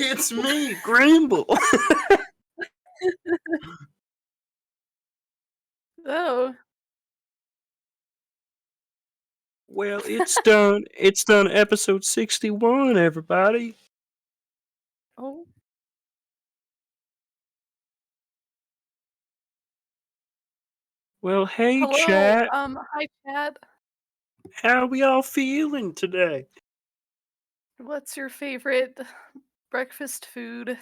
It's me, Gramble. Oh. Well, it's done. It's done. Episode 61, everybody. Oh. Well, hey, Hello. chat. Hi, chat. How we all feeling today? What's your favorite breakfast food?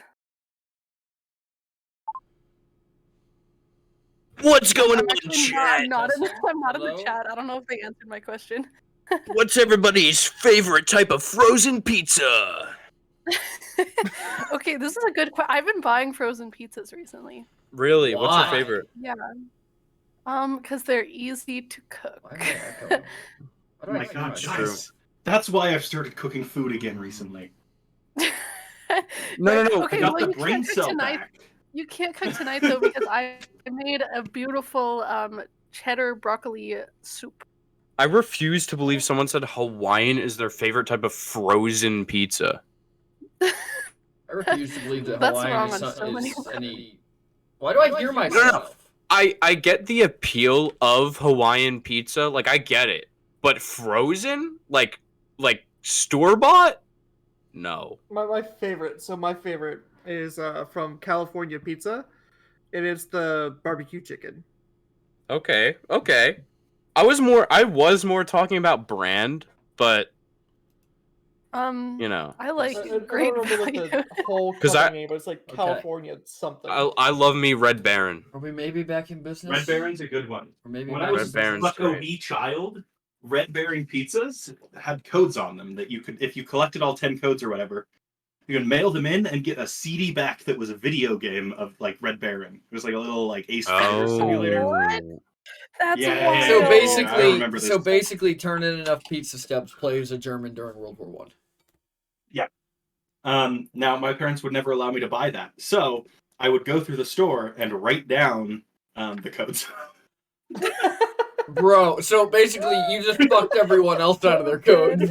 What's going I'm on, actually chat? I'm not in Hello? the chat. I don't know if they answered my question. What's everybody's favorite type of frozen pizza? Okay, this is a good question. I've been buying frozen pizzas recently. Really? What's your Why? favorite? Yeah. Because they're easy to cook. Why am I echoing? Oh my god, That's guys. That's why I've started cooking food again recently. No. Okay, I got well, the you brain can't cook cell tonight. back. You can't cook tonight though because I made a beautiful cheddar broccoli soup. I refuse to believe someone said Hawaiian is their favorite type of frozen pizza. I refuse to believe that That's Hawaiian wrong is, on so many is any. Why do I hear myself? I get the appeal of Hawaiian pizza, like I get it, but frozen, like store bought, no. My favorite. So my favorite is from California Pizza. It is the barbecue chicken. Okay. I was more talking about brand, but you know, I like I great don't remember value. the whole 'Cause company name, but it's like Okay. California something. I love me Red Baron. Are we maybe back in business? Red Baron's a good one. Or maybe When back I in was Red Baron's like a great. wee child, Red Baron pizzas had codes on them that you could, if you collected all 10 codes or whatever, you could mail them in and get a CD back that was a video game of like Red Baron. It was like a little like Ace Fighter simulator. What? That's Yeah, wild. So I basically, remember this. turn in enough pizza stubs play as a German during World War One. Now my parents would never allow me to buy that, so I would go through the store and write down the codes. Bro, so basically you just fucked everyone else out of their code.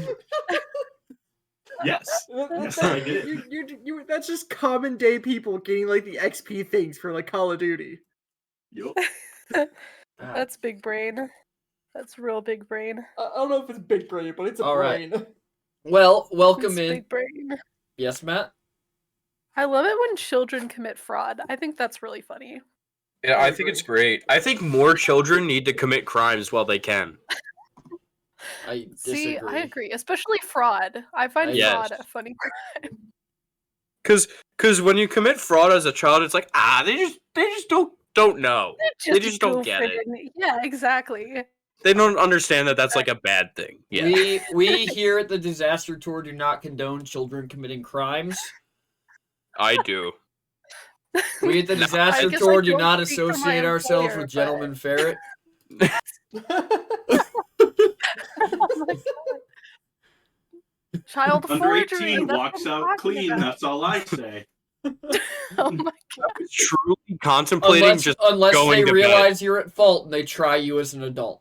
Yes. Yes, I did. You that's just common day people getting like the XP things for like Call of Duty. Yup. That's big brain. That's real big brain. I don't know if it's big brain, but it's a All right. brain. Well, welcome It's in. big brain. Yes, Matt? I love it when children commit fraud. I think that's really funny. Yeah, I I think it's agree. great. I think more children need to commit crimes while they can. I See, disagree. I agree, especially fraud. I find Yes. fraud a funny crime. Cause when you commit fraud as a child, it's like they just don't know. They just don't get it. goofing. Yeah, exactly. They don't understand that that's like a bad thing. Yeah. We here at the Disaster Tour do not condone children committing crimes. I do. We at the No. Disaster I guess Tour I do don't not speak for my associate ourselves employer, with Gentleman Ferret. Oh my God. Child Under forgery. 18 that's walks what I'm out talking clean. about. That's all I say. Oh my Truly contemplating Unless going they to realize you're at fault and they try you as an adult.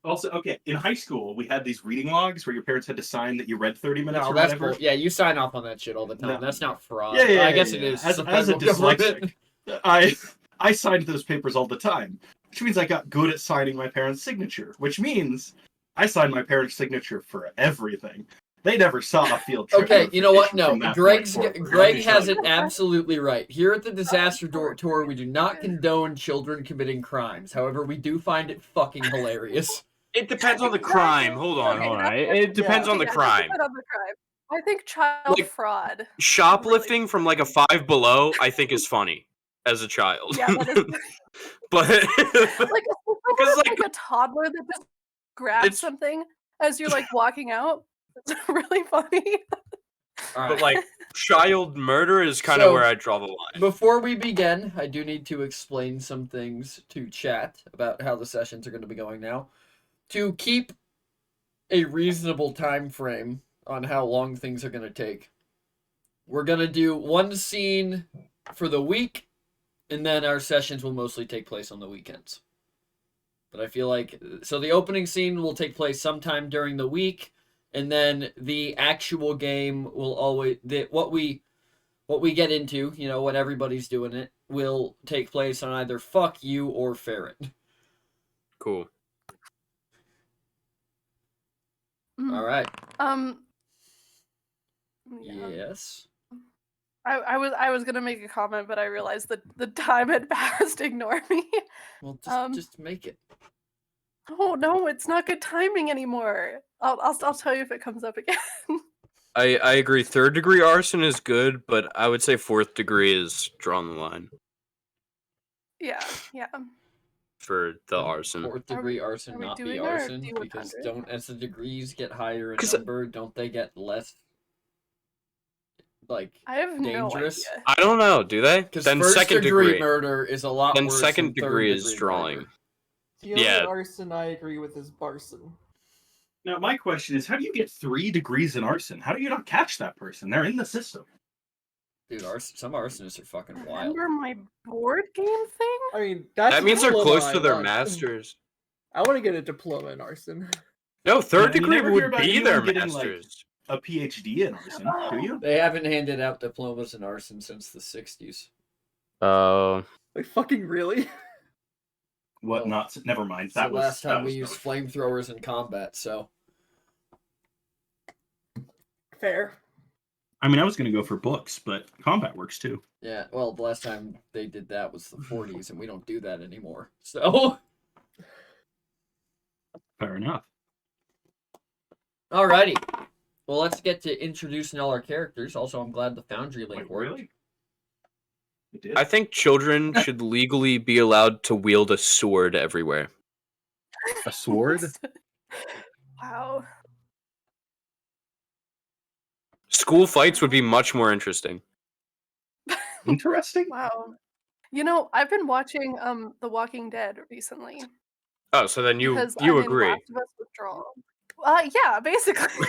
Also, okay, in high school, we had these reading logs where your parents had to sign that you read 30 minutes No, or that's whatever. bull. Yeah, you sign off on that shit all the time. No. That's not fraud. Yeah, I guess it is. As The a federal government. dyslexic, I signed those papers all the time, which means I got good at signing my parents' signature, which means I signed my parents' signature for everything. They never saw a field trip. Okay, you know what? notification No, from that point forward, let Greg me has tell it you. absolutely right. Here at the Disaster Tour, we do not condone children committing crimes. However, we do find it fucking hilarious. It depends on the crime. Hold on. It depends on the Yeah, crime. depends on the crime. I think child Like, fraud. Shoplifting from like a Five Below, I think is funny as a child. Yeah, that is But like because like a toddler that just grabs It's- something as you're like walking out. It's really funny. All but right. like child murder is kind of So, where I draw the line. Before we begin, I do need to explain some things to chat about how the sessions are going to be going now. To keep a reasonable time frame on how long things are going to take, we're going to do one scene for the week, and then our sessions will mostly take place on the weekends. But I feel like, so the opening scene will take place sometime during the week, And then the actual game will always what we get into, when everybody's doing it, will take place on either Fuck You or Ferret. Cool. All right. Yeah. Yes. I was gonna make a comment, but I realized that the time had passed. Ignore me. Well, just make it. Oh no, it's not good timing anymore. I'll tell you if it comes up again. I agree. 3rd degree arson is good, but I would say 4th degree is drawing the line Yeah. for the Would arson. 4th degree arson are we not be doing our arson? D100? Because as the degrees get higher in 'Cause- number, don't they get less I have dangerous? no idea. I don't know. Do they? Because Then 1st 2nd degree degree. murder is a lot Then worse 2nd than degree 3rd is degree drawing. murder. The only Yeah. arson I agree with is Barson. Now, my question is, how do you get 3 degrees in arson? How do you not catch that person? They're in the system. Dude, some arsonists are fucking wild. Remember my board game thing? I mean, that's That a means they're diploma close I to their want. masters. I want to get a diploma in arson. No, 3rd Yeah, you degree never hear would about be anyone their getting, like, masters. A PhD in arson, do you? They haven't handed out diplomas in arson since the 60s. Oh. Like, fucking really? What? Well, Not? Never mind. It's the last time that we was used flamethrowers in combat, so. Fair. I mean, I was going to go for books, but combat works too. Yeah, well, the last time they did that was the 40s, and we don't do that anymore. So. Fair enough. Alrighty. Well, let's get to introducing all our characters. Also, I'm glad the Foundry link Wait, worked. really? It did? I think children should legally be allowed to wield a sword everywhere. A sword? Wow. School fights would be much more interesting. Interesting. Wow. I've been watching The Walking Dead recently. Oh, so then you Because you I'm in agree. Last of Us withdrawal. Yeah, basically.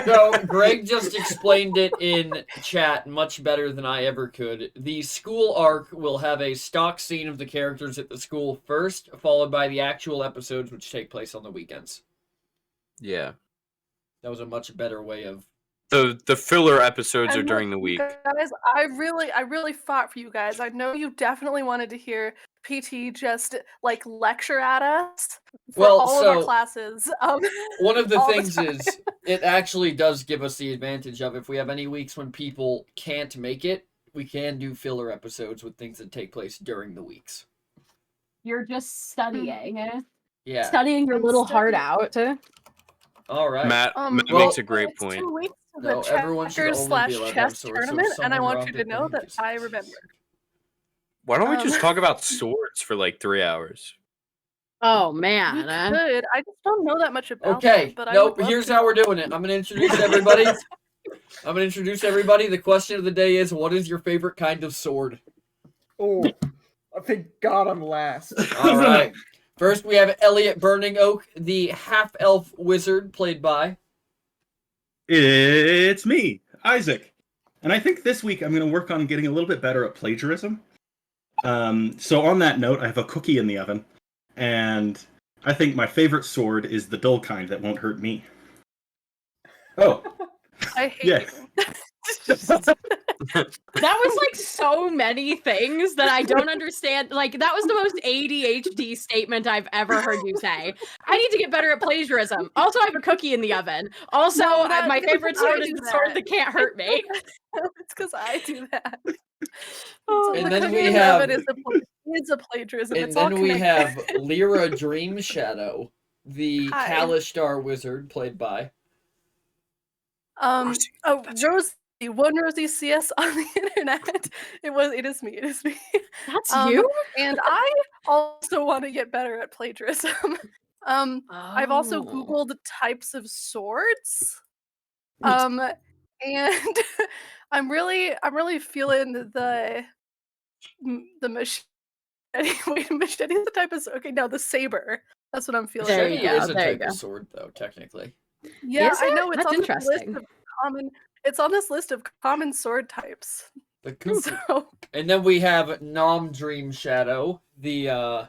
So, Greg just explained it in chat much better than I ever could. The school arc will have a stock scene of the characters at the school first, followed by the actual episodes, which take place on the weekends. Yeah. That was a much better way of. The filler episodes are And during the look, week. Guys, I really fought for you guys. I know you definitely wanted to hear PT just lecture at us for Well, all of so- our classes. One of the all the things time. is, it actually does give us the advantage of if we have any weeks when people can't make it, we can do filler episodes with things that take place during the weeks. You're just studying, Yeah. studying your I'm little heart out. All right. Matt well, makes a great it's point. 2 weeks to No, the everyone should checkers only be allowed to have /chess swords, so tournament, and I someone want robbed you to it, know then that just- I remember. Why don't we just Um, talk about swords for 3 hours? Oh We man. could. I just don't know that much about Okay, them, but I nope, would love here's to how know. we're doing it. I'm going to introduce everybody. The question of the day is, what is your favorite kind of sword? Oh, thank God I'm last. All right. First, we have Elliot Burning Oak, the half-elf wizard, played by... It's me, Isaac. And I think this week I'm going to work on getting a little bit better at plagiarism. So on that note, I have a cookie in the oven. And I think my favorite sword is the dull kind that won't hurt me. Oh, I hate yeah. you. That was so many things that I don't understand. That was the most ADHD statement I've ever heard you say. I need to get better at plagiarism. Also, I have a cookie in the oven. Also, No, my that's favorite because I sword is do the sword that. that can't hurt me. It's because I do that. Oh, And the then cookie we in the have- oven is a plagiarism. And It's all then we have connected. Lyra Dream Shadow, the Hi. Kalishtar wizard, played by... Rosie, Rosie, one Rosie CS on the internet. It is me. That's Um, you? And I also want to get better at plagiarism. I've also Oh. Googled types of swords. Me too. And I'm really feeling the machete. Wait, machete is the type of okay. No, the saber. That's what I'm feeling. There Machete you go, is a there you type of go. sword, though, technically. Yeah, Is I it? know it's That's on this list interesting. of common. It's on this list of common sword types. The cuckoo. So And then we have Nom Dream Shadow, the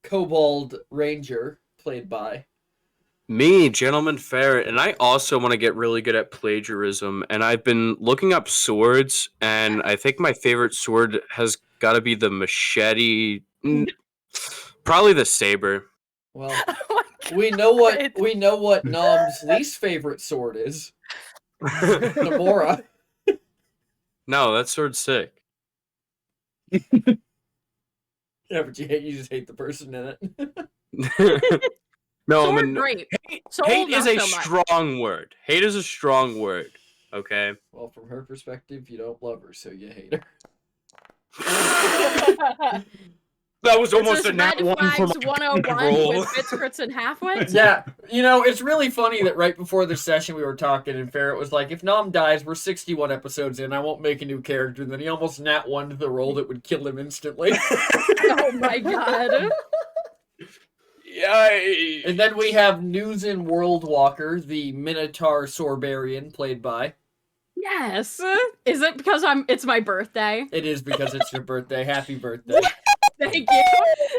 Kobold Ranger, played by... Me, Gentleman Ferret, and I also want to get really good at plagiarism. And I've been looking up swords, and I think my favorite sword has got to be the machete. Probably the saber. Well, Oh my God. we know what Nom's least favorite sword is. Namora. No, that sword's sick. Yeah, but you just hate the person in it. No, Sword, great. Soul, hate not is a so much. strong word. Hate is a strong word. Okay. Well, from her perspective, you don't love her, so you hate her. That was Is almost this a nat Red one for Flags my 101 roll. with bits, crits, and halfwits? Yeah, it's really funny that right before the session we were talking, and Ferret was like, if Nom dies, we're 61 episodes in, I won't make a new character. And then he almost nat one to the roll that would kill him instantly. Oh my god. Yay! And then we have Newsin Worldwalker, the Minotaur Sorbarian, played by. Yes. Is it because it's my birthday? It is because it's your birthday. Happy birthday. Thank you.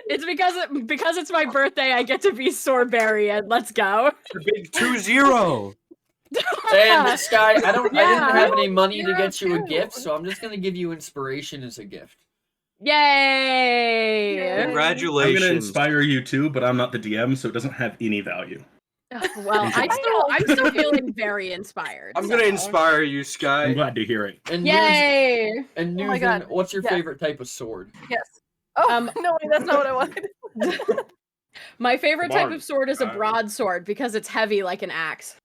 It's because it's my birthday I get to be Sorbarian. Let's go. The big 2-0. And Sky, I didn't Yeah. have any money to get you a Too. gift, so I'm just gonna give you inspiration as a gift. Yay! Yay. Congratulations. I'm gonna inspire you too, but I'm not the DM, so it doesn't have any value. Well, I'm still feeling very inspired. I'm gonna so. inspire you, I'm Sky. glad to hear it. And Yay! And Oh my Newsin, God. what's your Yeah. favorite type of sword? Yes. Oh no, wait, that's not what I wanted. My favorite Come type on. of sword is a broadsword because it's heavy like an axe.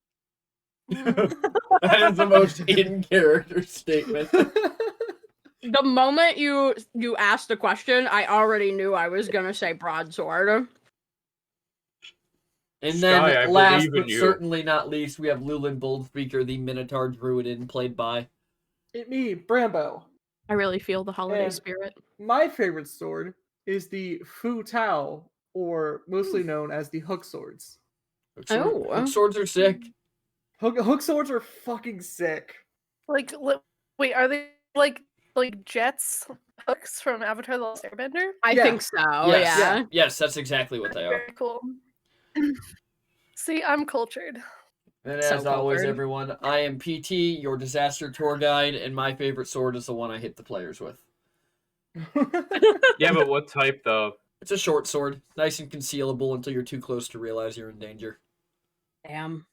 That is the most in-character statement. The moment you asked the question, I already knew I was gonna say broadsword. And Sky, I then, last believe in but you. certainly not least, we have Lulin Boldspeaker, the Minotaur Druidin, played by. It me, Brambo. I really feel the holiday And- spirit. My favorite sword is the Fu Tao, or mostly known as the hook swords. Hook swords are sick. Hook swords are fucking sick. Like, wait, are they like jets hooks from Avatar: The Last Airbender? I Yeah. think so. Yes. Yeah. Yes, that's exactly what they are. Very cool. See, I'm cultured. And So as always, cultured. everyone, I am PT, your disaster tour guide, and my favorite sword is the one I hit the players with. Yeah, but what type though? It's a short sword, nice and concealable until you're too close to realize you're in danger. Damn.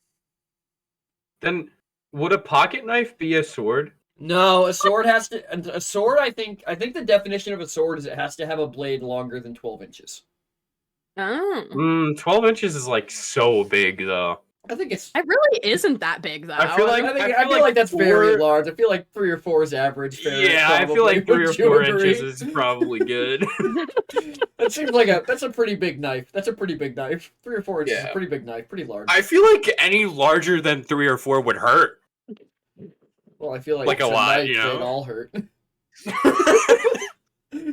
Then would a pocket knife be a sword? No, a sword has to. A sword, I think the definition of a sword is it has to have a blade longer than 12 inches. Oh. 12 inches is like so big though. I think it's. It really isn't that big though. I feel like- I feel like that's very large. I feel like 3 or 4 is average. Ferret, Yeah, I feel like probably. 3 or Would you 4 agree? inches is probably good. That seems like that's a pretty big knife. That's a pretty big knife. 3 or 4 inches is a Yeah. pretty big knife. Pretty large. I feel like any larger than 3 or 4 would hurt. Well, I feel like Like it's a lot, knife, you know? they'd all hurt.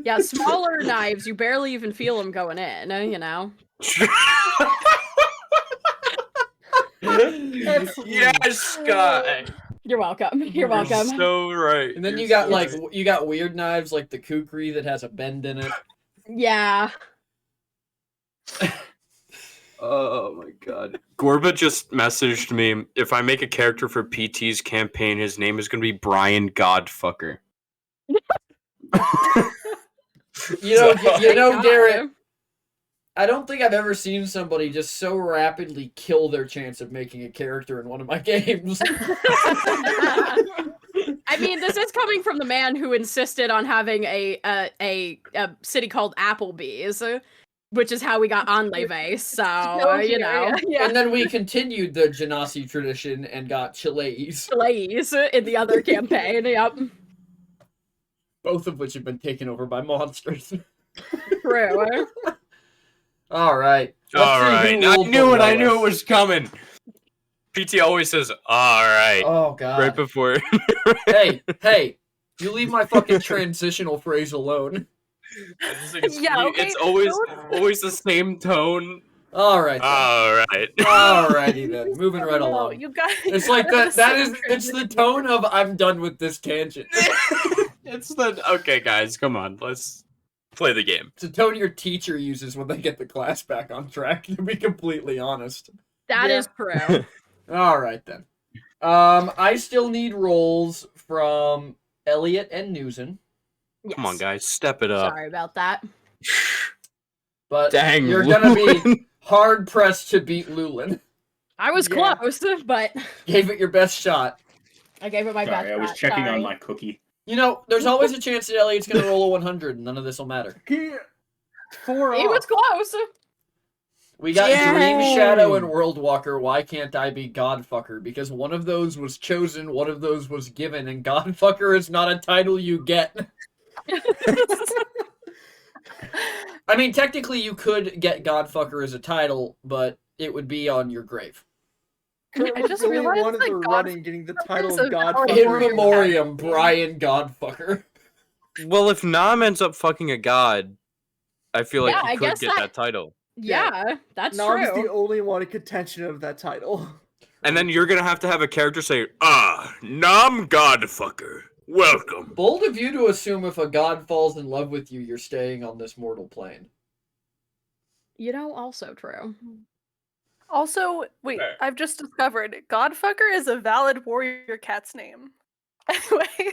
Yeah, smaller knives, you barely even feel them going in, you know? Yes, Sky. You're welcome. You're welcome. So right. And then You're you got so like right. you got weird knives like the kukri that has a bend in it. Yeah. Oh my god. Gorba just messaged me. If I make a character for PT's campaign, his name is gonna be Brian Godfucker. You know, Thank God. Garrett. I don't think I've ever seen somebody just so rapidly kill their chance of making a character in one of my games. I mean, this is coming from the man who insisted on having a city called Applebee's, which is how we got Enleve. So you know, Yeah. And then we continued the Genasi tradition and got Chile's, Blaze in the other campaign. Yep, both of which have been taken over by monsters. true. All right. All right. I knew it. I knew it was. was coming. PT always says, all right. Oh god. Right before. Hey, you leave my fucking transitional phrase alone. I just think Yeah, okay, it's always the same tone. All right. All right. Alrighty then. Moving right No, along. you guys. It's like it's the tone of I'm done with this tangent. Okay, guys, come on. Let's play the game. It's a tone your teacher uses when they get the class back on track, to be completely honest. That Yeah. is true. All right then. I still need rolls from Elliot and Newson, Come on, Yes. guys, step it up. Sorry about that. but Dang, you're gonna be Lulin. hard pressed to beat Lulin. I was Yeah. close, but Gave it your best shot. I gave it my best Sorry, I was shot. checking Sorry. on my cookie. You know, there's always a chance that Elliot's gonna roll a 100, and none of this will matter. He 4 He was off. close. We got Dream Shadow and Dang. World Walker. Why can't I be Godfucker? Because one of those was chosen, one of those was given, and Godfucker is not a title you get. I mean, technically, you could get Godfucker as a title, but it would be on your grave. Kurt I was just the only realized one in that the running getting the title is of a valid Godfather. In Warrior memoriam, Cat. Brian Godfucker. Well, if Nam ends up fucking a god, I feel like Yeah, he I could guess get that- that title. Yeah, that's Nom's true. the only one in contention of that title. And then you're gonna have a character say, Nam Godfucker. Welcome. Bold of you to assume if a god falls in love with you, you're staying on this mortal plane. You know, also true. Also, wait, Fair. I've just discovered Godfucker is a valid warrior cat's name. Anyway.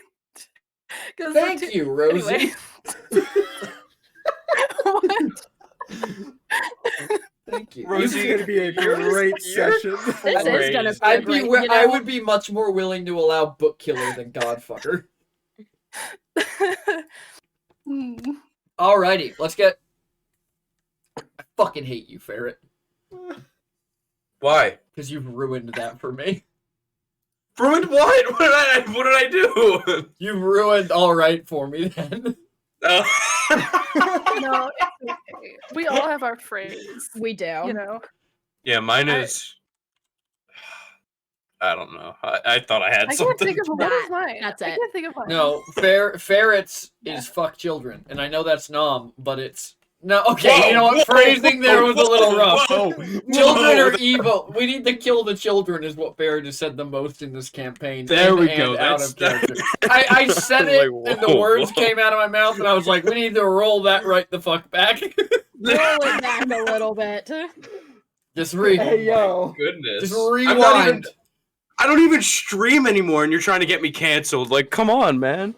'Cause the Thank two- you, Rosie. Anyway. What? Thank you. This is going to be a great session. This is gonna be I'd be. great, you I know? would be much more willing to allow Book Killer than Godfucker. Hmm. Alrighty, let's get. I fucking hate you, Ferret, Why? because you've ruined that for me. Ruined what? What did I do? You've ruined all right for me then. No, it's okay. We all have our phrase. We do. You know. Yeah, mine is. I don't know. I thought I had I can't something. think of what is mine. That's I it. can't think of mine. No, ferrets is fuck children, and I know that's nom, but it's no. Okay, you know what? Phrasing there was a little rough. Children are evil. We need to kill the children, is what Ferret has said the most in this campaign. There in we and go. Out That's of character. I said I'm it, like, and the whoa, words whoa. came out of my mouth, and I was like, we need to roll that right the fuck back. Roll it back a little bit. Just Hey, yo. Goodness. Just I'm not even. rewind. I don't even stream anymore, and you're trying to get me canceled. Like, come on, man.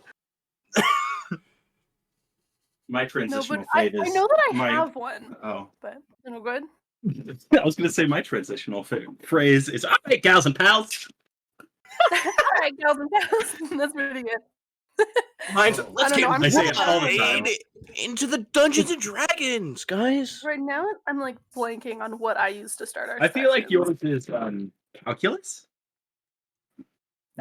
My No, transitional but I fate is. know that I my- have one, Oh. but no good. I was going to say my transitional phrase is, all right, gals and pals. All right, gals and pals. That's pretty good. Mine's, Oh. let's I don't get know, I'm I say it all the time. right into the Dungeons and Dragons, guys. Right now, I'm like blanking on what I used to start our. I feel like sessions. yours is calculus.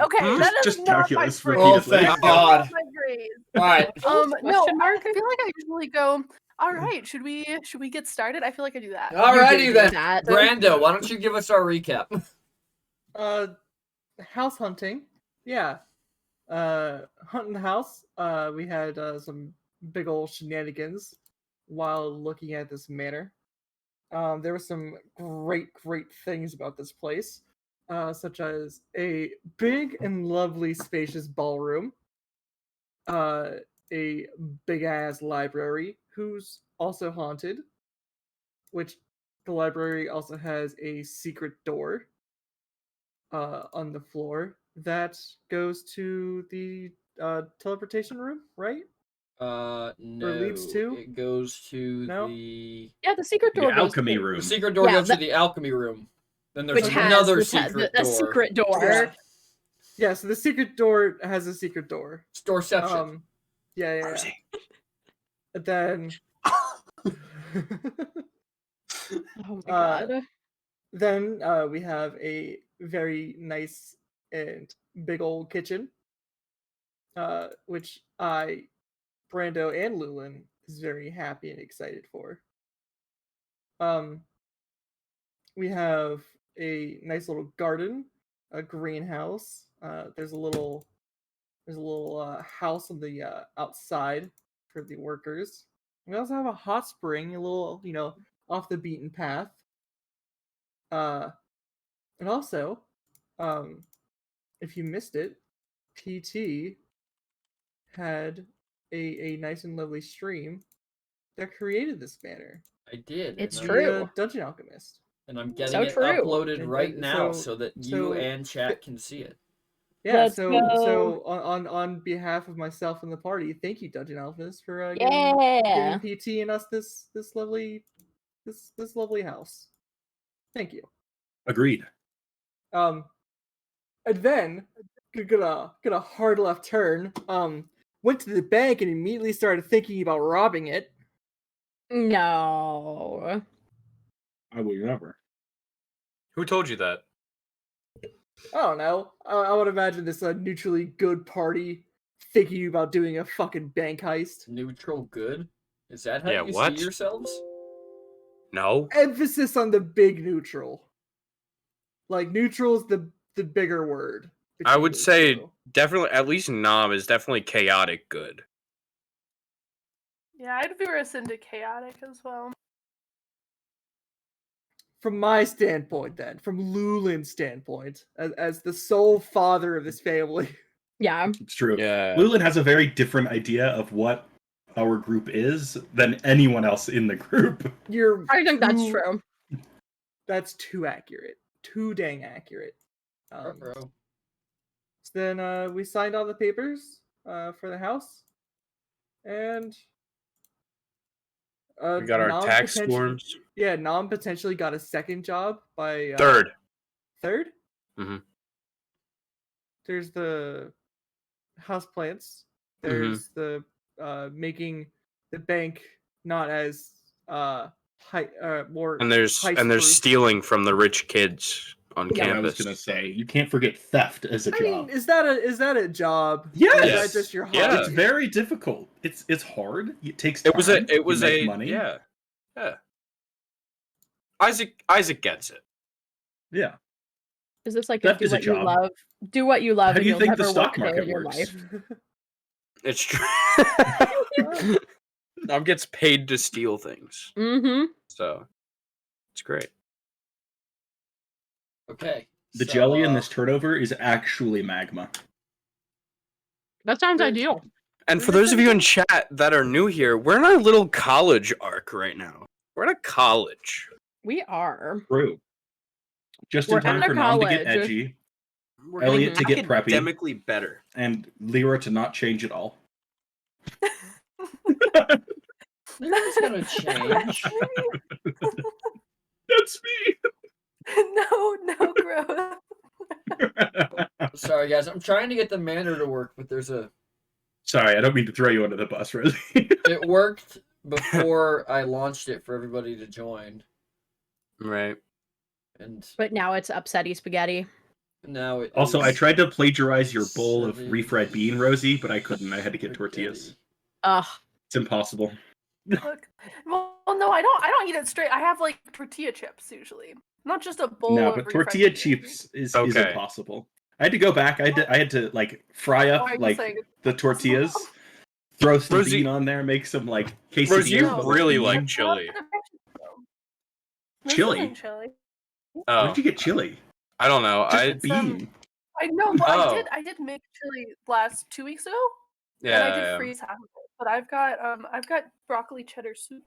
Okay, that is Just not calculus my Oh, phrase. thank That's God. not my phrase. All right. No, Question mark? I feel like I usually go. All right, should we get started? I feel like I do that. Alrighty do then. that. Brando, why don't you give us our recap? House hunting. Yeah. Hunting the house. We had some big old shenanigans while looking at this manor. There were some great things about this place, such as a big and lovely spacious ballroom, a big ass library who's also haunted, which the library also has a secret door on the floor that goes to the teleportation room, right? No. leads to? It goes to No? the Yeah, the secret The door goes alchemy to- room. the secret door Yeah, goes to that- the alchemy room. Then there's which has another the secret a door. secret door. Yeah. Yeah, so the secret door has a secret door. Doorception. Yeah. Rosie. And then Oh my god. then we have a very nice and big old kitchen, which Brando and Lulin is very happy and excited for. We have a nice little garden, a greenhouse. There's a little house on the outside for the workers. We also have a hot spring, a little, off the beaten path. And also, if you missed it, PT had a nice and lovely stream that created this banner. I did. It's and, true. Dungeon Alchemist. And I'm getting So it true. uploaded And- right and now so- so that you so- and chat can see it. Yeah, Let's so go. on behalf of myself and the party, thank you, Dungeon Alphas, for Yeah. giving PT and us this lovely house. Thank you. Agreed. And then get a hard left turn. Went to the bank and immediately started thinking about robbing it. No. I will never. Who told you that? I don't know. I would imagine this neutrally good party thinking about doing a fucking bank heist. Neutral good? Is that how Yeah, you what? see yourselves? No. Emphasis on the big neutral. Like neutral is the bigger word. I between would those say two. definitely, at least Nom is definitely chaotic good. Yeah, I'd veer into chaotic as well. From my standpoint, then, from Lulin's standpoint, as the sole father of this family. Yeah. It's true. Yeah. Lulin has a very different idea of what our group is than anyone else in the group. I think that's true. That's too accurate. Too dang accurate. Bro. So then we signed all the papers for the house, and We got our Nom tax potentially- forms. Yeah, Nom potentially got a second job by Third. Third. Mhm. There's the house plants. There's the making the bank not as more. And there's heist-proof. stealing from the rich kids on Yeah. I was campus. gonna say you can't forget theft as a I job. mean, is that a job? Yes. Or is that just your hobby? Yeah. It's very difficult. It's hard. It takes time. It was you make a money. yeah. Isaac gets it. Yeah. Is this like Theft do is a what you job. love? Do what you love How and do you you'll think the never stock work a day market in your works? life. It's true. Nom gets paid to steal things. Mm-hmm. So it's great. Okay. The so, jelly in this turnover is actually magma. That sounds ideal. And for those of you in chat that are new here, we're in our little college arc right now. We're at a college. We are. True. Just We're in time at a for Nom to get college. edgy, We're Elliot getting to get preppy. academically better. and Lyra to not change at all. Lyra's gonna change. That's me. No growth. Sorry, guys. I'm trying to get the manner to work, but there's a. Sorry, I don't mean to throw you under the bus, Rosie. It worked before I launched it for everybody to join, Right. and But now it's upsetty spaghetti. now it. Also, is I tried to plagiarize your bowl of silly refried bean, Rosie, but I couldn't. I had to get tortillas. spaghetti. Ugh. It's impossible. Look, well, no, I don't eat it straight. I have like tortilla chips usually, not just a bowl. No, of but refried tortilla beans. chips is Okay. impossible. I had to go back. I had to like fry Why up are you like saying it's the tortillas, throw some Rosie- bean on there, make some like quesadillas. Rosie, you but with really bean. like chili. This Chili? isn't chili. Oh, Where'd you get chili? I don't know. Just I bean. I know, but Oh. I did make chili last 2 weeks ago, and yeah. I did freeze half of it. But I've got broccoli cheddar soup.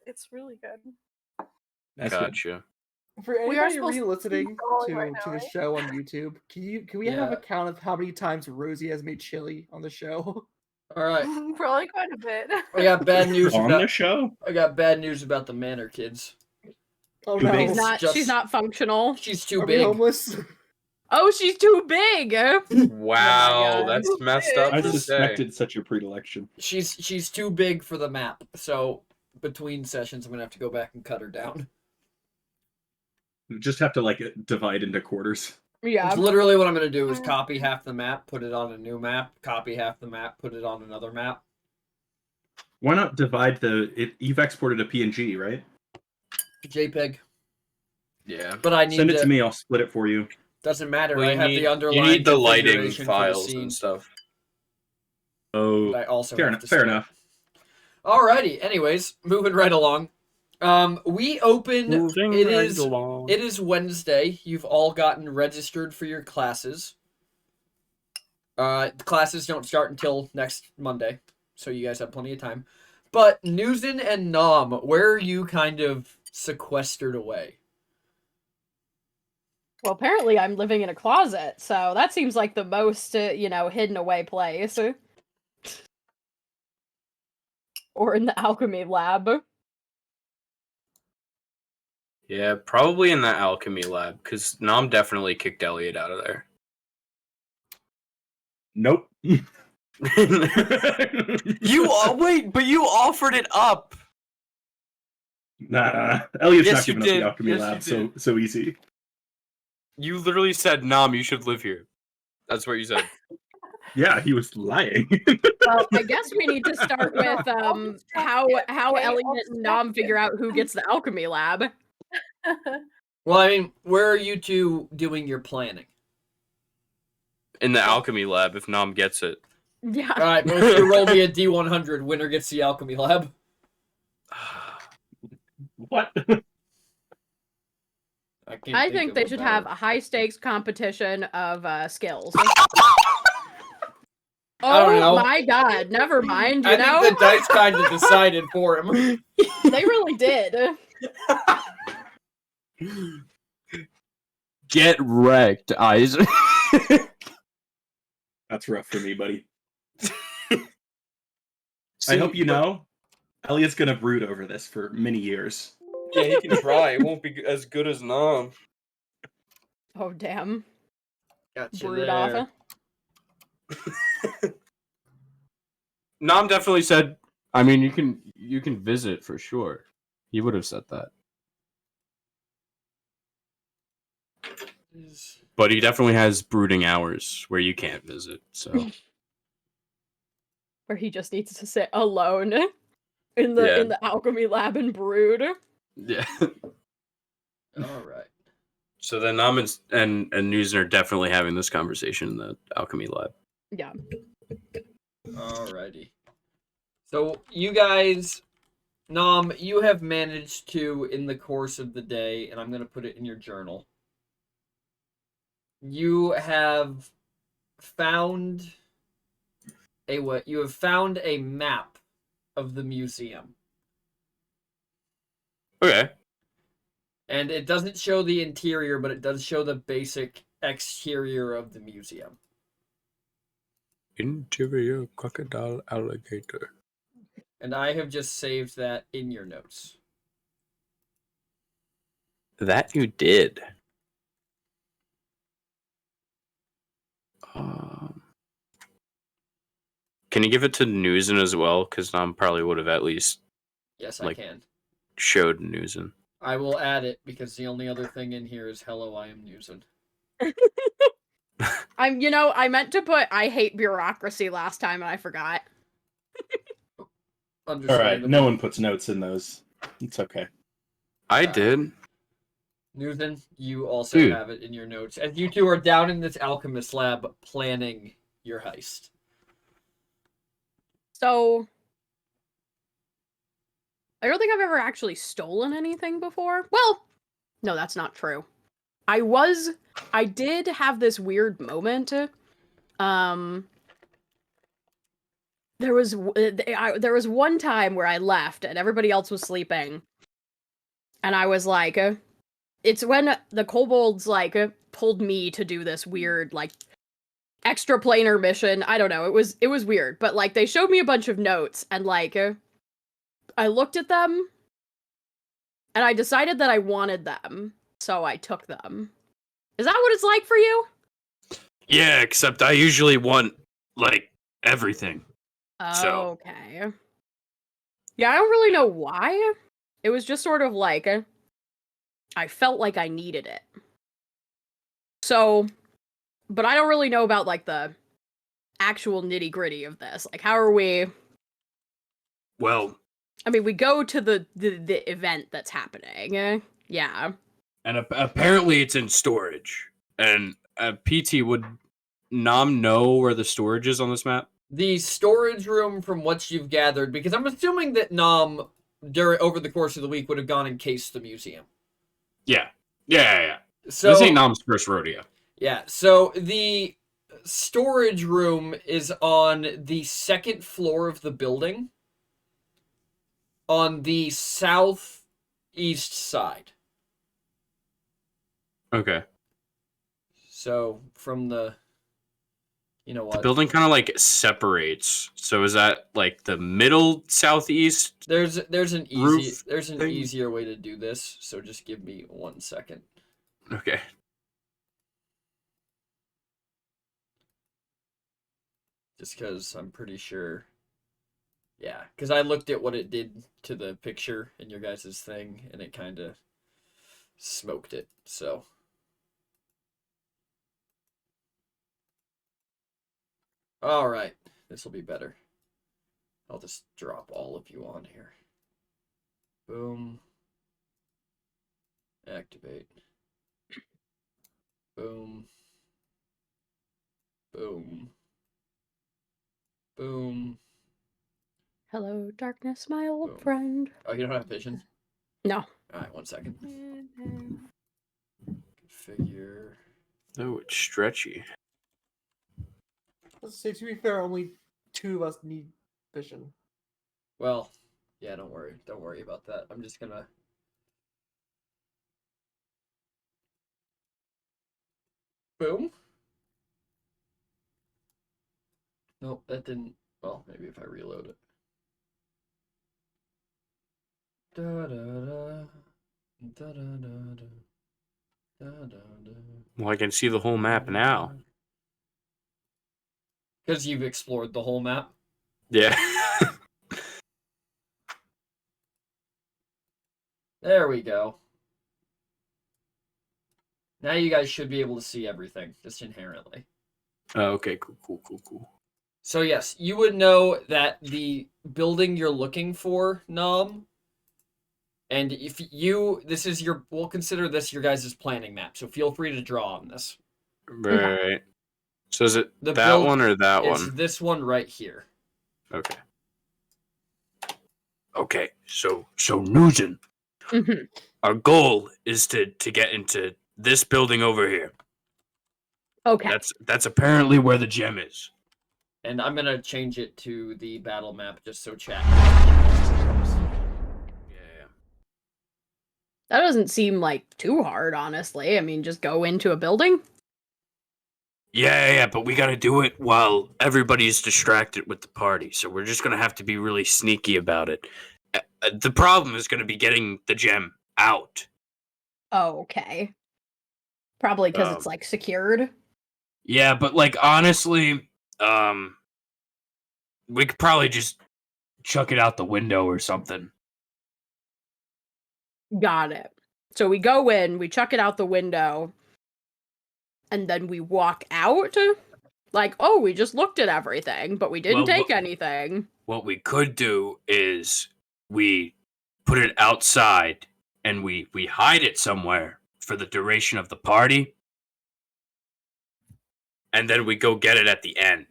It's really good. That's good. Gotcha. For We are anybody supposed to be re-listening scrolling to, right now, to the right? show on YouTube, can we have Yeah. a count of how many times Rosie has made chili on the show? All right. Probably quite a bit. I got bad news On about. the show? I got bad news about the manor, kids. Oh Too no, big. Just- She's not functional. She's too are we big. homeless? Oh, she's too big. Wow, God. that's messed up I to say. suspected such a predilection. She's too big for the map. So between sessions, I'm gonna have to go back and cut her down. You just have to like divide into quarters. Yeah. It's literally what I'm gonna do is copy half the map, put it on a new map, copy half the map, put it on another map. Why not divide you've exported a PNG, right? JPEG. Yeah. But I need Send it to me, I'll split it for you. Doesn't matter. Well, I have the underlying you need the lighting configuration for the files scene, and stuff. Oh, but I also fair have enough. to Fair split. enough. Alrighty. Anyways, moving right along. We open. Moving It right is. along. It is Wednesday. You've all gotten registered for your classes. The classes don't start until next Monday, so you guys have plenty of time. But Newsin and Nom, where are you kind of sequestered away? Well, apparently I'm living in a closet, so that seems like the most, hidden away place. Or in the alchemy lab. Yeah, probably in that alchemy lab, because Nom definitely kicked Elliot out of there. Nope. Wait, but you offered it up. Nah. Elliot's Yes, not you giving up did. the alchemy Yes, lab you so easy. You literally said, Nom, you should live here. That's what you said. Yeah, he was lying. Well, I guess we need to start with how Elliot and Nom figure out who gets the alchemy lab. Well, I mean, where are you two doing your planning? In the alchemy lab, if Nom gets it. Yeah. All right, both of you roll me a D100. Winner gets the alchemy lab. What? I think they should have a high stakes competition of skills. I don't know. Oh my god, never mind, I think the dice kind of decided for him. They really did. Get wrecked, Isaac. That's rough for me, buddy. I hope you know, Elliot's gonna brood over this for many years. Yeah, he can try. It won't be as good as Nom. Oh damn. Gotcha Brood there. off. Nom definitely said, I mean, you can visit for sure. He would have said that. But he definitely has brooding hours where you can't visit, so. Where he just needs to sit alone in the alchemy lab and brood. Yeah. All right. So then Nom and Newsen are definitely having this conversation in the alchemy lab. Yeah. Alrighty. So you guys, Nom, you have managed to, in the course of the day, and I'm going to put it in your journal, you have found a map of the museum. Okay. And it doesn't show the interior, but it does show the basic exterior of the museum. Interior crocodile alligator. And I have just saved that in your notes. That you did. Can you give it to Newsen as well? Because Nom probably would have at least Yes, I can. showed Newsen. I will add it because the only other thing in here is hello, I am Newsen. I meant to put I hate bureaucracy last time and I forgot. Alright, no one puts notes in those. It's okay. I did. Newsen, you also have it in your notes. And you two are down in this alchemist lab planning your heist. So, I don't think I've ever actually stolen anything before. Well, no, that's not true. I did have this weird moment. There was one time where I left and everybody else was sleeping. And I was like, it's when the kobolds pulled me to do this weird extra planar mission. I don't know. It was weird, but they showed me a bunch of notes and I looked at them and I decided that I wanted them, so I took them. Is that what it's like for you? Yeah, except I usually want everything. Oh, okay. Yeah, I don't really know why. It was just sort of I felt like I needed it. So, but I don't really know about the actual nitty-gritty of this. How are we? Well, I mean, we go to the event that's happening. Yeah. And apparently it's in storage. And PT, would Nom know where the storage is on this map? The storage room, from what you've gathered, because I'm assuming that Nom, over the course of the week, would have gone and cased the museum. Yeah. So this ain't Nom's first rodeo. Yeah, so the storage room is on the second floor of the building, on the southeast side. Okay. So from the, you know The what? building kind of like separates. So is that like the middle southeast? There's an Roof thing? easier way to do this. So just give me 1 second. Okay. Just because I'm pretty sure. Yeah, because I looked at what it did to the picture in your guys' thing, and it kind of smoked it. So. All right, this will be better. I'll just drop all of you on here. Boom. Activate. Boom. Boom. Boom. Hello, darkness, my old Boom. friend. Oh, you don't have vision? No. All right, 1 second. Configure. Oh, it's stretchy. Let's say, to be fair, only 2 of us need vision. Well, yeah, don't worry. Don't worry about that. I'm just gonna. Boom. Nope, that didn't. Well, maybe if I reload it. Da da da. Da da da da. Da da da. Well, I can see the whole map now. Because you've explored the whole map. Yeah. There we go. Now you guys should be able to see everything, just inherently. Oh, okay, cool. So yes, you would know that the building you're looking for, Nom, and if you, this is your, we'll consider this your guys' planning map, so feel free to draw on this. Right. So is it The that build- one or that It's one? this one right here. Okay. Okay, so Nugent, Mhm. our goal is to get into this building over here. Okay. That's apparently where the gem is. And I'm gonna change it to the battle map just so chat. Yeah. That doesn't seem like too hard, honestly. I mean, just go into a building. Yeah, but we gotta do it while everybody's distracted with the party. So we're just gonna have to be really sneaky about it. The problem is gonna be getting the gem out. Oh, okay. Probably because it's like secured. Yeah, but like honestly, we could probably just chuck it out the window or something. Got it. So we go in, we chuck it out the window, and then we walk out. Like, oh, we just looked at everything, but we didn't Well, take anything. What we could do is we put it outside and we hide it somewhere for the duration of the party. And then we go get it at the end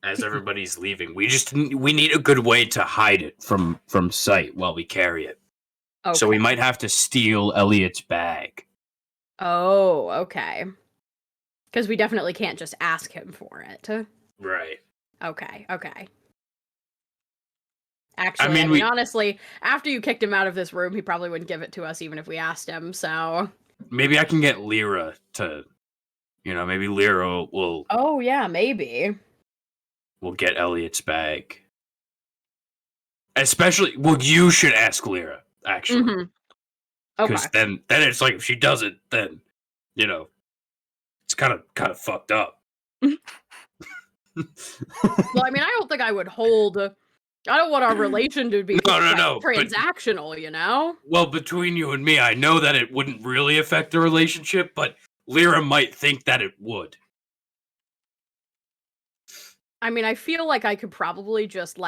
as everybody's leaving. We need a good way to hide it from sight while we carry it. Okay. So we might have to steal Elliot's bag. Oh, okay. Because we definitely can't just ask him for it. Right. Okay. Actually, I mean, honestly, after you kicked him out of this room, he probably wouldn't give it to us even if we asked him, so... Maybe I can get Lyra to... maybe Lyra will... Oh, yeah, maybe. We'll get Elliot's bag. Especially... Well, you should ask Lyra, actually. Mm-hmm. Okay. Because then it's like, if she doesn't, then, it's kind of fucked up. Well, I mean, I don't think I would hold... I don't want our relation to be No, transactional, you know? Well, between you and me, I know that it wouldn't really affect the relationship, but Lyra might think that it would. I mean, I feel like I could probably just,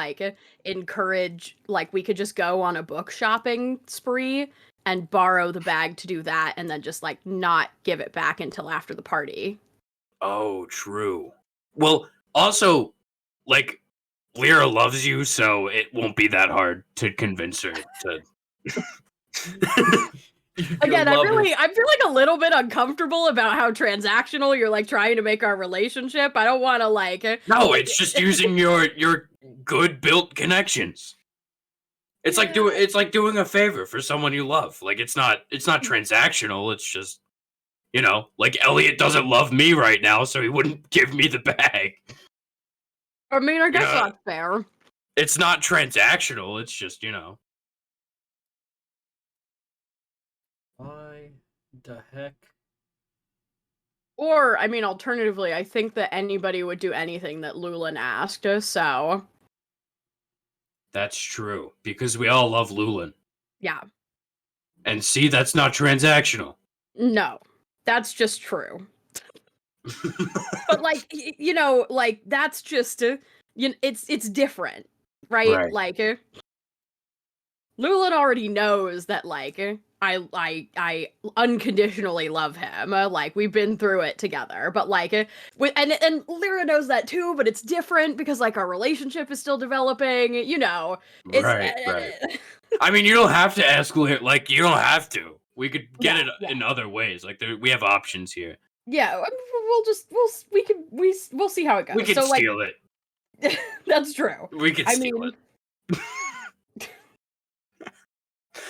encourage, we could just go on a book shopping spree and borrow the bag to do that, and then just, not give it back until after the party. Oh, true. Well, also, Lyra loves you, so it won't be that hard to convince her to... Again, I feel a little bit uncomfortable about how transactional you're trying to make our relationship. I don't want to No, it's just using your good built connections. It's like doing a favor for someone you love. It's not transactional. It's just you know, like Elliot doesn't love me right now, so he wouldn't give me the bag. I mean, I guess know, that's fair. It's not transactional. It's just, you know. Why the heck? Or, I mean, alternatively, I think that anybody would do anything that Lulin asked, so... That's true, because we all love Lulin. Yeah. And see, that's not transactional. No. That's just true. But, like, you know, like, that's just... it's different, right? Right. Like, Lulin already knows that, like, I unconditionally love him. Like, we've been through it together. But, like, and Lyra knows that too, but it's different because, like, our relationship is still developing, you know. It's, Right. I mean, you don't have to ask Lyra. Like, you don't have to. We could get it in other ways. Like, we have options here. Yeah, I mean, we'll see how it goes. We can steal it. That's true. We can steal it.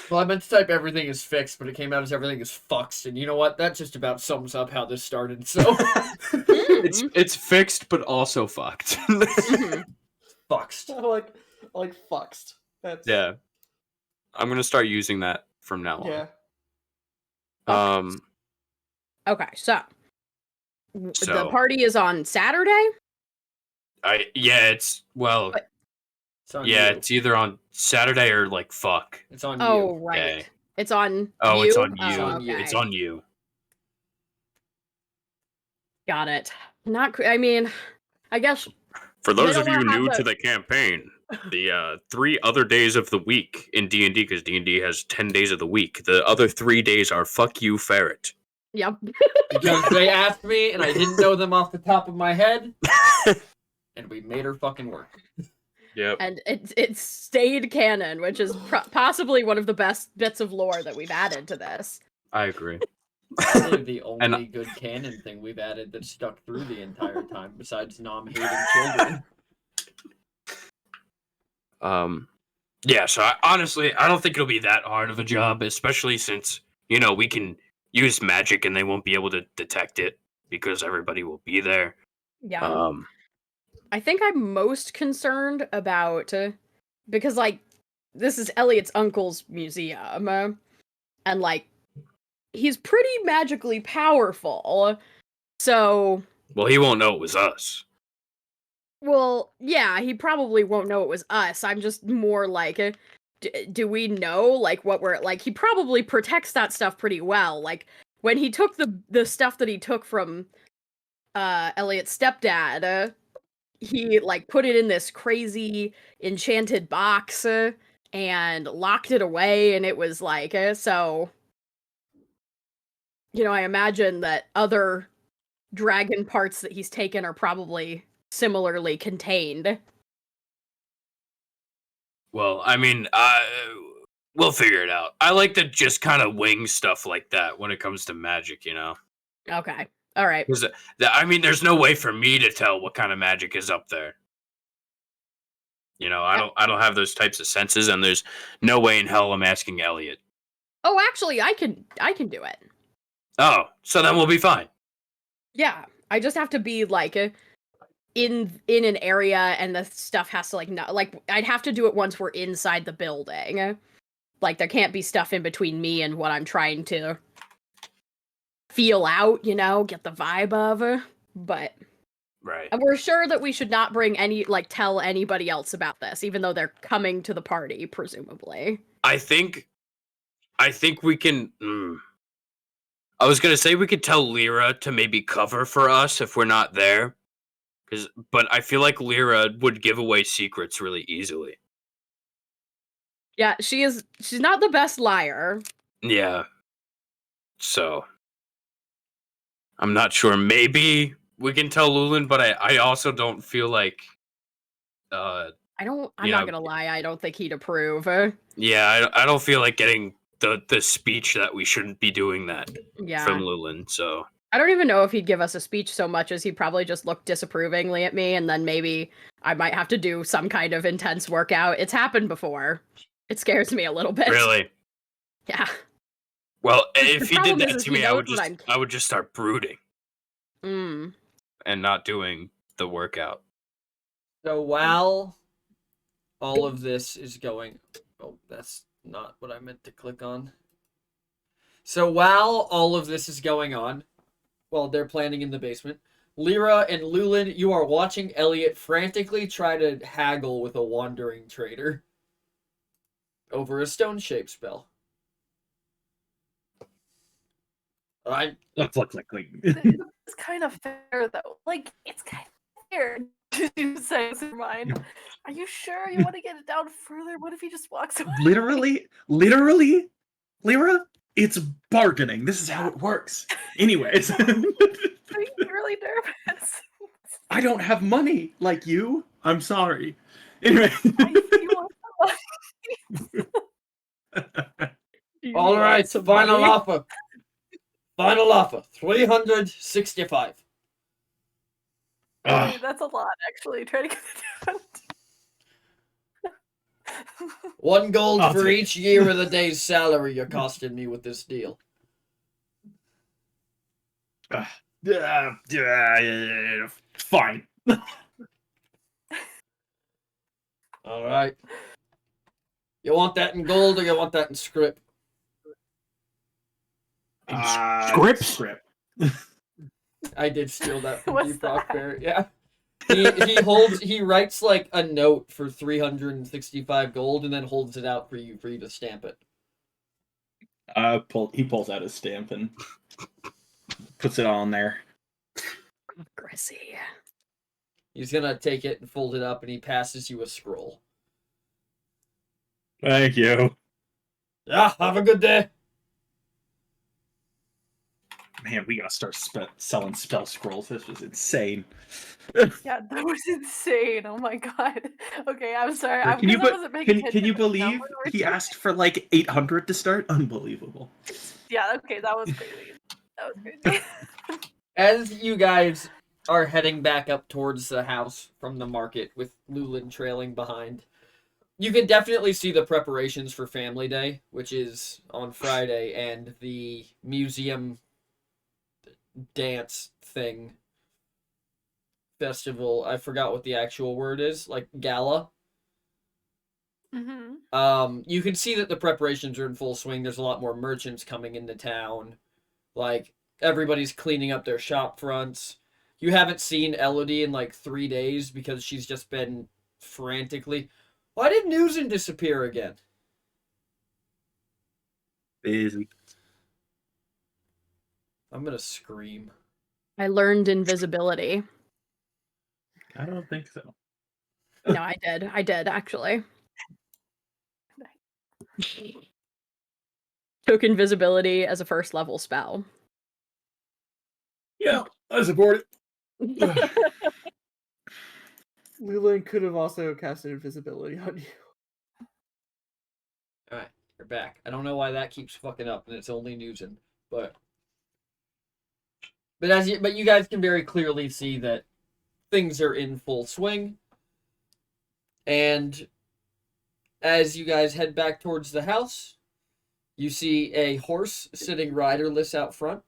Well, I meant to type everything is fixed, but it came out as everything is fucked. And you know what? That just about sums up how this started. So it's fixed, but also fucked. fucked. I like fucked. That's Yeah, I'm gonna start using that from now on. Yeah. Okay, so the party is on Saturday. It's It's on yeah, you. it's either on Saturday or like fuck. It's on Oh, you. right. Okay. It's on Oh, you? it's on you. It's on you. okay. It's on you. Got it. I mean, I guess For those They of don't you wanna have new the- to the campaign, the 3 other days of the week in D&D, because D&D has 10 days of the week, the other 3 days are fuck you, ferret. yep. Because they asked me, and I didn't know them off the top of my head. And we made her fucking work. Yep. And it's stayed canon, which is possibly one of the best bits of lore that we've added to this. I agree. Probably the only good canon thing we've added that stuck through the entire time, besides Nom-hating children. Yeah, so honestly, I don't think it'll be that hard of a job, especially since, you know, we can use magic and they won't be able to detect it because everybody will be there. Yeah. I think I'm most concerned about because like this is Elliot's uncle's museum, and like he's pretty magically powerful. So, well, he won't know it was us. well, yeah, he probably won't know it was us. I'm just more like, do we know like what we're like? He probably protects that stuff pretty well. Like when he took the stuff that he took from Elliot's stepdad. He like put it in this crazy enchanted box and locked it away, and it was like so you know, I imagine that other dragon parts that he's taken are probably similarly contained. Well, I mean, we'll figure it out. I like to just kind of wing stuff like that when it comes to magic, you know? Okay. All right. Because I mean, there's no way for me to tell what kind of magic is up there. You know, I don't have those types of senses, and there's no way in hell I'm asking Elliot. Oh, actually, I can do it. Oh, so then we'll be fine. Yeah, I just have to be like in an area, and the stuff has to like not like I'd have to do it once we're inside the building. Like there can't be stuff in between me and what I'm trying to feel out, you know, get the vibe of. But Right. and we're sure that we should not bring tell anybody else about this, even though they're coming to the party, presumably. I think we can. I was gonna say we could tell Lyra to maybe cover for us if we're not there, but I feel like Lyra would give away secrets really easily. Yeah, she's not the best liar. Yeah. So I'm not sure. Maybe we can tell Lulin, but I also don't feel like. I'm not gonna lie. I don't think he'd approve. Yeah, I don't feel like getting the speech that we shouldn't be doing that Yeah. from Lulin. So I don't even know if he'd give us a speech so much as he'd probably just look disapprovingly at me, and then maybe I might have to do some kind of intense workout. It's happened before. It scares me a little bit. really, Yeah. Well, The if he did problem that is to he me, knows what I'm- I would just start brooding Mm. and not doing the workout. So while all of this is going... Oh, that's not what I meant to click on. So while all of this is going on, while they're planning in the basement, Lyra and Lulin, you are watching Elliot frantically try to haggle with a wandering trader over a stone shape spell. Look. It's kind of fair though. Like it's kind of fair. You say in your mind. Are you sure you want to get it down further? What if he just walks away? Literally, Lyra, it's bargaining. This is how it works. Anyways, Are you really nervous? I don't have money like you. I'm sorry. Anyway. You want All right, some final money? offer. Final offer, 365. Wait, that's a lot, actually. Try to get it down. 1 gold I'll for take each year of the day's salary you're costing me with this deal. Fine. All right. You want that in gold or you want that in script? Scripts? I did steal that from What's Deepak that? Bear. Yeah. He writes like a note for 365 gold and then holds it out for you to stamp it. He pulls out his stamp and puts it on there. Gracie. He's gonna take it and fold it up and he passes you a scroll. Thank you. Yeah, have a good day. Man, we gotta start selling spell scrolls. This was insane. Yeah, that was insane. Oh my god. Okay, I'm sorry. Can you, because I wasn't paying can you attention to the believe number we're he doing. asked for like 800 to start? Unbelievable. Yeah, okay, that was crazy. That was crazy. As you guys are heading back up towards the house from the market with Lulin trailing behind, you can definitely see the preparations for Family Day, which is on Friday, and the museum dance thing festival. I forgot what the actual word is, like gala. You can see that the preparations are in full swing. There's a lot more merchants coming into town. Like, everybody's cleaning up their shop fronts. You haven't seen Elodie in like 3 days because she's just been frantically... Why did Newsen disappear again? Busy. I'm gonna scream. I learned invisibility. I don't think so. No, I did. I did, actually. Took invisibility as a first level spell. Yeah, I support it. Leland could have also casted invisibility on you. Alright, you're back. I don't know why that keeps fucking up, and it's only Newsen, but you guys can very clearly see that things are in full swing. And as you guys head back towards the house, you see a horse sitting riderless out front.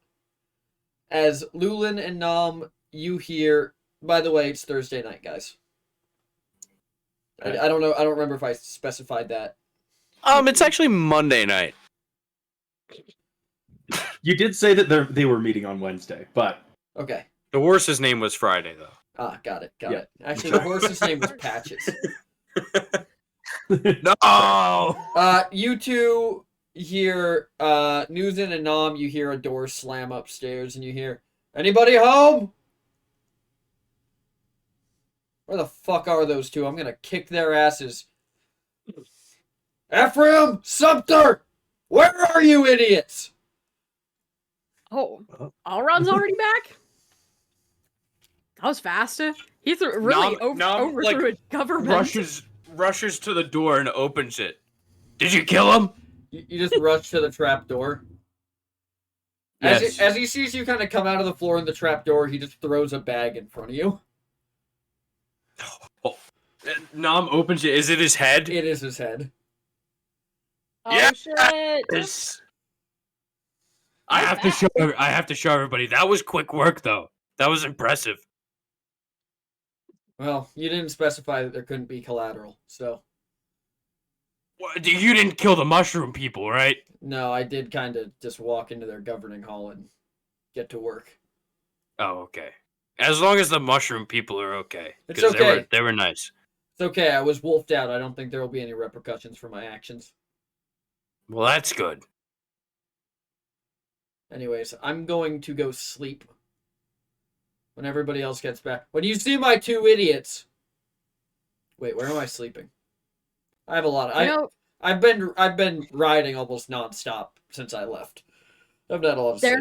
As Lulin and Nom, you hear... By the way, it's Thursday night, guys. I don't know. I don't remember if I specified that. It's actually Monday night. You did say that they were meeting on Wednesday, but Okay. The horse's name was Friday, though. Ah, got it. Got Yeah. it. Actually, the horse's name was Patches. No! You two hear Newsen and Nom. You hear a door slam upstairs, and you hear, "Anybody home?" Where the fuck are those two? I'm gonna kick their asses. Ephraim, Sumter, where are you, idiots? Oh, Alron's already back? That was fast. He really overthrew a government. Rushes to the door and opens it. Did you kill him? You just rush to the trap door. yes. As he sees you kind of come out of the floor in the trap door, he just throws a bag in front of you. Oh. Nom opens it. Is it his head? It is his head. Oh, Yeah. shit. Yes. I Not have to bad. show everybody. That was quick work, though. That was impressive. Well, you didn't specify that there couldn't be collateral, so You didn't kill the mushroom people, right? no, I did kind of just walk into their governing hall and get to work. Oh, okay. As long as the mushroom people are okay. It's 'Cause okay. They were nice. It's okay. I was wolfed out. I don't think there will be any repercussions for my actions. Well, that's good. Anyways, I'm going to go sleep when everybody else gets back. When you see my two idiots. Wait, where am I sleeping? I have a lot of You know, I've been riding almost nonstop since I left. I've not a lot of sleep.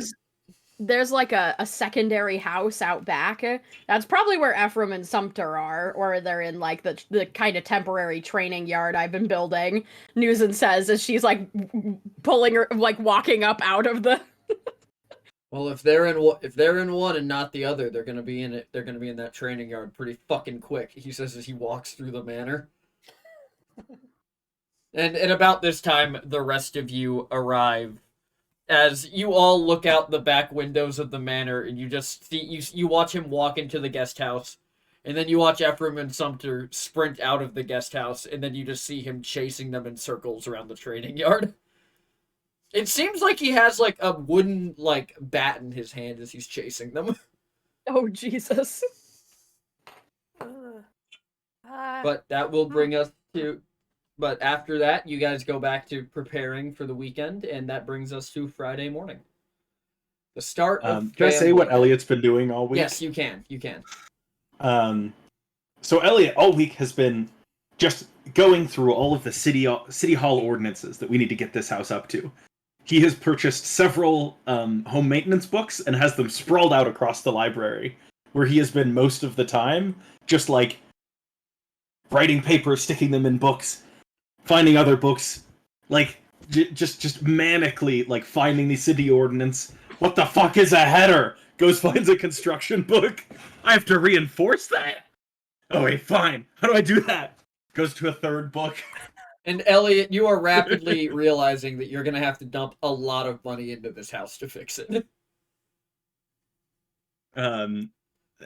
there's like a secondary house out back. That's probably where Ephraim and Sumter are, or they're in like the kind of temporary training yard I've been building. Newson says as she's like pulling her, like walking up out of the. Well, if they're in one and not the other, they're gonna be in it. They're gonna be in that training yard pretty fucking quick. He says as he walks through the manor. And at about this time, the rest of you arrive. As you all look out the back windows of the manor, and you just see you watch him walk into the guest house, and then you watch Ephraim and Sumter sprint out of the guest house, and then you just see him chasing them in circles around the training yard. It seems like he has like a wooden like bat in his hand as he's chasing them. Oh Jesus! But that will bring us to. But after that, you guys go back to preparing for the weekend, and that brings us to Friday morning. The start of. Can I say what family- Elliot's been doing all week? Yes, you can. You can. So Elliot all week has been just going through all of the city hall ordinances that we need to get this house up to. He has purchased several home maintenance books and has them sprawled out across the library, where he has been most of the time, just like writing papers, sticking them in books, finding other books, like just manically like finding the city ordinance. What the fuck is a header? Goes finds a construction book. I have to reinforce that. Oh wait, fine. How do I do that? Goes to a third book. And Elliot, you are rapidly realizing that you're gonna have to dump a lot of money into this house to fix it.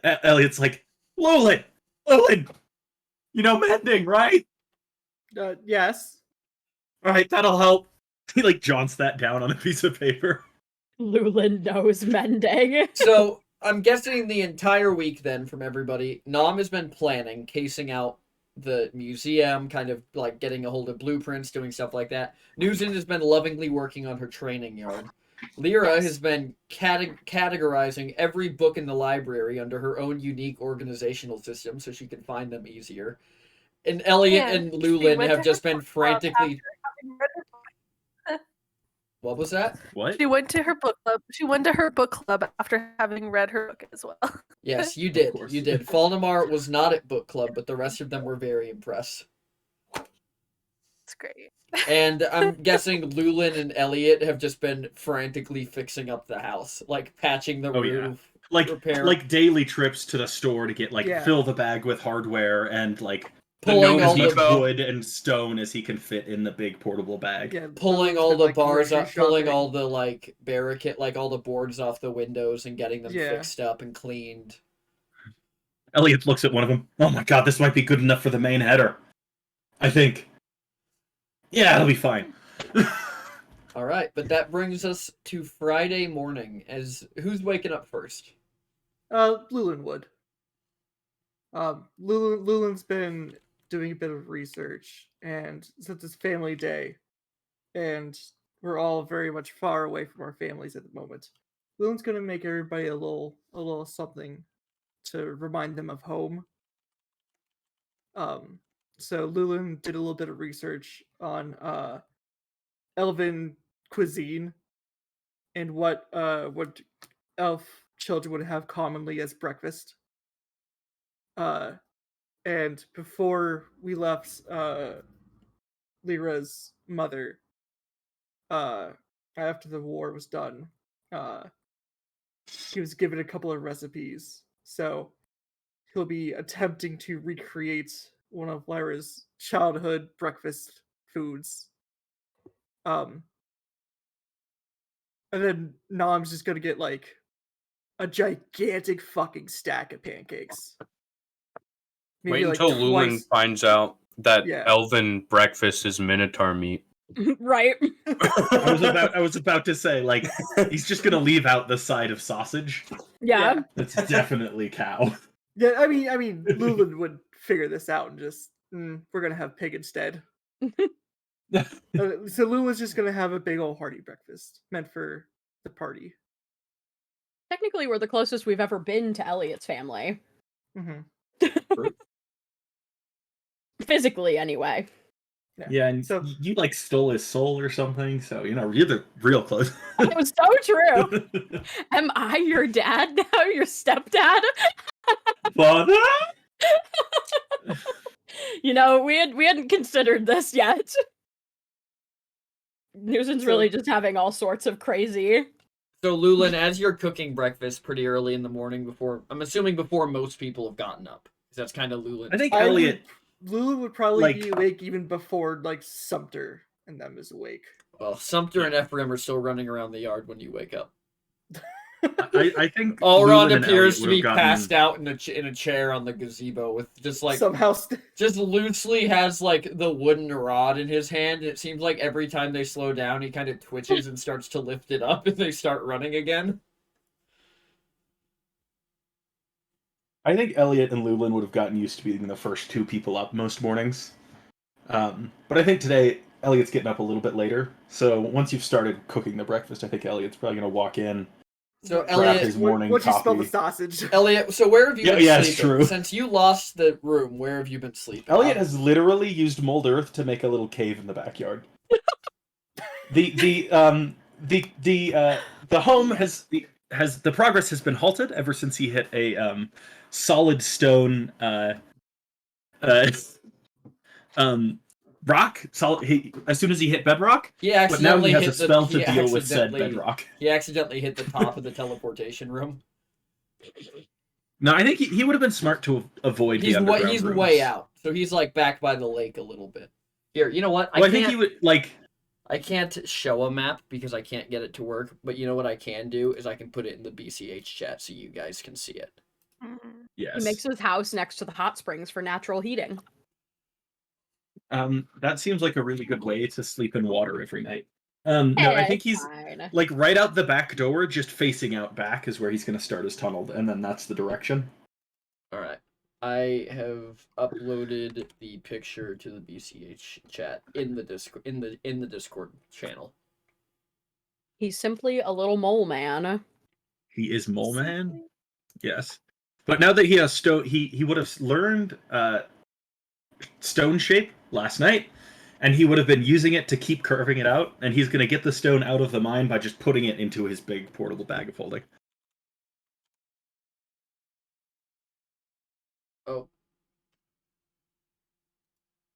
Elliot's like, Lolin, you know mending, right? Yes. All right, that'll help. He like jaunts that down on a piece of paper. Lulin knows mending. So I'm guessing the entire week then from everybody, Nam has been planning, casing out the museum, kind of like getting a hold of blueprints, doing stuff like that. Newson has been lovingly working on her training yard. Lyra has been categorizing every book in the library under her own unique organizational system so she can find them easier. And Elliot and she Lulin went have to just her been book club frantically. after having read her book. What was that? What? She went to her book club. She went to her book club after having read her book as well. Yes, you did. course. You did. Falnamar was not at book club, but the rest of them were very impressed. It's great. And I'm guessing Lulin and Elliot have just been frantically fixing up the house, like patching the Oh, yeah. roof, Like repair, daily trips to the store to get Yeah. fill the bag with hardware and like the Pulling gnome all as much the- wood and stone as he can fit in the big portable bag. Yeah. pulling Lulun's all been, the like, bars grocery up, pulling shopping. all the like barricade, like all the boards off the windows and getting them Yeah. fixed up and cleaned. Elliot looks at one of them. Oh my god, this might be good enough for the main header. I think. Yeah, it'll be fine. All right, but that brings us to Friday morning. As who's waking up first? Lulin would. Lulin's been doing a bit of research, and since it's family day, and we're all very much far away from our families at the moment, Lulin's gonna make everybody a little something to remind them of home. So Lulin did a little bit of research on elven cuisine and what elf children would have commonly as breakfast. And before we left Lyra's mother, after the war was done, he was given a couple of recipes. So he'll be attempting to recreate one of Lyra's childhood breakfast foods. And then Nom's just gonna get like a gigantic fucking stack of pancakes. Wait Like until Lulin twice. finds out that Yeah. elven breakfast is minotaur meat. Right. I was about to say, like, he's just gonna leave out the side of sausage. Yeah. That's definitely cow. Yeah, I mean, Lulin would figure this out and just we're gonna have pig instead. So Lulin's just gonna have a big old hearty breakfast meant for the party. Technically, we're the closest we've ever been to Elliot's family. Mm-hmm. Physically, anyway. Yeah, and So- you like stole his soul or something, so you know you're the real close. It was so true. Am I your dad now? Your stepdad? Father. You know, we hadn't considered this yet. Newson's really just having all sorts of crazy. So Lulin, as you're cooking breakfast pretty early in the morning, before I'm assuming before most people have gotten up, because that's kind of Lulin. I think Elliot. Lulin would probably like- be awake even before like Sumter and them is awake. Well, Sumter and Ephraim are still running around the yard when you wake up. I think Allrond Lulin and appears Elliot to would be have gotten- passed out in a chair on the gazebo with just like Somehow just loosely has like the wooden rod in his hand. It seems like every time they slow down, he kind of twitches and starts to lift it up, and they start running again. I think Elliot and Lulin would have gotten used to being the first two people up most mornings. But I think today Elliot's getting up a little bit later. So once you've started cooking the breakfast, I think Elliot's probably going to walk in. So Grab his Elliot, morning once you smell coffee. the sausage. Elliot, so where have you Yeah, been yeah, it's sleeping? true. Since you lost the room, where have you been sleeping? Elliot has literally used mold earth to make a little cave in the backyard. The home has the progress has been halted ever since he hit a solid stone rock. As soon as he hit bedrock, He but now accidentally he has a hit the spell to he deal with said accidentally- bedrock. He accidentally hit the top of the teleportation room. No, I think he would have been smart to avoid the underground He's rooms. way out, so he's like back by the lake a little bit. Here, you know what? Well, I think he would like. I can't show a map because I can't get it to work. But you know what I can do is I can put it in the BCH chat so you guys can see it. Yes. He makes his house next to the hot springs for natural heating. That seems like a really good way to sleep in water every night. No, I think he's Fine. like right out the back door, just facing out back is where he's going to start his tunnel, and then that's the direction. All right. I have uploaded the picture to the BCH chat in the Discord channel. He's simply a little mole man. He is Mole Man. Yes, but now that he has stone, he would have learned stone shape last night, and he would have been using it to keep carving it out. And he's going to get the stone out of the mine by just putting it into his big portable bag of holding. Oh,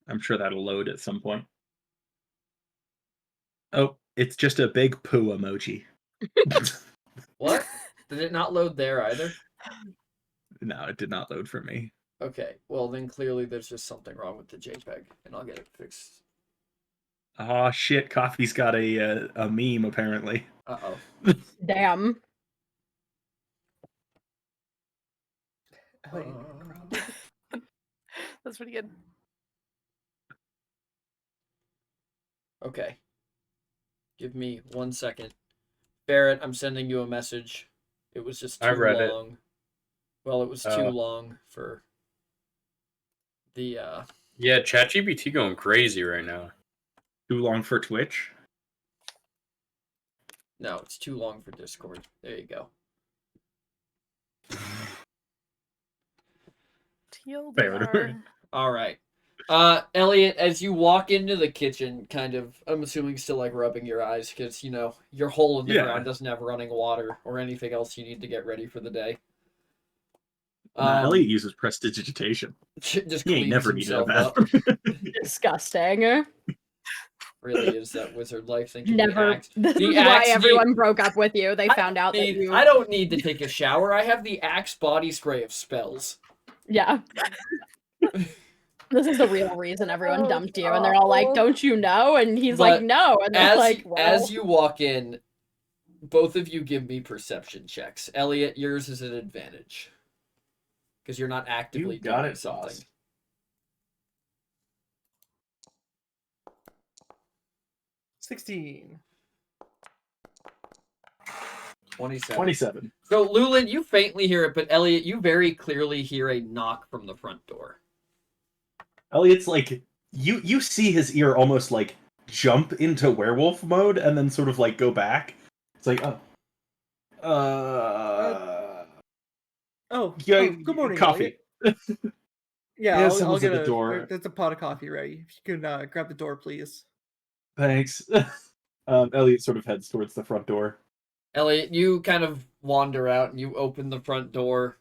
I'm sure that'll load at some point. Oh, it's just a big poo emoji. what? Did it not load there either? No, it did not load for me. Okay, well then clearly there's just something wrong with the JPEG, and I'll get it fixed. Oh shit, Coffee's got a meme apparently. Uh-oh. Damn. That's pretty good. Okay. Give me 1 second. Barrett, I'm sending you a message. It was just too I read it. long. Well, it was too long for the Yeah, ChatGPT going crazy right now. Too long for Twitch. no, it's too long for Discord. There you go. TLDR. All right. Elliot, as you walk into the kitchen, kind of, I'm assuming still like rubbing your eyes because, you know, your hole in the Yeah. ground doesn't have running water or anything else you need to get ready for the day. Elliot uses prestidigitation. Just He ain't cleans never needed a himself up. bathroom. Disgusting. Really is that wizard life thinking Never. This The is why axe everyone broke up with you. They I found out that you. I don't need to take a shower. I have the axe body spray of spells. Yeah. This is the real reason everyone Oh, dumped you, and they're all like, no. "Don't you know?" And he's But like, "No," and they're As like, well, as you walk in, both of you give me perception checks. Elliot, yours is an advantage. Because you're not actively You got doing it, something. boss. 16. 27. 27. So, Lulin, you faintly hear it, but Elliot, you very clearly hear a knock from the front door. Elliot's like, you see his ear almost like jump into werewolf mode and then sort of like go back. It's like, oh. Yeah, Good morning, coffee. Elliot. Yeah, Yeah, I'll someone's get at the door. There's a pot of coffee ready. If you can grab the door, please. Thanks. Elliot sort of heads towards the front door. Elliot, you kind of wander out and you open the front door.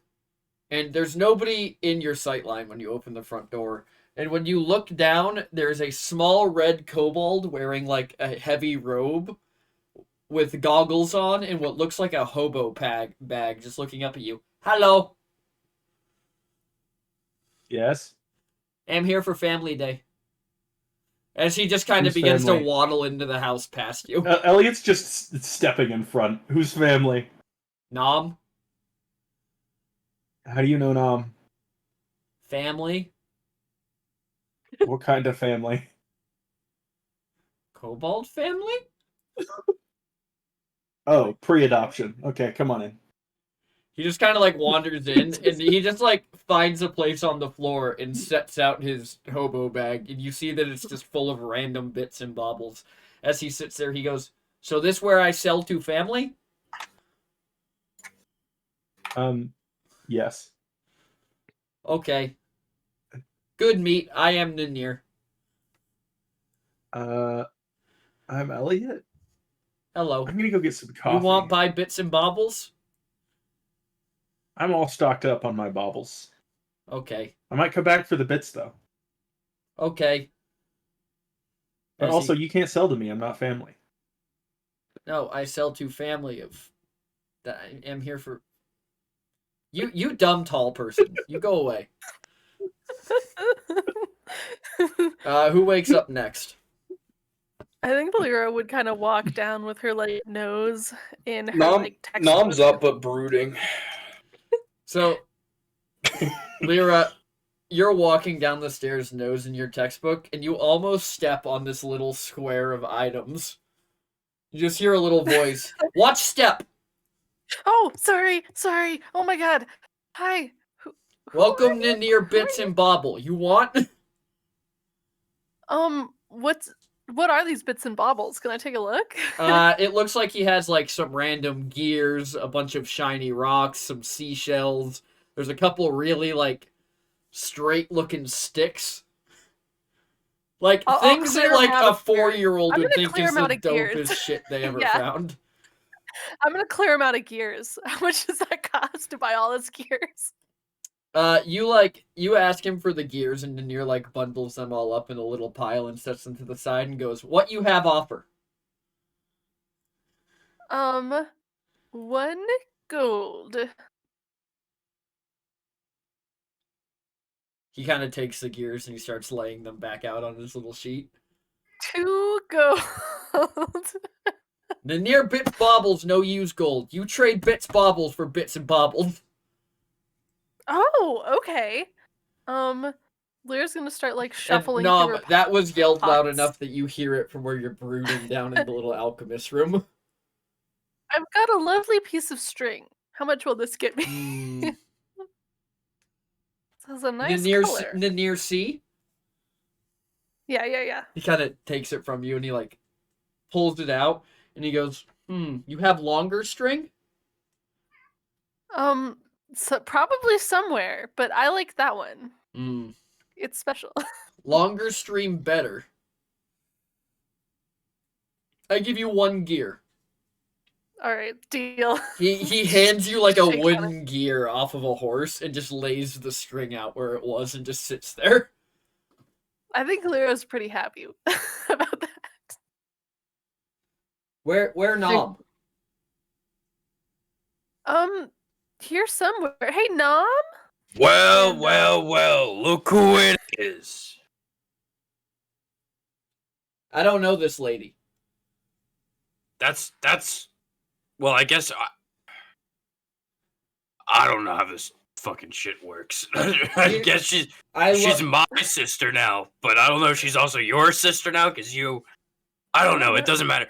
And there's nobody in your sightline when you open the front door. And when you look down, there's a small red kobold wearing like a heavy robe with goggles on and what looks like a hobo bag just looking up at you. Hello, Yes? I'm here for family day. As he just kind of Whose begins family? to waddle into the house past you. Elliot's just stepping in front. Whose family? Nom, How do you know Nom? family, What kind of family? kobold family? Oh, pre-adoption. Okay, come on in. He just kind of like wanders in and he just like finds a place on the floor and sets out his hobo bag. And you see that it's just full of random bits and baubles. As he sits there, he goes, "So this where I sell to family?" Yes. Okay. Good meat. I am Ninir. I'm Elliot. Hello. I'm gonna go get some coffee. You want buy bits and baubles? I'm all stocked up on my baubles. Okay. I might come back for the bits though. Okay. But As also, he- you can't sell to me. I'm not family. No, I sell to family of that I am here for. You dumb tall person. You go away. Who wakes up next? I think Lyra would kind of walk down with her like nose in her Nom, like textbook. Nom's up but brooding. So, Lyra, you're walking down the stairs, nose in your textbook, and you almost step on this little square of items. You just hear a little voice. Watch step. Oh, sorry. Oh my god. Hi. Who Welcome are to you? near Who are Bits you? and Bobble. You want? What are these bits and baubles? Can I take a look? It looks like he has like some random gears, a bunch of shiny rocks, some seashells. There's a couple really like straight looking sticks. Like I'll things clear that 'em like out a of gears. 4-year-old I'm would gonna think clear is 'em out the of gears. dopest shit they ever Yeah. found. I'm gonna clear them out of gears. How much does that cost to buy all his gears? You ask him for the gears and Nier like bundles them all up in a little pile and sets them to the side and goes, "What you have offer?" 1 gold. He kind of takes the gears and he starts laying them back out on his little sheet. 2 gold. Nier bits baubles, no use gold. You trade bits baubles for bits and baubles. Oh, okay. Lyra's gonna start like And shuffling Nom, through her that was yelled loud pockets. enough that you hear it from where you're brooding down in the little alchemist room. I've got a lovely piece of string. How much will this get me? Hmm. This has a nice color. Nier C? Yeah. He kind of takes it from you and he like pulls it out and he goes, you have longer string? So probably somewhere, but I like that one. Hmm. It's special. Longer stream better. I give you 1 gear. All right, deal. He hands you like a Shake on wooden gear off of a horse and just lays the string out where it was and just sits there. I think Lyra's pretty happy about that. Where Nom? Here somewhere. Hey, Nom. Well, look who it is. I don't know this lady. That's Well, I guess I don't know how this fucking shit works. I guess she's my sister now, but I don't know if she's also your sister now because I don't know. It doesn't matter.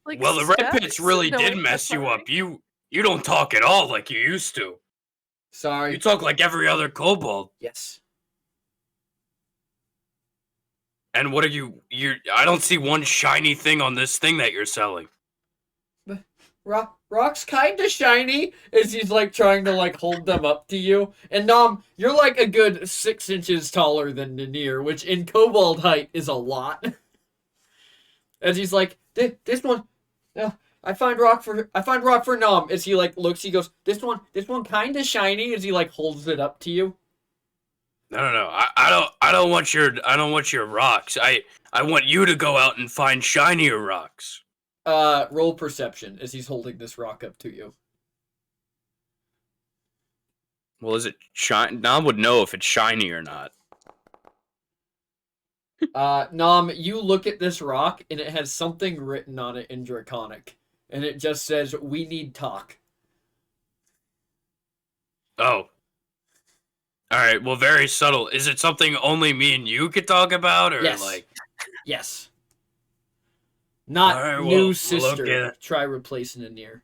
Like Well, the red pits steps? really No, did wait, mess that's you not up. right. You don't talk at all like you used to. You Sorry. talk like every other kobold. Yes. And what are you? I don't see one shiny thing on this thing that you're selling. Rock's kind of shiny as he's like trying to like hold them up to you. And Nom, you're like a good 6 inches taller than Nanir, which in kobold height is a lot. As he's like, this one, I find rock for Nom. As he like looks, he goes, this one kind of shiny. As he like holds it up to you. No. I don't want your rocks. I want you to go out and find shinier rocks. Roll perception as he's holding this rock up to you. Well, is it shiny? Nom would know if it's shiny or not. Nom, you look at this rock and it has something written on it in Draconic, and it just says, "We need talk." Oh. All right. Well, very subtle. Is it something only me and you could talk about, or Yes. like? Yes. Not All right, new well, sister. okay. Try replacing Anir.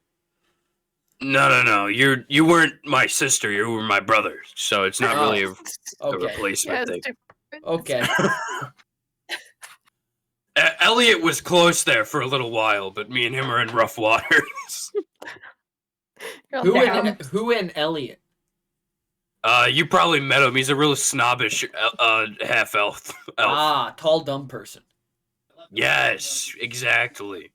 No. You weren't my sister. You were my brother. So it's not really a Okay. replacement thing. Okay. Elliot was close there for a little while, but me and him are in rough waters. Who and Elliot? You probably met him. He's a real snobbish half elf. Ah, tall dumb person. Yes, exactly.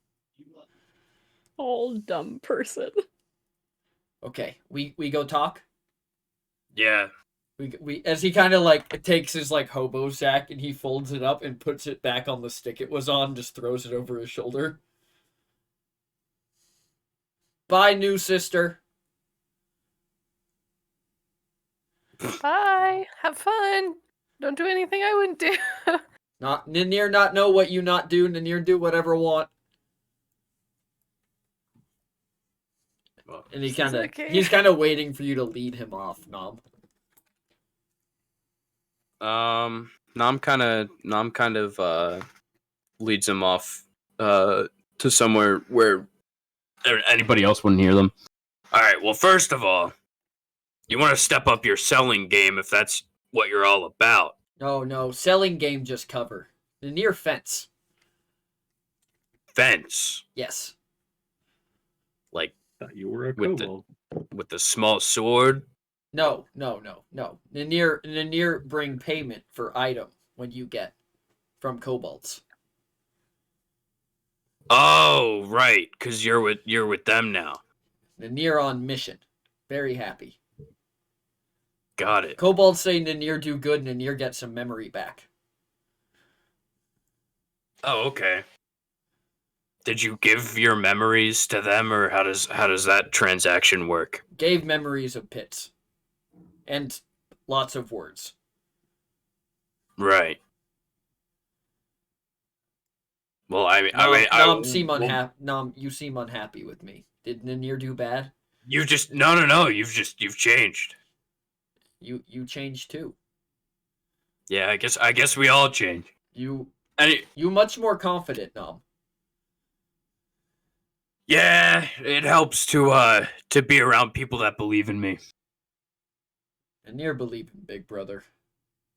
Old dumb person. Okay, we go talk. Yeah. We as he kind of like takes his like hobo sack and he folds it up and puts it back on the stick it was on, just throws it over his shoulder. Bye, new sister. Bye. Have fun. Don't do anything I wouldn't do. Not Nanir not know what you not do, Nanir do whatever want. And he's kind of waiting for you to lead him off, Nom. Nom kind of leads him off to somewhere where anybody else wouldn't hear them. All right. Well, first of all, you want to step up your selling game if that's what you're all about. No, selling game just cover. Nanir fence. Fence. Yes. Like Thought you were a with kobold. with the small sword. No. Nanir bring payment for item when you get from kobolds. Oh, right, because you're with them now. Nanir on mission. Very happy. Got it. Kobolds say Nanir do good, Nanir gets some memory back. Oh, okay. Did you give your memories to them, or how does that transaction work? Gave memories of pits. And lots of words. Right. Well, Nom, you seem unhappy with me. Did Nanir do bad? You just no. You've changed. You changed too. Yeah, I guess we all change. You much more confident, Nom. Yeah, it helps to be around people that believe in me. Nanir believe in Big Brother.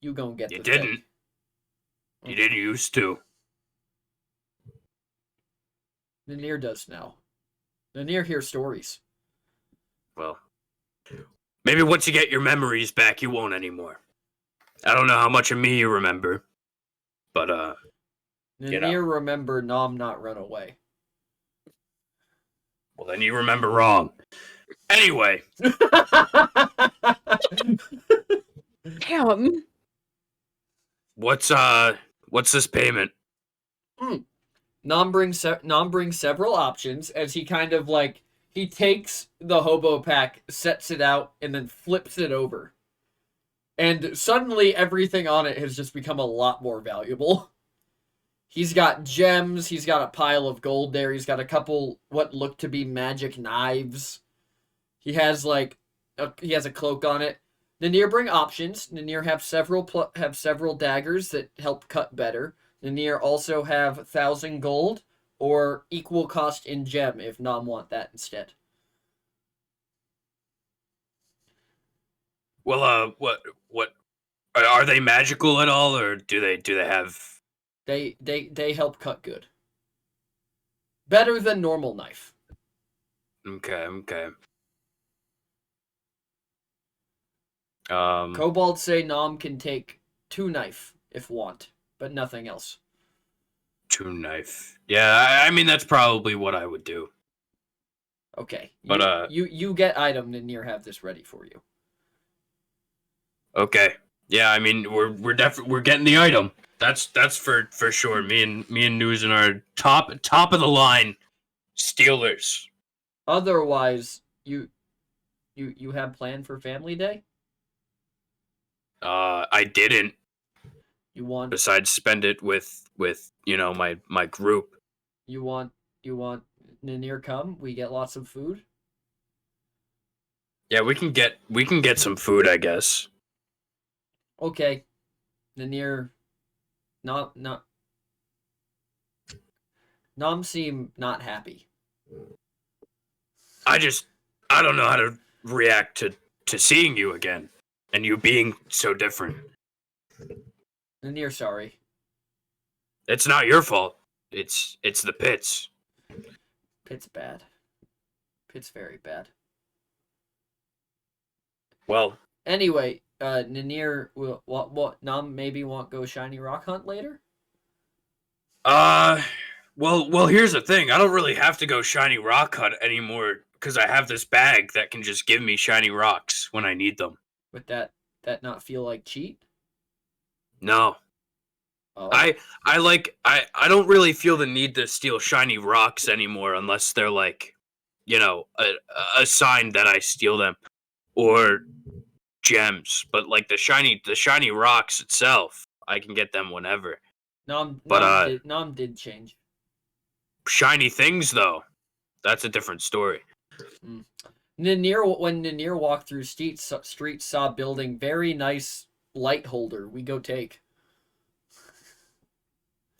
You gonna get You the didn't. thing. You didn't used to. Nanir does now. Nanir hears stories. Well, maybe once you get your memories back, you won't anymore. I don't know how much of me you remember, but Nanir remember Nom not run away. well, then you remember wrong. Anyway. Damn. What's this payment? Nom brings several options as he kind of like he takes the hobo pack, sets it out, and then flips it over. And suddenly everything on it has just become a lot more valuable. He's got gems. He's got a pile of gold there. He's got a couple what look to be magic knives. He has he has a cloak on it. Nanir bring options. Nanir have several daggers that help cut better. Nanir also have 1,000 gold or equal cost in gem if Nam want that instead. Well, what are they magical at all, or do they have? They help cut good. Better than normal knife. Okay. Kobolds say Nam can take 2 knife if want, but nothing else. 2 knife. Yeah, I mean that's probably what I would do. Okay. But you get item and Nanir have this ready for you. Okay. Yeah, I mean we're getting the item. That's for sure. Me and Newsen are top of the line stealers. Otherwise, you have planned for family day? I didn't. You want Besides spend it with my group. you want Nanir come? We get lots of food? Yeah, we can get some food, I guess. Okay. Nanir not Nam seem not happy. I don't know how to react to seeing you again and you being so different. Nanir sorry. It's not your fault. It's the pits. Pit's bad. Pit's very bad. Well, Anyway, Nanir will what Nam maybe won't go shiny rock hunt later? well, here's the thing. I don't really have to go shiny rock hunt anymore because I have this bag that can just give me shiny rocks when I need them. Would that not feel like cheat? No. Oh. I don't really feel the need to steal shiny rocks anymore unless they're like, a sign that I steal them or gems. But like the shiny rocks itself, I can get them whenever. Nam did change. Shiny things though, that's a different story. When Nanir walked through streets saw building very nice light holder. We go take.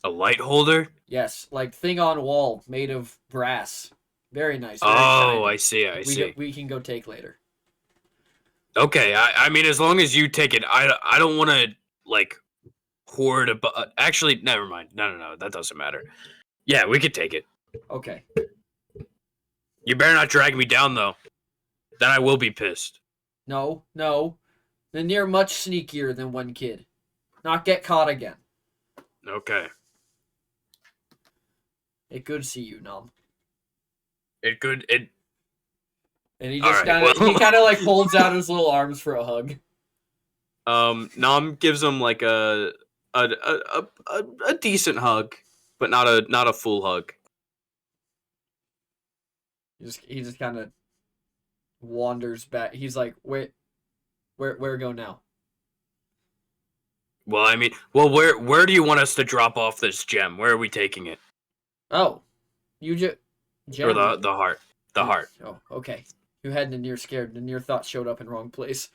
A light holder? Yes, like thing on wall made of brass. Very nice. Very Oh, shiny. I see. We can go take later. Okay, I mean, as long as you take it, I don't want to like hoard actually, never mind. No, that doesn't matter. Yeah, we could take it. Okay. You better not drag me down though. Then I will be pissed. No. Nanir much sneakier than one kid. Not get caught again. Okay. It good see you, Nam. It. And he just All right, kind of like holds out his little arms for a hug. Nam gives him like a decent hug, but not a full hug. He just kind of wanders back. He's like, where go now? Well, I mean, where do you want us to drop off this gem? Where are we taking it? Oh, you just Or the heart. The heart. Oh, okay. You had Nanir scared. Nanir thought showed up in wrong place.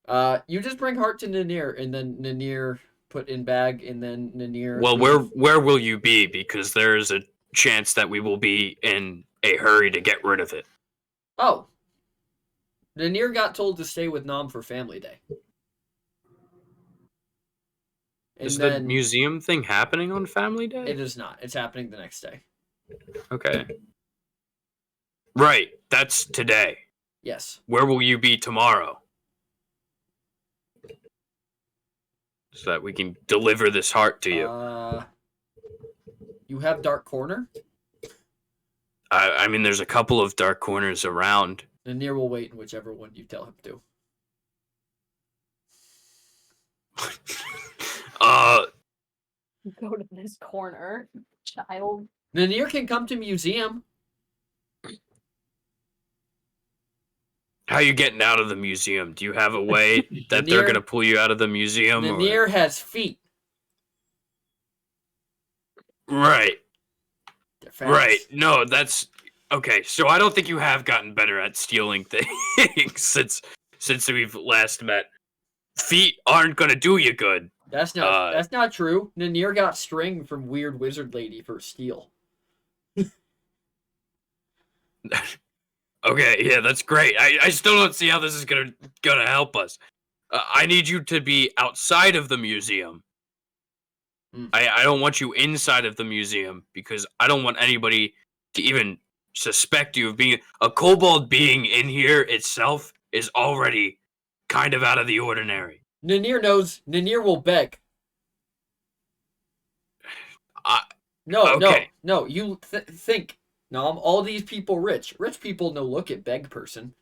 You just bring heart to Nanir, and then Nanir put in bag, and then Nanir. Well, where will you be? Because there is a chance that we will be in a hurry to get rid of it. Oh. Nanir got told to stay with Nam for family day. And Is then, the museum thing happening on Family Day? It is not. It's happening the next day. Okay. Right. That's today. Yes. Where will you be tomorrow? So that we can deliver this heart to you. You have Dark Corner? I mean, there's a couple of dark corners around. Nanir will wait in whichever one you tell him to. Go to this corner, child. Nanir can come to museum. How you getting out of the museum? Do you have a way that they're gonna pull you out of the museum? Nanir has feet. Right. They're Right. fast. No, that's okay. So I don't think you have gotten better at stealing things since we've last met. Feet aren't gonna do you good. That's not true. Ninier got string from Weird Wizard Lady for steal. Okay, yeah, that's great. I still don't see how this is gonna help us. I need you to be outside of the museum. I don't want you inside of the museum because I don't want anybody to even suspect you of being a kobold. Being in here itself is already kind of out of the ordinary. Ninier knows. Ninier will beg. I, No, okay. no. You think. Nom, all these people rich. Rich people no look at beg person.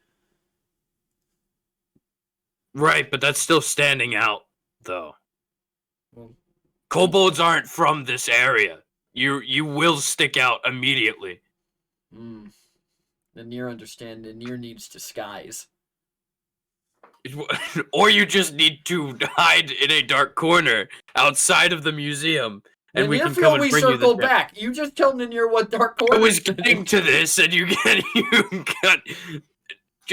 Right, but that's still standing out, though. Well, Kobolds aren't from this area. You will stick out immediately. Ninier understand. Ninier needs disguise. Or you just need to hide in a dark corner outside of the museum, and we Ninier can feel come we and bring you circle the. back. You just tell Ninier what dark I corner. was getting to this, and you got.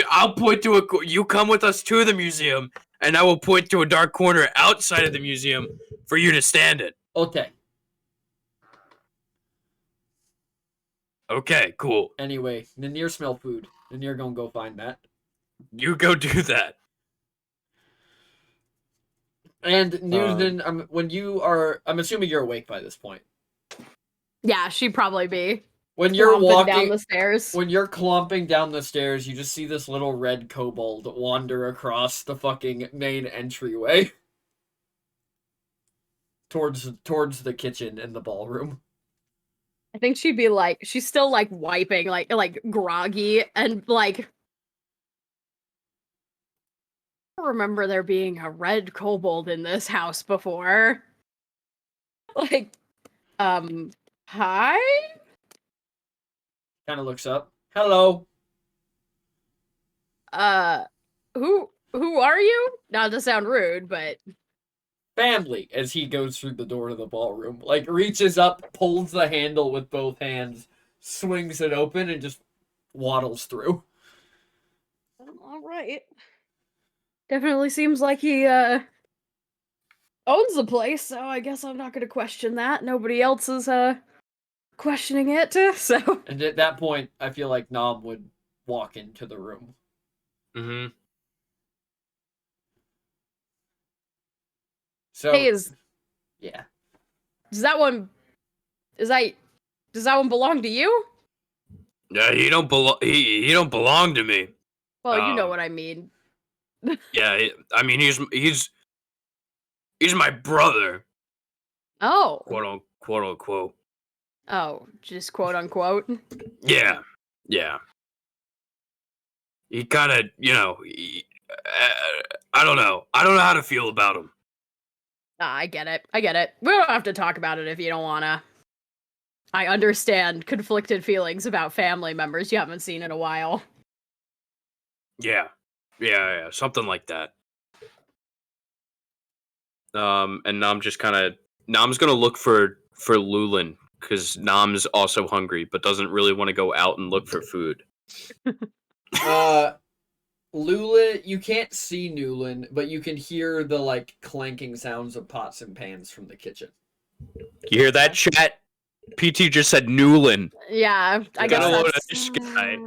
I'll point to a. You come with us to the museum, and I will point to a dark corner outside of the museum for you to stand in. Okay. Okay, cool. Anyway, Ninier smell food. Ninier gonna go find that. You go do that. And Newton, when you are, I'm assuming you're awake by this point. Yeah, she'd probably be. When you're Clomping walking down the stairs. When you're clomping down the stairs, you just see this little red kobold wander across the fucking main entryway towards the kitchen and the ballroom. I think she'd be like, she's still like wiping, like groggy, and like. I don't remember there being a red kobold in this house before. Like, hi? Kind of looks up. Hello. Who are you? Not to sound rude, but Family, as he goes through the door to the ballroom. Like, reaches up, pulls the handle with both hands, swings it open, and just waddles through. all right. Definitely seems like he owns the place, so I guess I'm not gonna question that. Nobody else is questioning it, so. And at that point, I feel like Nom would walk into the room. Mm-hmm. So, Hey, yeah. does that one belong to you? Yeah, he don't belong. He don't belong to me. Well, you know what I mean. Yeah, I mean he's my brother. Oh. Quote unquote. Oh, just quote unquote. Yeah. He kind of, I don't know. I don't know how to feel about him. I get it. We don't have to talk about it if you don't wanna. I understand conflicted feelings about family members you haven't seen in a while. Yeah, something like that. And Nam's gonna look for Lulin because Nam's also hungry, but doesn't really want to go out and look for food. Lula, you can't see Newlin, but you can hear the like clanking sounds of pots and pans from the kitchen. You hear that, chat? PT just said Newlin. Yeah, I guess Gotta load that's. this guy.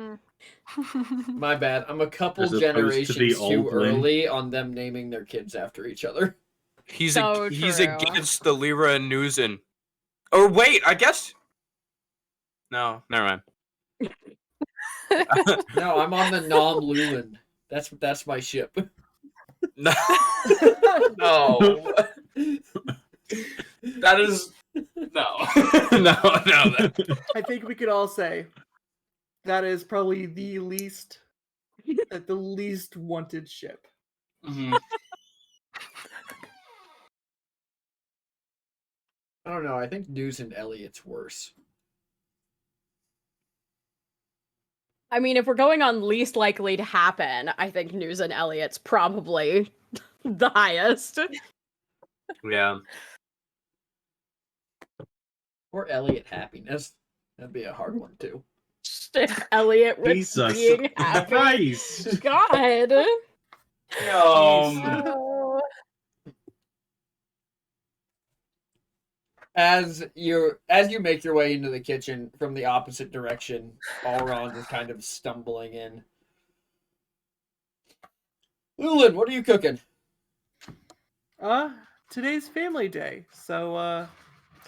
My bad. I'm a couple As opposed to the generations old too one. early on them naming their kids after each other. He's So he's true. against the Lyra and Newsin. Or wait, I guess. No, never mind. No, I'm on the Nom Lulin. That's my ship. No, no, that is no. I think we could all say that is probably the least wanted ship. Mhm. I don't know. I think News and Elliot's worse. I mean, if we're going on least likely to happen, I think News and Elliot's probably the highest. Yeah. Or Elliot Happiness. That'd be a hard one too. If Elliot was Jesus being happy. Christ. God. Oh, As you make your way into the kitchen from the opposite direction, Allron is kind of stumbling in. Lulin, what are you cooking? Today's family day, so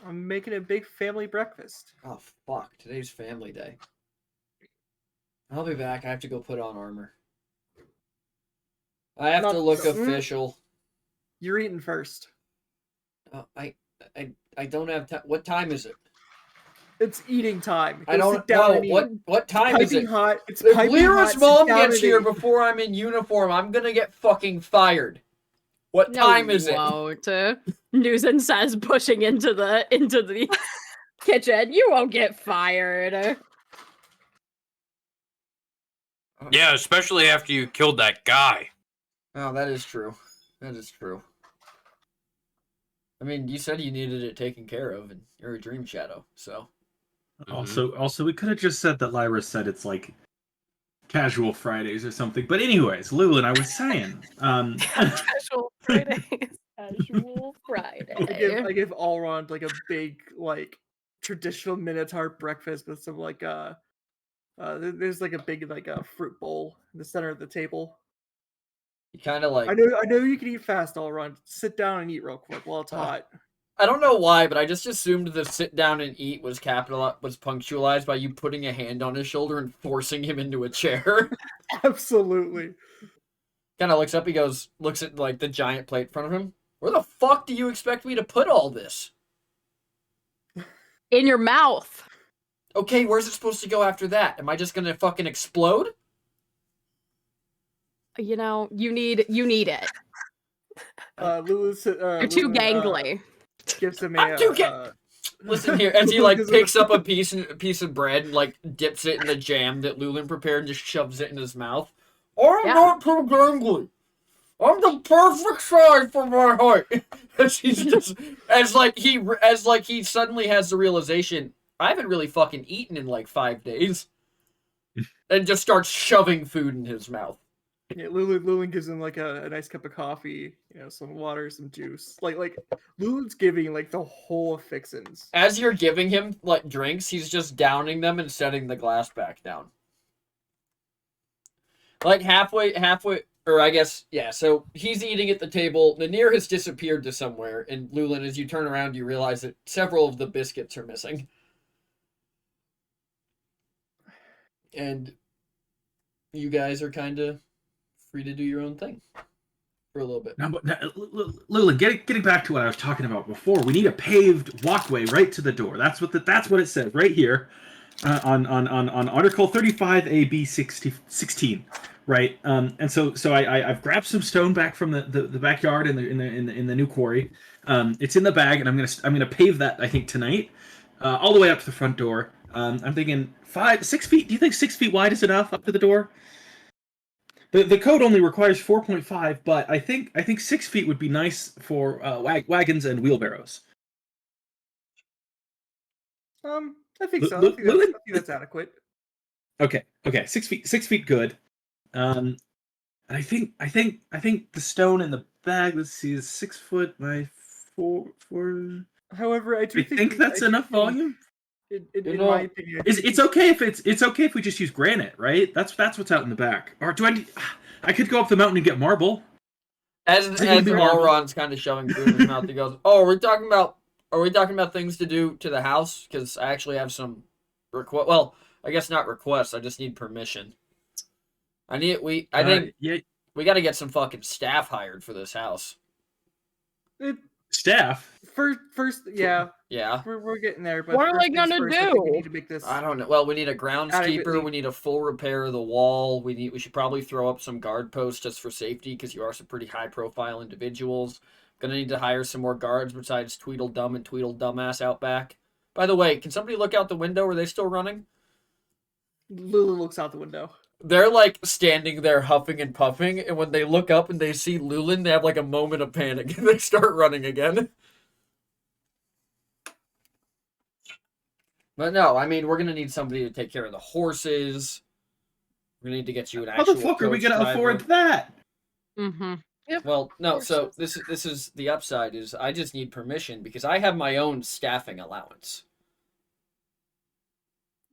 I'm making a big family breakfast. Oh fuck, today's family day. I'll be back. I have to go put on armor. I have to look official. You're eating first. I don't have time. What time is it? It's eating time. I don't know. What time is Piping it? hot. It's If piping Lyra's hot. mom Sit down gets and here eat. before I'm in uniform, I'm gonna get fucking fired. What time is it? Won't. Newson says, pushing into the kitchen. You won't get fired. Yeah, especially after you killed that guy. Oh, that is true. That is true. I mean, you said you needed it taken care of, and you're a dream shadow, so. Also, we could have just said that Lyra said it's like casual Fridays or something. But anyways, Lulin, I was saying, casual Fridays. Casual Friday. I give Allron like a big like traditional Minotaur breakfast with some like there's like a big like a fruit bowl in the center of the table. You kind of like. I know you can eat fast, Allron. Sit down and eat real quick while it's hot. I don't know why, but I just assumed the sit down and eat was punctualized by you putting a hand on his shoulder and forcing him into a chair. Absolutely. Kind of looks up, looks at like the giant plate in front of him. Where the fuck do you expect me to put all this? In your mouth. Okay, where's it supposed to go after that? Am I just gonna fucking explode? You know, you need it. Lewis, You're too gangly. Gives him I'm too Listen here, as he like picks up a piece of bread and like dips it in the jam that Lulin prepared and just shoves it in his mouth. I'm not too gangly. I'm the perfect size for my height. as he suddenly has the realization, I haven't really fucking eaten in like 5 days. And just starts shoving food in his mouth. Yeah, Lulin gives him like a nice cup of coffee, some water, some juice. Like Lulin's giving like the whole fixins. As you're giving him like drinks, he's just downing them and setting the glass back down. Like halfway, or I guess, yeah, so he's eating at the table. Nanir has disappeared to somewhere, and Lulin, as you turn around, you realize that several of the biscuits are missing. And you guys are kind of free to do your own thing for a little bit. Lulin, getting back to what I was talking about before, we need a paved walkway right to the door. That's what it says right here on Article 35 AB 16, right? And so I've grabbed some stone back from the backyard in the new quarry. It's in the bag, and I'm gonna pave that, I think, tonight, all the way up to the front door. I'm thinking 6 feet. Do you think 6 feet wide is enough up to the door? The code only requires 4.5, but I think 6 feet would be nice for wagons and wheelbarrows. I think so. I think that's adequate. Okay. 6 feet, good. And I think the stone in the bag. Let's see, is 6 foot by 4. However, I think that's enough volume. In my opinion, it's okay if we just use granite, right? That's what's out in the back. Or do I could go up the mountain and get marble. As Allron's kind of shoving food in his mouth, he goes, "Oh, are we talking about things to do to the house? Because I actually have some request. Well, I guess not requests. I just need permission. I think we got to get some fucking staff hired for this house. Staff. First, yeah. Yeah. We're getting there, but what are they gonna do? I think we need to make this. I don't know. Well, we need a groundskeeper. We need a full repair of the wall. We should probably throw up some guard posts just for safety, because you are some pretty high-profile individuals. Gonna need to hire some more guards besides Tweedledum and Tweedledumbass out back. By the way, can somebody look out the window? Are they still running? Lulu looks out the window. They're like standing there huffing and puffing, and when they look up and they see Lulin, they have like a moment of panic and they start running again. But no, I mean, we're gonna need somebody to take care of the horses. We're gonna need to get you an How actual the fuck are we coach gonna driver. afford that? Mm-hmm. Yep. Well, no. So Horses. this is the upside. Is I just need permission because I have my own staffing allowance.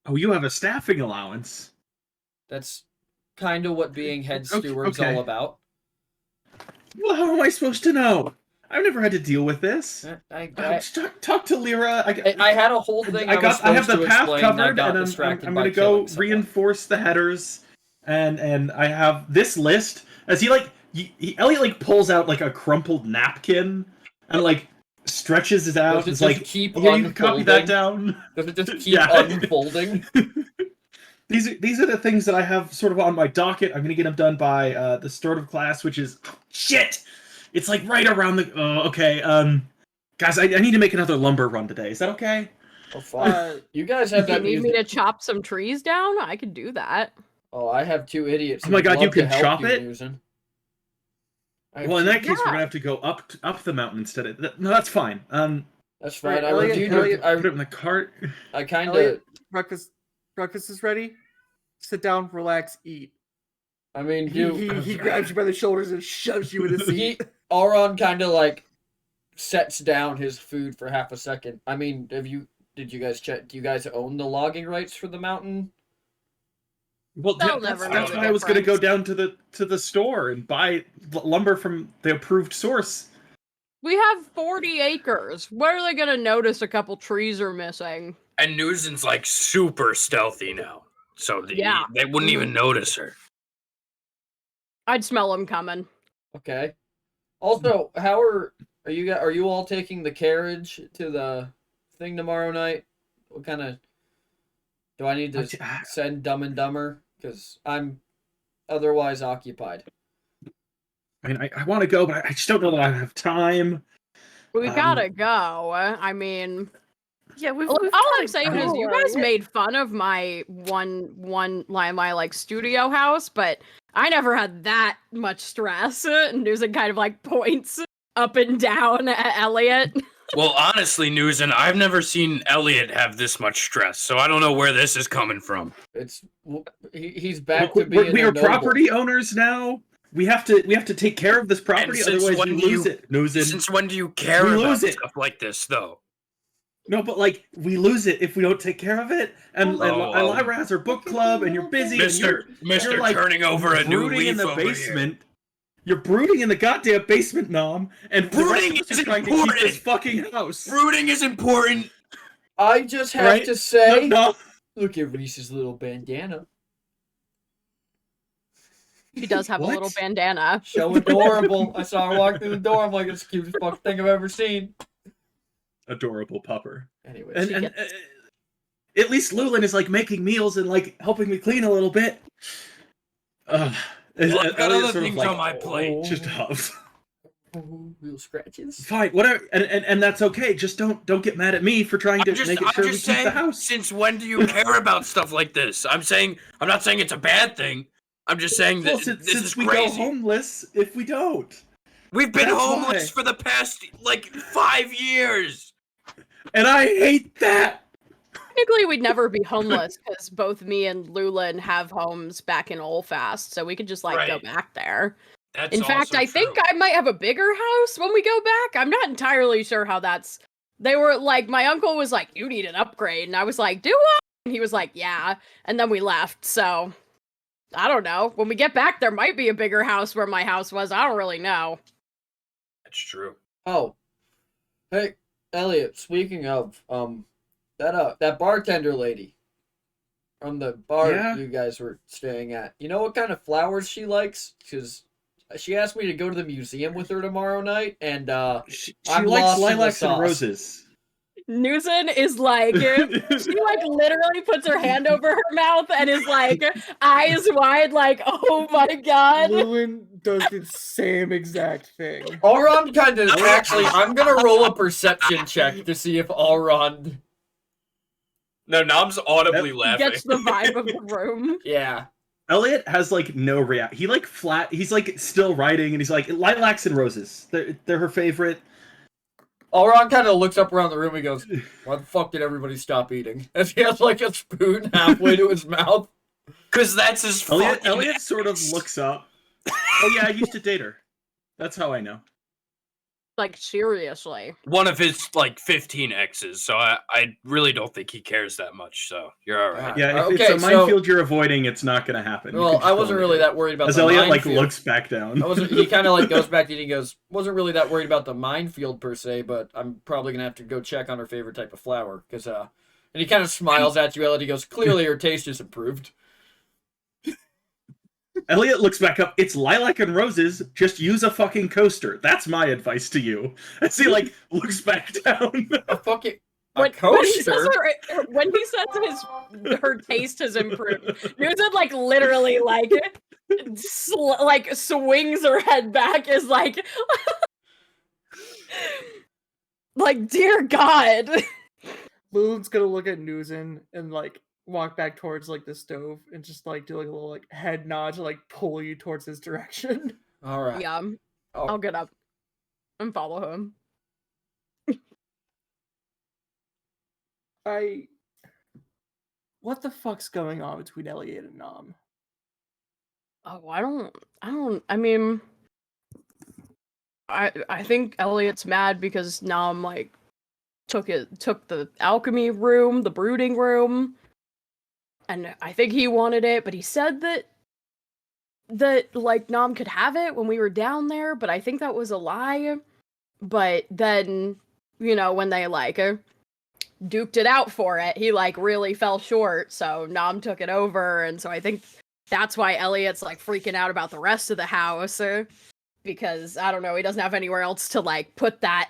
Oh, you have a staffing allowance. That's kind of what being head Okay, steward's okay. all about. Well, how am I supposed to know? I've never had to deal with this. Talk to Lyra. I had a whole thing. I have the path explain, covered, I got and distracted I'm by gonna killing go someone. reinforce the headers, and I have this list. As Elliot like pulls out like a crumpled napkin and like stretches it out. Does it It's just like, keep here, you can copy that unfolding? down. Does it just keep Yeah. unfolding? These are the things that I have sort of on my docket. I'm gonna get them done by the start of class, which is shit. It's like right around the. Okay. Guys, I need to make another lumber run today. Is that okay? Oh, fine. You guys have Do you that need me music. to chop some trees down? I could do that. Oh, I have two idiots. Oh who my would God, you love to can help chop you, it? Newson. Well, in that case, we're Yeah. gonna have to go up the mountain instead of. No, that's fine. That's fine. I Elliot, reviewed Elliot, your. Put it in the cart. I kind of. Elliot, breakfast is ready. Sit down, relax, eat. I mean, He grabs you by the shoulders and shoves you in the seat. Auron kind of like sets down his food for half a second. I mean, did you guys check? Do you guys own the logging rights for the mountain? Well, They'll that's never know the why I was gonna go difference. down to the store and buy lumber from the approved source. We have 40 acres. Where are they gonna notice a couple trees are missing? And Newson's like super stealthy now, so Yeah. they wouldn't even notice her. I'd smell them coming. Okay. Also, how are you all taking the carriage to the thing tomorrow night? What kind of do I need to send Dumb and Dumber? Because I'm otherwise occupied. I mean, I want to go, but I just don't know that I have time. We gotta go. I mean, Yeah, we've all gotta I'm saying is you go. guys made fun of my my like studio house, but I never had that much stress. And Newsom kind of like points up and down at Elliot. Well, honestly, Newson, I've never seen Elliot have this much stress, so I don't know where this is coming from. He's back to being We a are noble. property owners now. We have to take care of this property, since otherwise when we do lose you- it. Newson. Since when do you care We about lose it. stuff like this, though? No, but like we lose it if we don't take care of it. And Oh, Lyra has her book club, and you're busy. Mister, and you're like turning over a new brooding leaf in the over here. basement. You're brooding in the goddamn basement, Nom, and Brooding the rest of us is are trying to keep important. this fucking house. Brooding is important. I just have Right? to say, No. look at Reese's little bandana. He does have What? a little bandana. So adorable. I saw her walk through the door. I'm like, it's the cutest fucking thing I've ever seen. Adorable pupper. Anyways, And at least Lulin is like making meals and like helping me clean a little bit. Well, I've got other things on my plate. Just huff. Real scratches. Fine, whatever, and that's okay. Just don't get mad at me for trying to make it sure we keep saying, the house. Since when do you care about stuff like this? I'm not saying it's a bad thing. I'm just saying that Well, this since is we crazy. go homeless if we don't. We've been That's homeless why. for the past like 5 years. And I hate that. Technically, we'd never be homeless because both me and Lulin have homes back in Oldfast, so we could just like go Right. back there. That's In fact, also I think true. I might have a bigger house when we go back. I'm not entirely sure how that's. They were like, my uncle was like, "You need an upgrade," and I was like, "Do I?" And he was like, "Yeah," and then we left. So I don't know. When we get back, there might be a bigger house where my house was. I don't really know. That's true. Oh, hey, Elliot. Speaking of that bartender lady from the bar Yeah? you guys were staying at. You know what kind of flowers she likes? Because she asked me to go to the museum with her tomorrow night, and She I'm likes lost in the lilacs and sauce. roses. Newson is like, she like literally puts her hand over her mouth and is like, eyes wide, like, oh my god. Lewin does the same exact thing. Auron kind of actually. I'm gonna roll a perception check to see if Auron. No, Nom's audibly laughing. Gets the vibe of the room. Yeah. Elliot has like no react. He like he's like still writing, and he's like lilacs and roses. They're her favorite. Alron kind of looks up around the room and goes, "Why the fuck did everybody stop eating?" As he has like a spoon halfway to his mouth. Because that's his Elliot sort of looks up. Oh yeah, I used to date her. That's how I know. Like, seriously. one of his, like, 15 exes, so I really don't think he cares that much, so you're alright. Yeah, if Okay, it's a so- minefield you're avoiding, it's not gonna happen. You Well, could just I go wasn't on a really date. that worried about As the Elliot like minefield. looks back down. He kind of like goes back to eating. Goes, wasn't really that worried about the minefield per se, but I'm probably gonna have to go check on her favorite type of flower because and he kind of smiles at you, Elliot. He goes, clearly her taste is improved. Elliot looks back up. It's lilac and roses. Just use a fucking coaster. That's my advice to you. As he like looks back down. A fucking When he coaster. says her taste has improved, Newton like literally like like swings her head back, is like like dear God. Lulu's gonna look at Newton and like walk back towards like the stove and just like do like a little like head nod to like pull you towards his direction. All right. Yeah, Oh, I'll get up and follow him. What the fuck's going on between Elliot and Nom? Oh, I mean, I think Elliot's mad because Nam like took the alchemy room, the brooding room, and I think he wanted it, but he said that like Nam could have it when we were down there, but I think that was a lie. But then, you know, when they like duked it out for it, he like really fell short, so Nam took it over, and so I think that's why Elliot's like freaking out about the rest of the house, because I don't know, he doesn't have anywhere else to like put that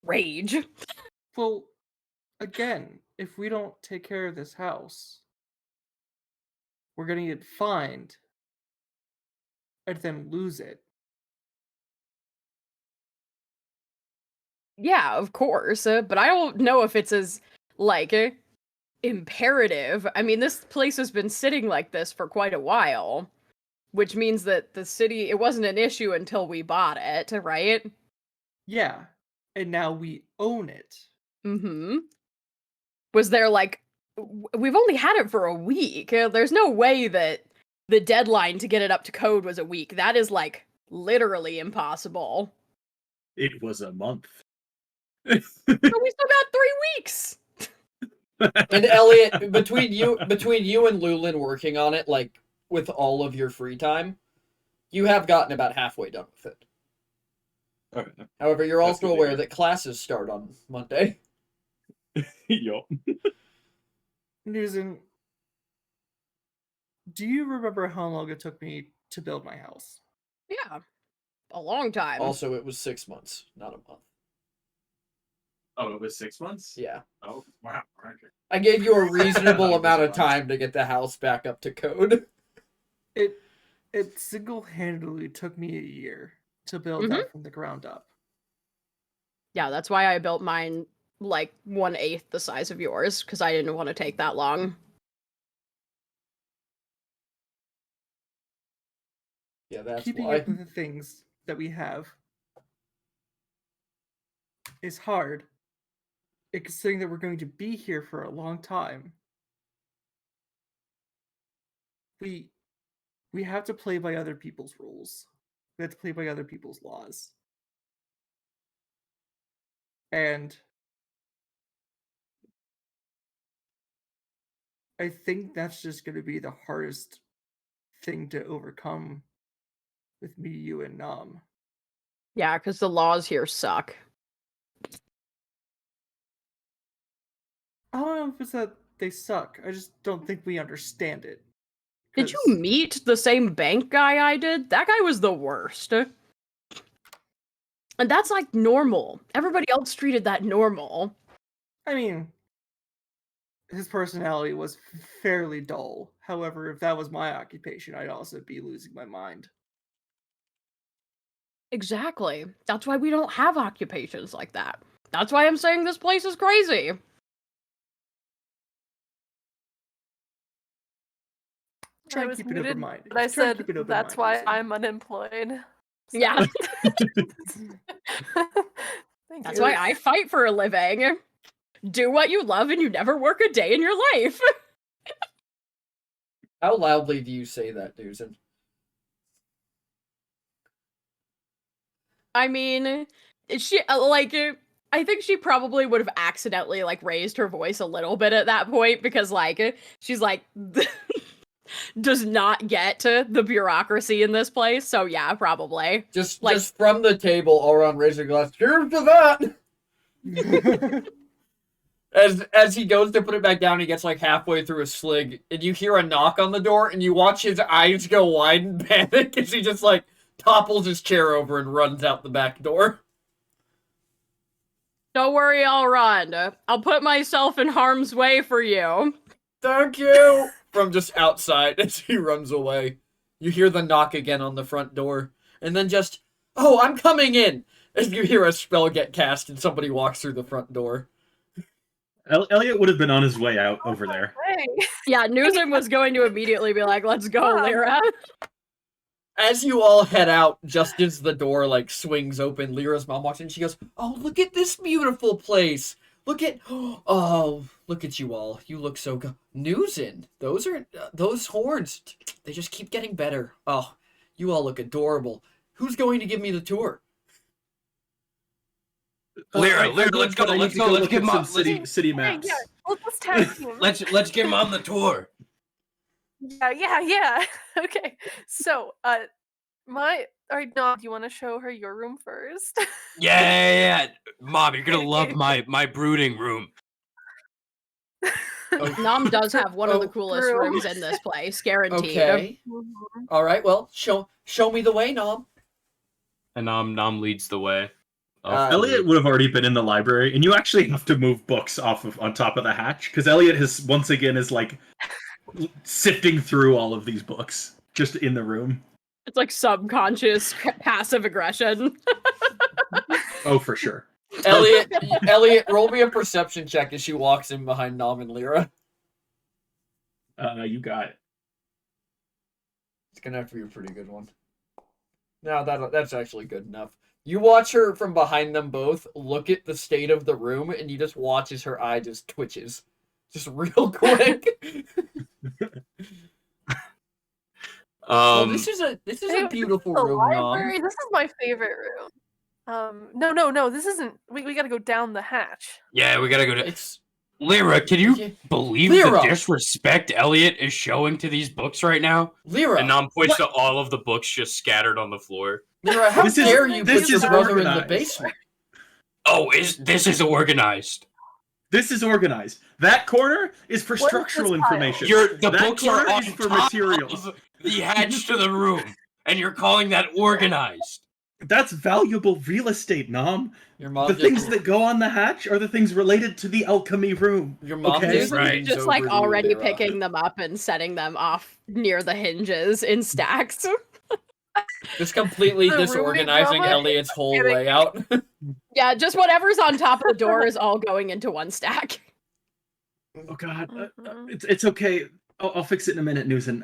rage. Well, again, if we don't take care of this house, we're gonna get fined and then lose it. Yeah, of course, but I don't know if it's as like imperative. I mean, this place has been sitting like this for quite a while, which means that the city, it wasn't an issue until we bought it, right? Yeah, and now we own it. Mm-hmm. Was there like we've only had it for a week. There's no way that the deadline to get it up to code was a week. That is like literally impossible. It was a month. So we still got 3 weeks. and Elliot, between you and Lulin working on it, like with all of your free time, you have gotten about halfway done with it. Okay. However, you're That's also good to aware hear. that classes start on Monday. Yup. Newton, do you remember how long it took me to build my house? Yeah. A long time. Also, it was 6 months, not a month. Oh, it was 6 months? Yeah. Oh, wow. Okay. I gave you a reasonable It was amount a of month. time to get the house back up to code. It single-handedly took me a year to build that from the ground up. Yeah, that's why I built mine like 1/8 the size of yours, because I didn't want to take that long. Yeah, that's Keeping why. up with the things that we have is hard. Considering that we're going to be here for a long time. We have to play by other people's rules. We have to play by other people's laws. And I think that's just going to be the hardest thing to overcome with me, you, and Nam. Yeah, because the laws here suck. I don't know if it's that they suck. I just don't think we understand it. Did you 'Cause- meet the same bank guy I did? That guy was the worst. And that's like normal. Everybody else treated that normal. I mean, his personality was fairly dull. However, if that was my occupation, I'd also be losing my mind. Exactly. That's why we don't have occupations like that. That's why I'm saying this place is crazy. Try I and was keep it muted, open-minded. but I Try and said that's why I'm unemployed. Yeah. Thank That's you. why I fight for a living. Do what you love and you never work a day in your life. How loudly do you say that, Dusan? I mean, she like I think she probably would have accidentally like raised her voice a little bit at that point because like she's like does not get to the bureaucracy in this place. So yeah, probably. Just Like- just from the table, all around raising a glass. Here's to that. As he goes to put it back down, he gets like halfway through a slig, and you hear a knock on the door, and you watch his eyes go wide in panic as he just like topples his chair over and runs out the back door. Don't worry, I'll run. I'll put myself in harm's way for you. Thank you! From just outside as he runs away. You hear the knock again on the front door, and then just, oh, I'm coming in! As you hear a spell get cast and somebody walks through the front door. Elliot would have been on his way out over there. Hey. Yeah, Newsom was going to immediately be like, let's go, Wow. Lyra. As you all head out, just as the door like swings open, Lyra's mom walks in and she goes, oh, look at this beautiful place. Look at, oh, look at you all. You look so good. Newsin, those horns, they just keep getting better. Oh, you all look adorable. Who's going to give me the tour? Lyra, I Lyra, know, let's go, but I let's need to go, let's look give at him some up, city maps. Yeah, let's tag team. let's give him on the tour. Yeah. Okay. So, all right, Nom, do you want to show her your room first? Yeah. Mom, you're gonna Okay. love my brooding room. Nom does have one of the Oh, coolest true. rooms in this place, guaranteed. Okay. Mhm. All right, well, show me the way, Nom. And Nom leads the way. Elliot would have already been in the library, and you actually have to move books on top of the hatch because Elliot has once again is like sifting through all of these books just in the room. It's like subconscious passive aggression. Oh, for sure. Elliot, roll me a perception check as she walks in behind Nom and Lyra. You got it. It's gonna have to be a pretty good one. No, that's actually good enough. You watch her from behind them both, look at the state of the room, and you just watch as her eye just twitches. Just real quick. Well, this is a Hey, beautiful the room, library. Nom. This is my favorite room. No. This isn't. We got to go down the hatch. Yeah, we gotta go to. It's Lyra, can you Yeah. believe Lyra! the disrespect Elliot is showing to these books right now? Lyra. And Nom points to all of the books just scattered on the floor. Lyra, how This is- dare you this put your is brother in the organized. basement? Oh, this is organized. This is organized. That corner is for What is structural this pile? information. The That books are corner on is for top materials. of the hatch to the room, and you're calling that organized. That's valuable real estate, Nom. Your mom The just, things that go on the hatch are the things related to the alchemy room. your mom okay. just, Right. leans Just over like to you, already Lyra. picking them up and setting them off near the hinges in stacks. Just completely The rooming disorganizing drama Elliot's whole getting- layout. Yeah, just whatever's on top of the door is all going into one stack. Oh God, Mhm. it's okay. I'll fix it in a minute, Newson.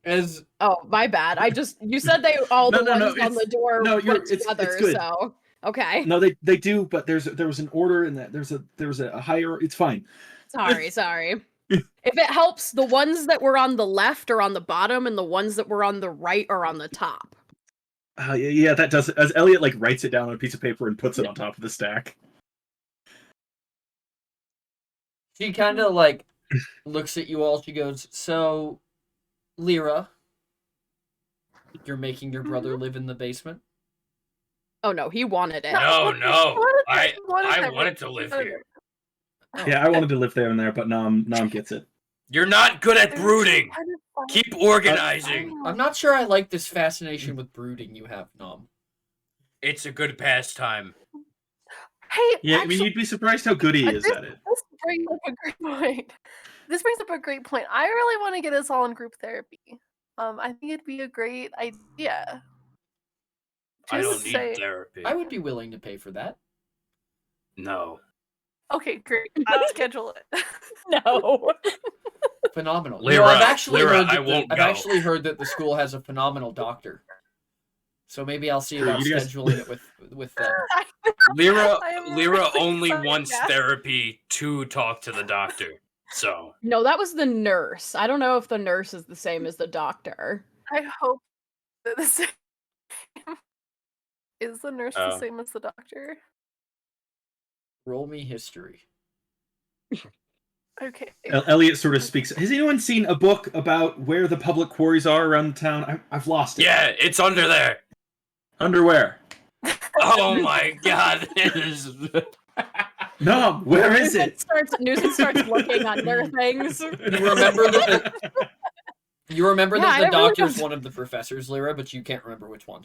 As Oh, my bad. You said they all No, the no, no, ones on it's- the door no, went it's together, good. so okay. No, they do, but there was an order in that. There was a higher. It's fine. Sorry. If it helps, the ones that were on the left are on the bottom, and the ones that were on the right are on the top. Yeah, that does it. As Elliot like writes it down on a piece of paper and puts it on top of the stack. she kind of like looks at you all, she goes, "So, Lyra, you're making your brother live in the basement?" Oh no, he wanted it. No, I that wanted to live here. Yeah, I wanted to live there and there, but Nom gets it. You're not good at There's brooding. kind of fun- Keep organizing. I'm not sure I like this fascination with brooding you have, Nom. It's a good pastime. Hey, Yeah, I mean, actually, you'd be surprised how good he is at it. this brings up a great point. This brings up a great point. I really want to get us all in group therapy. I think it'd be a great idea. I don't Just need say- therapy. I would be willing to pay for that. No. Okay, great. I'll schedule it. No. Phenomenal. Lyra, I've actually Lyra, heard that I won't I've go. actually heard that the school has a phenomenal doctor. So maybe I'll see Sure, about you guys- scheduling it with them. Lyra I am Lyra really only excited wants now. therapy to talk to the doctor. So No, that was the nurse. I don't know if the nurse is the same as the doctor. I hope that the same is the nurse the Oh. same as the doctor. Roll me history. Okay. Elliot sort of speaks. Has anyone seen a book about where the public quarries are around town? I've lost it. yeah, it's under there. Underwear. Oh my god. It is No, where is it? Newsom starts looking under things. You remember that? You remember Yeah, that I the never really doctor's got- one of the professors, Lyra, but you can't remember which one.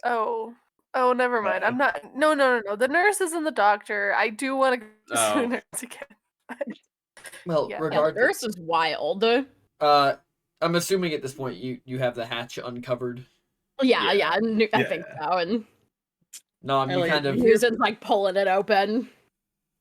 Oh, never mind. I'm not. No. The nurse isn't the doctor. I do want to go to Oh. the nurse again. Well, Yeah. Yeah, the regardless, nurse is wild. I'm assuming at this point you have the hatch uncovered. Yeah, Yeah. I think so. And No, you Elliot, kind of. Newsom's like pulling it open.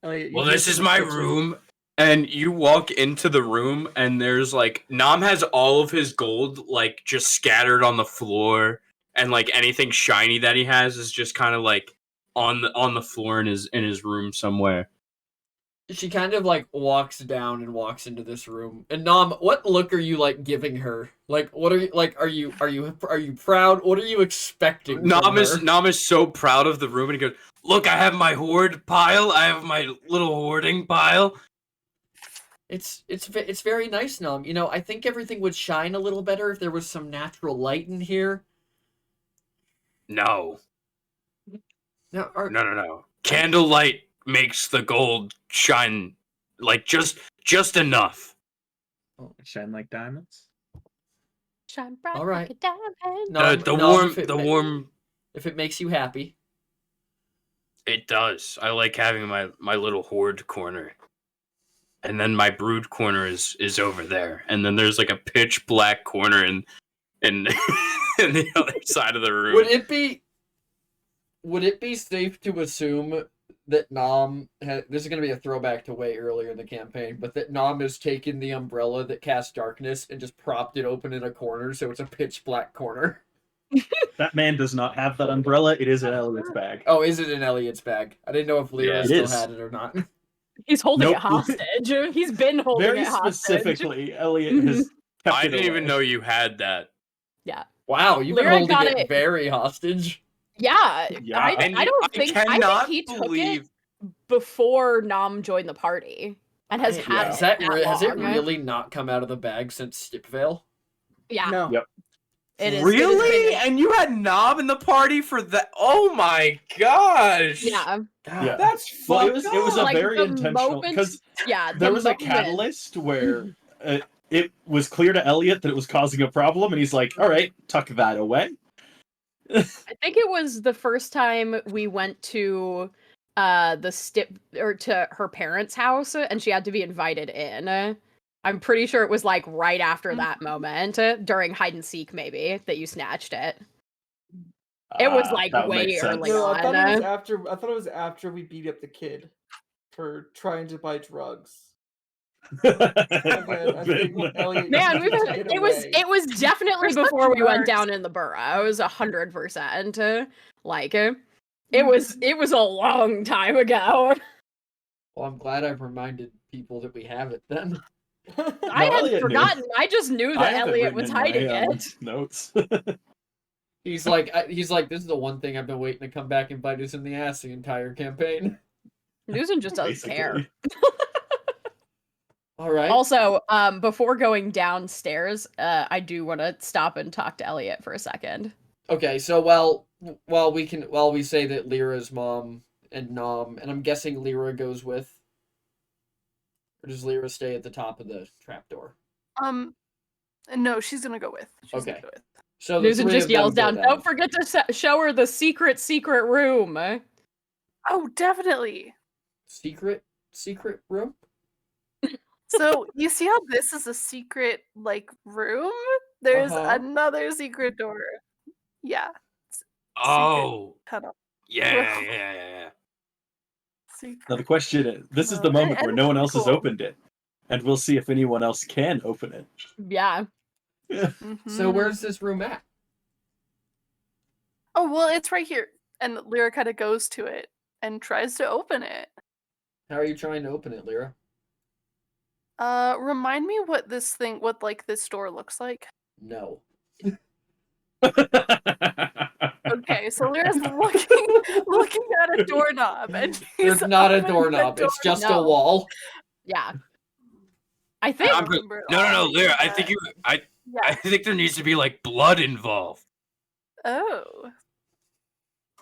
Elliot, you Well, hear this from is the my kitchen- room. And you walk into the room, and there's like Nam has all of his gold like just scattered on the floor, and like anything shiny that he has is just kind of like on the floor in his room somewhere. She kind of like walks down and walks into this room. And Nom, what look are you like giving her? Like, what are you like? Are you proud? What are you expecting? Nam from is her? Nam is so proud of the room, and he goes, "Look, I have my hoard pile. I have my little hoarding pile." It's very nice, Nom. You know, I think everything would shine a little better if there was some natural light in here. No, No, no. Candlelight makes the gold shine like just enough. Shine like diamonds. Shine bright All like right. a diamond. Nom, The Nom, warm, if it the ma- warm. If it makes you happy. It does. I like having my little hoard corner. And then my brood corner is over there. And then there's like a pitch black corner in in the other side of the room. Would it be safe to assume that Nom this is going to be a throwback to way earlier in the campaign, but that Nom has taken the umbrella that casts darkness and just propped it open in a corner so it's a pitch black corner? That man does not have that umbrella. It is in Elliot's bag. Oh, is it in Elliot's bag? I didn't know if Lyra Yeah, it still is. had it or not. He's holding it Nope. hostage. He's been holding Very it hostage. specifically, Elliot has kept I it didn't even away. know you had that. Wow, you've been Lyra holding got it it. very hostage. Yeah, Yeah. I And don't think I cannot think he took believe it before Nam joined the party and has had Has it that that has it long. really not come out of the bag since Stipvale? Yeah, No. Yep. it is. Really? It has And you had Knob in the party for that? Oh my gosh! been, yeah, Yeah. That's Well, fucked it was a up. Like, very the intentional moment- because yeah. there the was a moment- catalyst where it was clear to Elliot that it was causing a problem, and he's like, "All right, tuck that away." I think it was the first time we went to to her parents' house, and she had to be invited in. I'm pretty sure it was like right after that moment, during hide and seek, maybe, that you snatched it. It was like that would way make sense. early No, I thought it was on. after. I thought it was after we beat up the kid for trying to buy drugs. I think Elliot Man, just we've took had, it away. it was definitely We're such before we went nerds. down in the burrow. It was 100%. Like it was a long time ago. Well, I'm glad I've reminded people that we have it then. I had Elliot knew. forgotten. I just knew I that have it Elliot written was in my, hiding it. notes. He's like, this is the one thing I've been waiting to come back and bite us in the ass the entire campaign. Newsom just doesn't care. Basically. All right. Also, before going downstairs, I do want to stop and talk to Elliot for a second. Okay, so while we say that Lyra's mom and Nom, and I'm guessing Lyra goes with, or does Lyra stay at the top of the trapdoor? No, she's gonna go with. She's Okay. gonna go with. So the Newsom three just of them yells go down, "Don't forget to show her the secret room." Oh, definitely. Secret room. So you see how this is a secret like room? There's Uh-huh. another secret door. Yeah. Oh, Tunnel. yeah. Secret. Now the question is, this is the Oh, moment and where no one else has cool. opened it, and we'll see if anyone else can open it. Yeah. So Mhm. where's this room at? Oh, well, it's right here. And Lyra kind of goes to it and tries to open it. How are you trying to open it, Lyra? Remind me what this door looks like. No. Okay, so Lyra's looking at a doorknob, and There's he's not a opening the doorknob. It's just a No. wall. Yeah. I think I'm good. No, Lyra. I think I Yeah. think there needs to be like blood involved. Oh.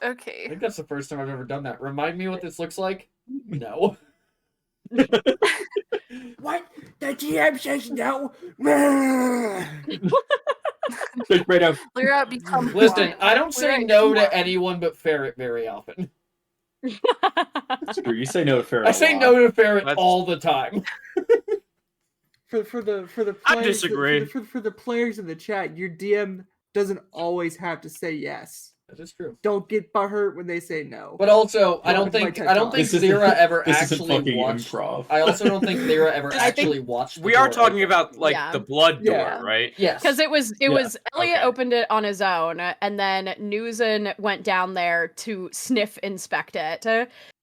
I Okay. think that's the first time I've ever done that. Remind me what this looks like? No. What? The GM says no. Right out. Lyra becomes Listen, blind. I don't say Lyra is no to blind. anyone but Ferret very often. It's true. You say no to Ferret. I say no to Ferret That's- all the time. For the players, I disagree. For the players in the chat, your DM doesn't always have to say yes. That is true. Don't get butthurt when they say no. But also, I don't Welcome to my think TED I don't Talk. think This isn't- Lyra ever This isn't actually fucking watched. improv. I also don't think Lyra ever I think actually watched. The We are door talking open. about like Yeah. the blood door, Yeah. right? Yes, because it was Elliot Okay. opened it on his own, and then Newson went down there to sniff inspect it.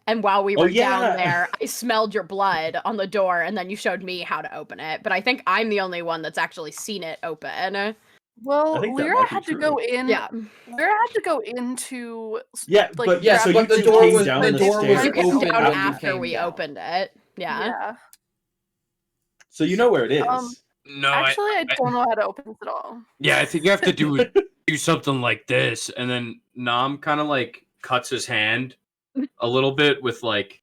And while we were yeah. down there, I smelled your blood on the door, and then you showed me how to open it. But I think I'm the only one that's actually seen it open. Well, I think that Lyra might be had to true. go in. Yeah. Lyra had to go into. Yeah, Like, but yes, so but you the two door came was- down the the door was stairs You came open down after you after came we down. opened it. Yeah. Yeah. So you know where it is. No, Actually, I don't know how to open this at all. yeah, I think you have to do something like this, and then Nam kind of like cuts his hand a little bit with like,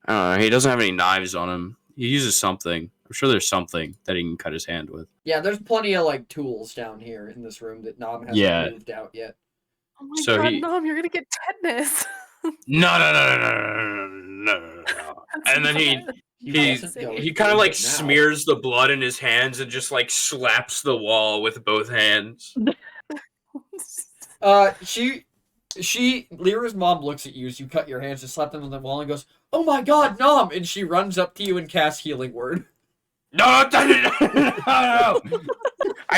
I don't know. He doesn't have any knives on him. He uses something. I'm sure there's something that he can cut his hand with. Yeah, there's plenty of like tools down here in this room that Nom hasn't Yeah. moved out yet. Oh my So god, he- Nom, you're gonna get tetanus. No. And then he doesn't go he through kind of like it now. smears the blood in his hands and just like slaps the wall with both hands. Lyra's mom looks at you as you cut your hands and slap them on the wall and goes, "Oh my god, Nom!" And she runs up to you and casts Healing Word. No. I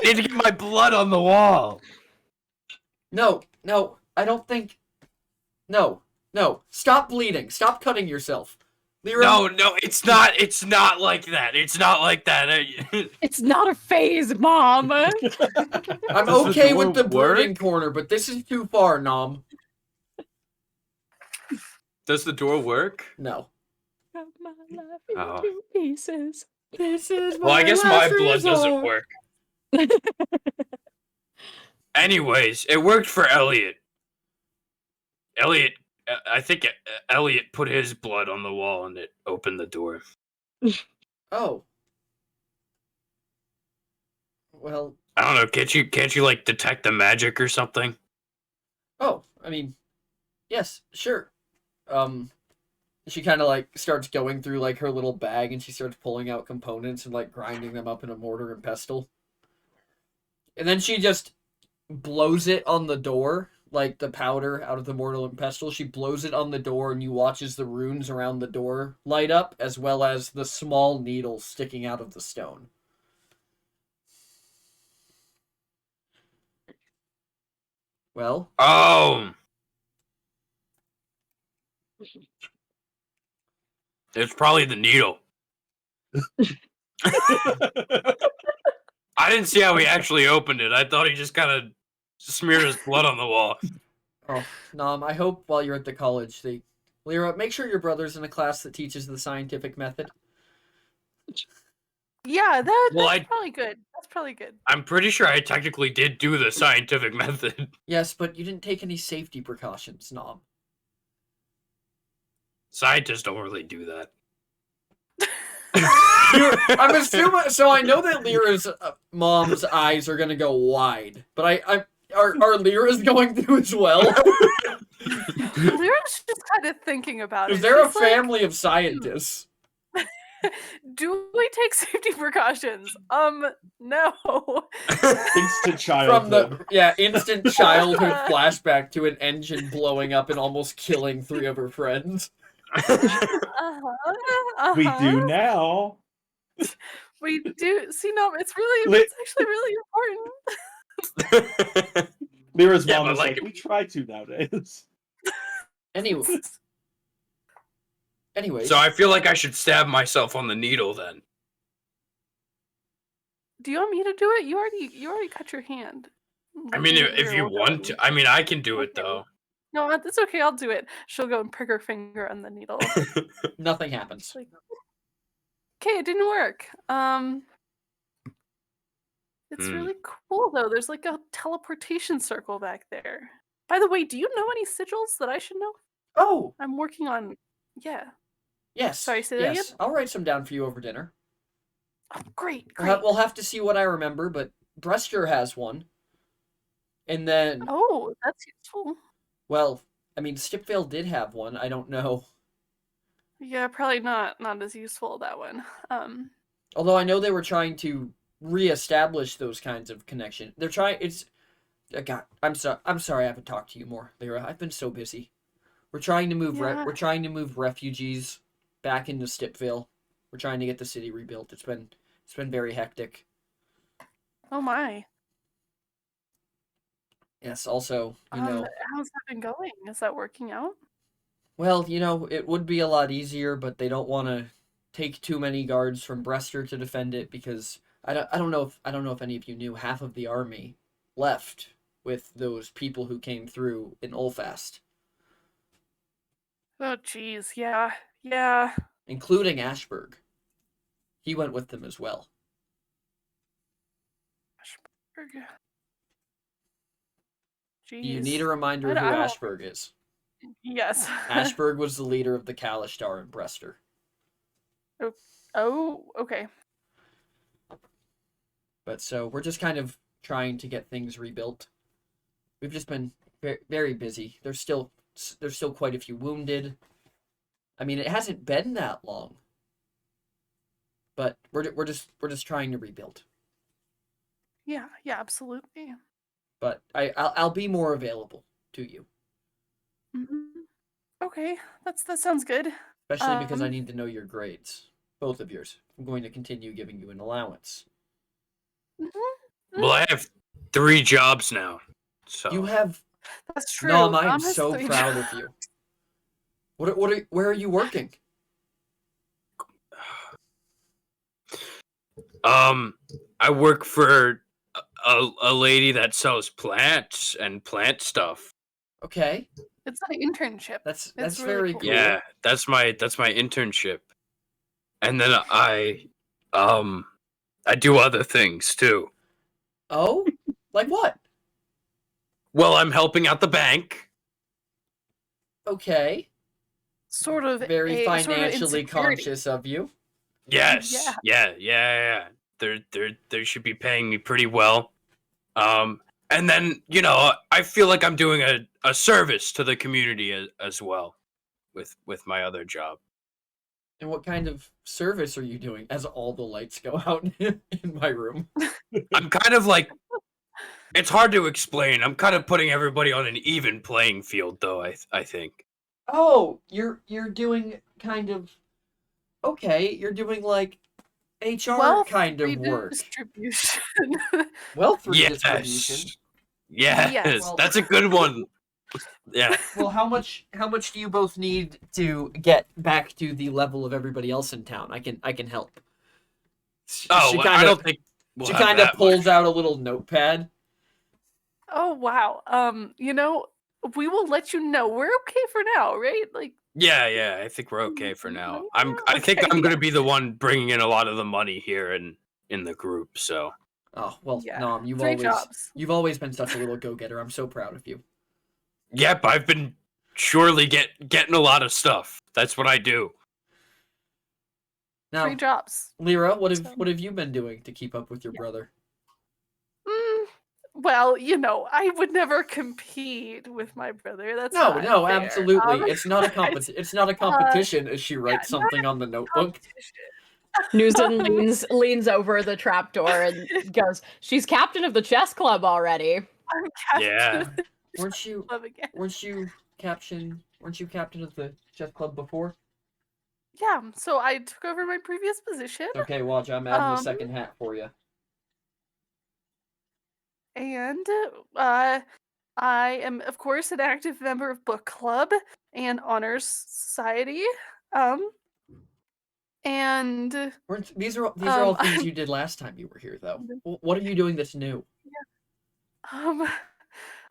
need to get my blood on the wall. No, I don't think. No, stop bleeding. Stop cutting yourself. Lyra, No, it's not like that. It's not like that. It's not a phase, Mom. I'm Does the okay with the door brooding work? corner, but this is too far, Nom. Does the door work? No. Cut my life Oh. into pieces. This is Well, I guess my last blood doesn't resort. work. Anyways, it worked for Elliot. I think Elliot put his blood on the wall and it opened the door. Oh. Well, I don't know. Can't you like detect the magic or something? oh, I mean, yes, sure. She kind of like starts going through like her little bag and she starts pulling out components and like grinding them up in a mortar and pestle. And then she just blows it on the door, like the powder out of the mortar and pestle. She blows it on the door and you watch as the runes around the door light up, as well as the small needle sticking out of the stone. Well, Oh. It's probably the needle. I didn't see how he actually opened it. I thought he just kind of smeared his blood on the wall. oh, Nom, I hope while you're at the college, Lyra, make sure your brother's in a class that teaches the scientific method. Yeah, Well, that's probably good. That's probably good. I'm pretty sure I technically did do the scientific method. Yes, but you didn't take any safety precautions, Nom. Scientists don't really do that. I'm assuming. So I know that Lyra's mom's eyes are gonna go wide, but are Lyra's going through as well? Lyra's just kind of thinking about it. Is there a She's like, family of scientists? do we take safety precautions? No. Instant From childhood. the instant childhood flashback to an engine blowing up and almost killing 3 of her friends. We do now. We do. See, no, it's Lit- actually really important. Mira's Yeah, mom but is like- like, we try to nowadays. Anyway, anyways, So I feel like I should stab myself on the needle then. Do you want me to do it? You already cut your hand. I mean, Here, if you we'll go want and- to, I mean, I can do it Okay. though. No, it's okay. I'll do it. She'll go and prick her finger on the needle. nothing happens. Like, okay, it didn't work. It's Hmm. really cool though. There's like a teleportation circle back there. By the way, do you know any sigils that I should know? Oh, I'm working on. Yeah. yes. Sorry, say that again? yes. I'll write some down for you over dinner. Oh, great, We'll great. we'll have to see what I remember, but Brester has one. And then, Oh, that's useful. well, I mean, Stipvale did have one. I don't know. Yeah, probably not as useful, that one. Although I know they were trying to reestablish those kinds of connection. They're trying. It's. God, I'm sorry. I haven't talked to you more, Lyra. I've been so busy. We're trying to move. Yeah. We're trying to move refugees back into Stipvale. We're trying to get the city rebuilt. It's been very hectic. Oh my. Yes. Also, you know. How's that been going? Is that working out? Well, you know, it would be a lot easier, but they don't want to take too many guards from Brester to defend it because I don't know if any of you knew half of the army left with those people who came through in Ulfast, Oh jeez, yeah. Yeah. including Ashburg. He went with them as well. Jeez. You need a reminder I who don't- Ashburg is. Yes. Ashburg was the leader of the Kalishtar in Brester. Oh, okay. But so we're just kind of trying to get things rebuilt. We've just been very busy. There's still quite a few wounded. I mean, it hasn't been that long. But we're just trying to rebuild. Yeah, absolutely. But I'll be more available to you, Mhm. Okay, that sounds good. especially because I Um, need to know your grades, both of yours. I'm going to continue giving you an allowance. Well, I have 3 jobs now. So You have That's true. Nom, I am Mom has so 3 proud jobs. of you. Where are you working? I work for a lady that sells plants and plant stuff. Okay, It's an internship. that's really very cool. cool. Yeah, that's my internship. And then I do other things too. Oh, like what? Well, I'm helping out the bank. Okay, Sort of very a sort of financially insecurity. conscious of you. Yes. Yeah. They should be paying me pretty well. And then, you know, I feel like I'm doing a service to the community as well with my other job. And what kind of service are you doing as all the lights go out in my room? I'm kind of like, it's hard to explain. I'm kind of putting everybody on an even playing field, though. I think. Oh, you're doing kind of okay. You're doing like HR Wealth kind of work. redistribution. Wealth redistribution. Yes, Yes. that's a good one. Yeah. Well, how much do you both need to get back to the level of everybody else in town? I can help. Oh, she well, kinda, I don't think we'll she have kind of that pulls much. out a little notepad. Oh wow. You know, we will let you know. We're okay for now, right? Like, Yeah. I think we're okay for now. Yeah, I think okay, I'm gonna yeah. be the one bringing in a lot of the money here in the group. So. Oh well, yeah. Nom, 3 jobs. you've always been such a little go-getter. I'm so proud of you. Yep, I've been surely getting a lot of stuff. That's what I do. Now, 3 jobs. Lyra, So- what have you been doing to keep up with your brother? Well, you know, I would never compete with my brother. That's No, not fair. absolutely. It's not a it's not a competition as she writes not something on the notebook. Newson leans over the trapdoor and goes, "She's captain of the chess club already." I'm captain Yeah. of the Weren't you club again. weren't you captain of the chess club before? Yeah, so I took over my previous position, Okay, watch, I'm adding a Um, second hat for you. and I am, of course, an active member of book club and honors society. Um, and These are all things I'm you did last time you were here, though. What are you doing that's new? um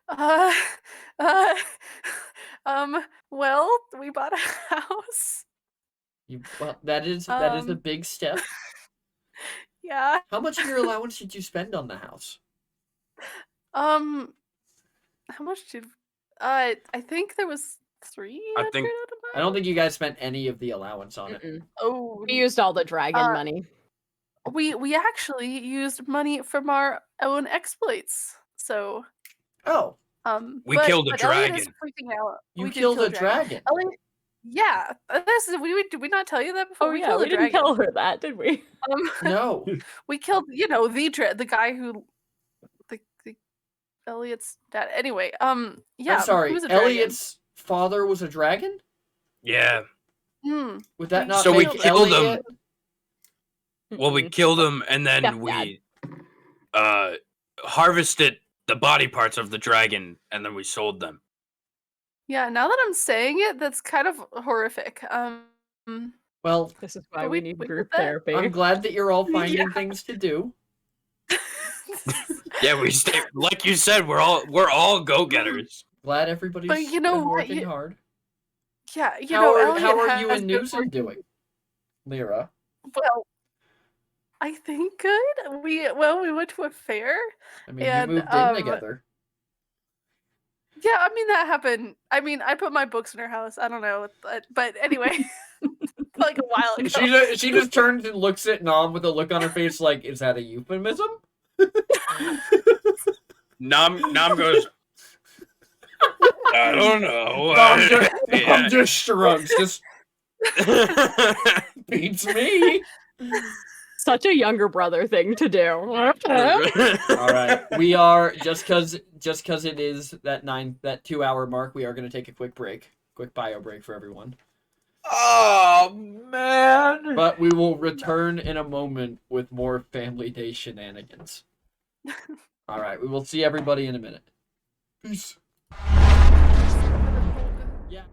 uh uh well, we bought a house. Well, that is a Um big step. yeah. How much of your allowance did you spend on the house? Um how much did I think there was 300 I think out of I don't think you guys spent any of the allowance on it. Mm-mm. Oh, We used all the dragon money. we actually used money from our own exploits. So, Oh, we killed a but Elliot is dragon. freaking out. you We did killed kill a dragon. Elliot, yeah, did we not tell you that before? Oh We yeah, killed we a didn't dragon. tell her that, did we? No. We killed, the guy who the Elliot's dad. Anyway, yeah, I'm he sorry. was a dragon. Elliot's father was a dragon? Yeah. Would that not So we make killed him. Elliot? Well, we Mm-mm. killed him, and then Stepdad. we harvested the body parts of the dragon, and then we sold them. Yeah, now that I'm saying it, that's kind of horrific. Well, This is why But we we need did group that. therapy. I'm glad that you're all finding Yeah. things to do. Yeah, we stay. Like you said, we're all go-getters. Glad everybody's But you know been what? working hard. Yeah, How are Elliot you has and been Newsom working- doing, Lyra? Well, I think good. We went to a fair. I mean, And, you moved in together. Yeah, I mean that happened. I mean, I put my books in her house. I don't know, but anyway, like a while ago. She just turns and looks at Nom with a look on her face like, is that a euphemism? Nam goes. I don't know. Nom just shrugs. Just beats me. Such a younger brother thing to do. All right, we are just cause it is that 2-hour mark. We are going to take a quick bio break for everyone. Oh man! But we will return in a moment with more Family Day shenanigans. All right, we will see everybody in a minute. Peace. Yeah.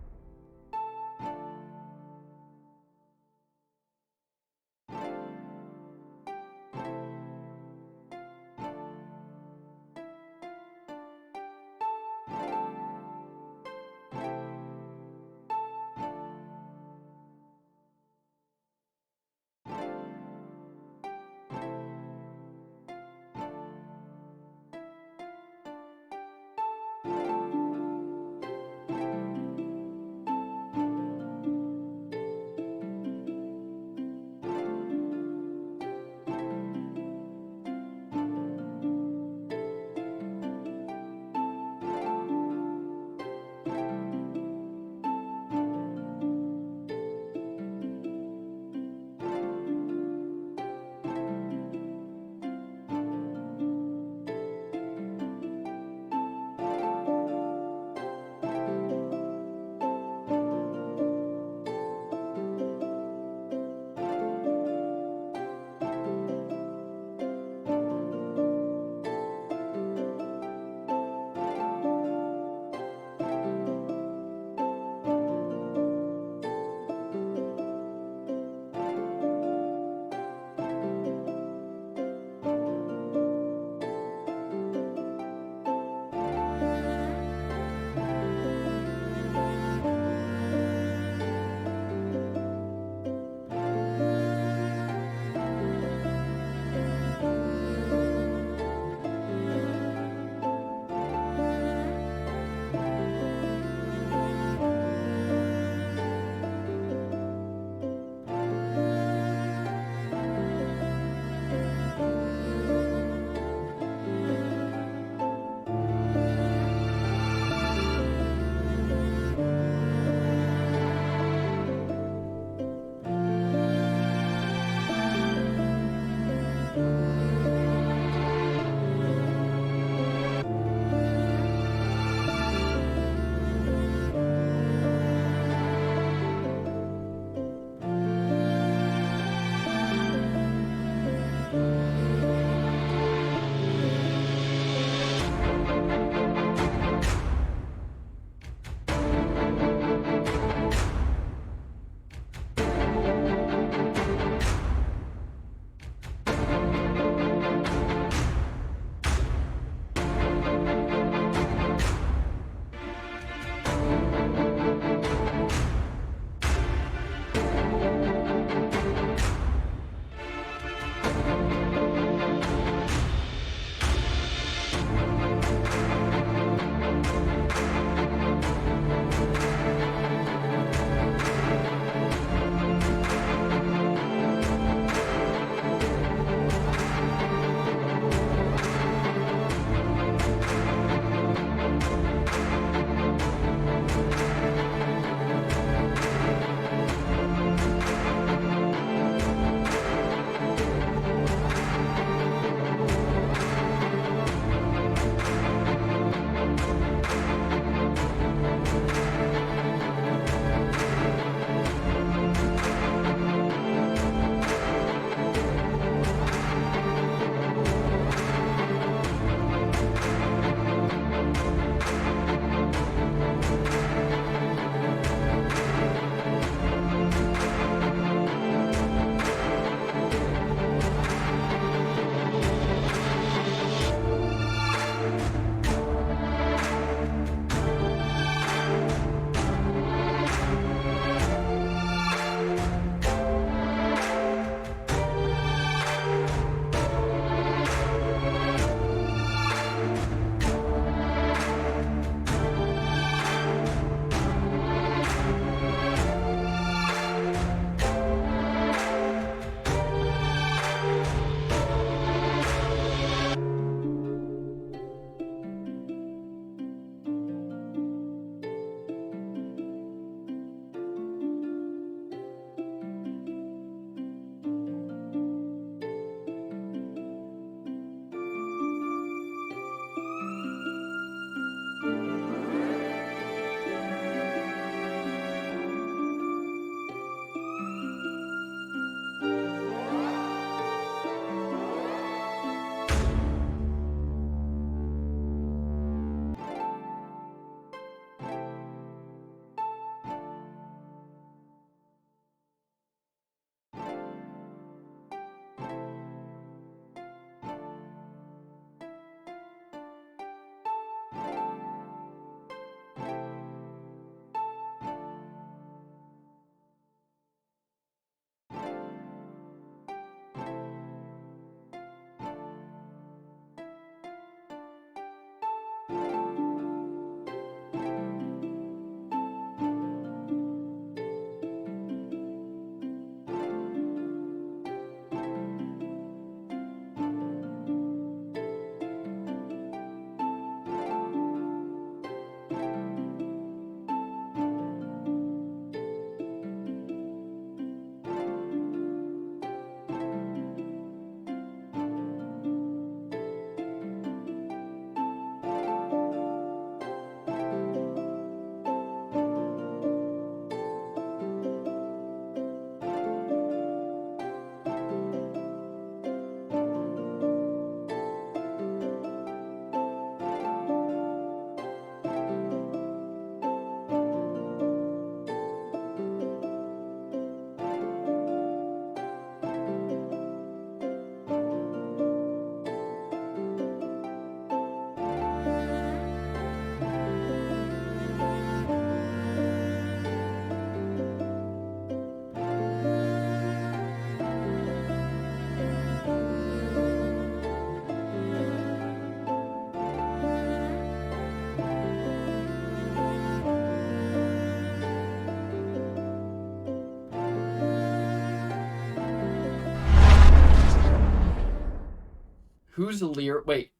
who's Lyra? Wait,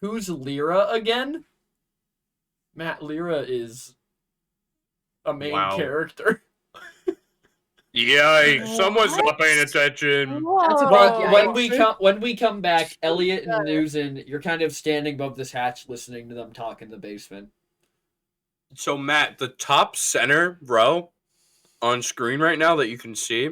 who's Lyra again? Matt, Lyra is a main character. Yikes! Someone's What? not paying attention. That's a big But yikes. when we come back, Elliot and Newson, you're kind of standing above this hatch, listening to them talk in the basement. So Matt, the top center row on screen right now that you can see,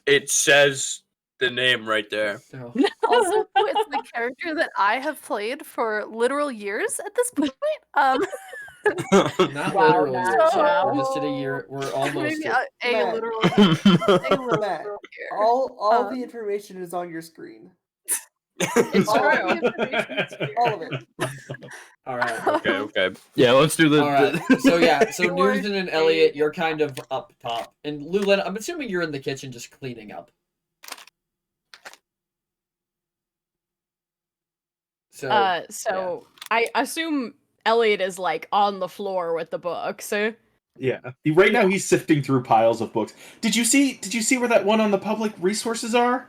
it says the name right there. So, Also, it's the character that I have played for literal years at this point. not Wow, literal Matt, years. wow. We're just at a year. We're almost. Maybe At, a Matt. literal year. Matt, year. all the information is on your screen. It's all true. of it. All of it. all right. Okay. Yeah, let's do the. All right. So yeah. So Your Newton and Elliot, you're kind of up top, and Lulin, I'm assuming you're in the kitchen just cleaning up. So. I assume Elliot is like on the floor with the books. Yeah. Right now he's sifting through piles of books. Did you see where that one on the public resources are?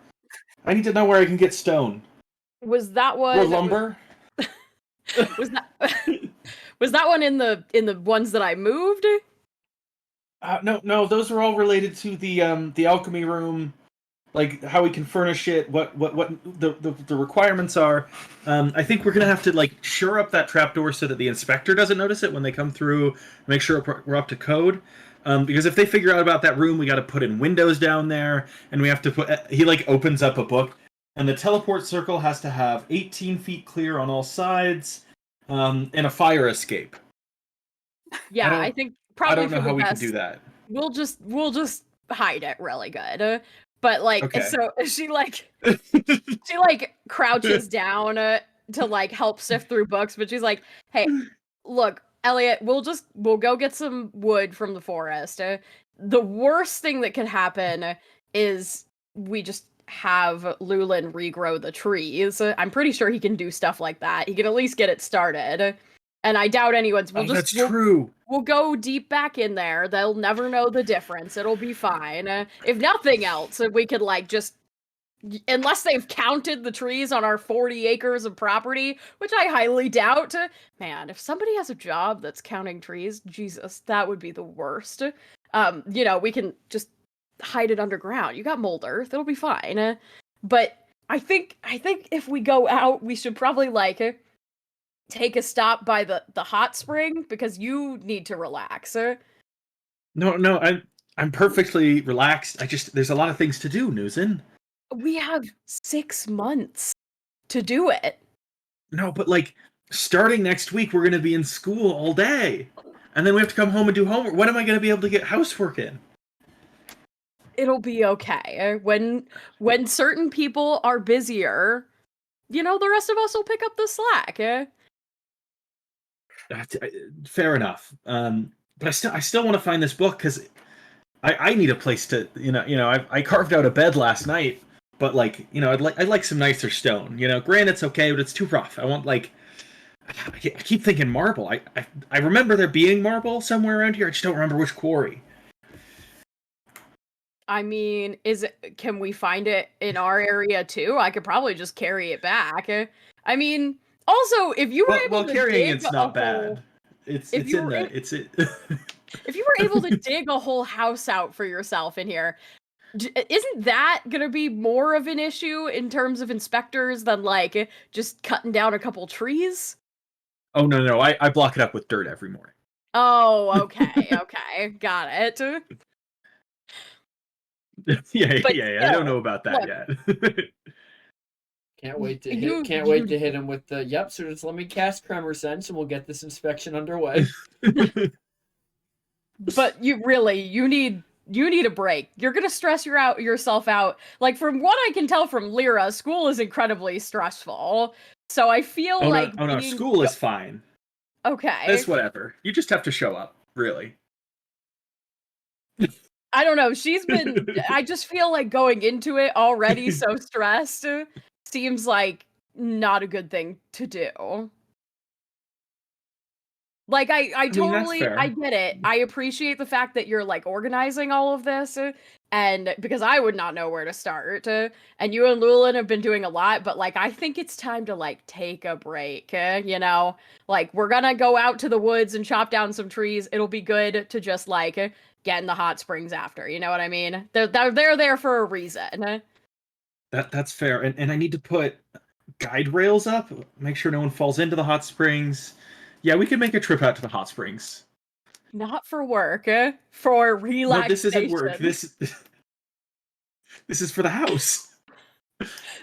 I need to know where I can get stone. Was that one? Or lumber? Was that was that one in the ones that I moved? No, those are all related to the alchemy room, like how we can furnish it, what the requirements are. I think we're gonna have to like shore up that trapdoor so that the inspector doesn't notice it when they come through. Make sure we're up to code. Because if they figure out about that room, we got to put in windows down there, and we have to put. He like opens up a book, and the teleport circle has to have 18 feet clear on all sides, and a fire escape. Yeah, I think I probably don't know for how the we best, can do that. We'll just hide it really good. But like, Okay. so she like crouches down to like help sift through books, but she's like, "Hey, look, Elliot, we'll go get some wood from the forest. The worst thing that could happen is we just have Lulin regrow the trees. I'm pretty sure he can do stuff like that. He can at least get it started. And I doubt anyone's. That's true. We'll go deep back in there. They'll never know the difference. It'll be fine. If nothing else, we could like just. Unless they've counted the trees on our 40 acres of property, which I highly doubt. Man, if somebody has a job that's counting trees, Jesus, that would be the worst. We can just hide it underground. You got mold earth, it'll be fine. But I think if we go out, we should probably like take a stop by the hot spring because you need to relax. No, I'm perfectly relaxed. There's a lot of things to do, Newson. We have 6 months to do it. No, but like starting next week, we're going to be in school all day, and then we have to come home and do homework. When am I going to be able to get housework in? It'll be okay. When certain people are busier, the rest of us will pick up the slack. Fair enough. But I still want to find this book because I need a place to I carved out a bed last night. But like, I'd like some nicer stone. Granite's okay, but it's too rough. I want I keep thinking marble. I remember there being marble somewhere around here. I just don't remember which quarry. I mean, can we find it in our area too? I could probably just carry it back. I mean, also if you were able to carrying dig it's not bad. If you were able to dig a whole house out for yourself in here, isn't that gonna be more of an issue in terms of inspectors than like just cutting down a couple trees? Oh no! I block it up with dirt every morning. Oh, okay, okay, got it. Yeah. Still, I don't know about that yet. Can't wait to hit him with the yep. So just let me cast Tremor Sense, and we'll get this inspection underway. But you need a break. You're gonna stress yourself out. Like from what I can tell from Lyra, school is incredibly stressful. So I feel no, school is fine. Okay. It's whatever. You just have to show up, really. I don't know. I just feel like going into it already so stressed seems like not a good thing to do. Like, I totally, that's fair. I get it. I appreciate the fact that you're, like, organizing all of this. And because I would not know where to start. And you and Lulin have been doing a lot, but like I think it's time to like take a break, you know? Like we're gonna go out to the woods and chop down some trees. It'll be good to just like get in the hot springs after, you know what I mean? They're there for a reason. That's fair. And I need to put guide rails up, make sure no one falls into the hot springs. Yeah, we could make a trip out to the hot springs. Not for work, for No, relaxation. this isn't work. This is for the house.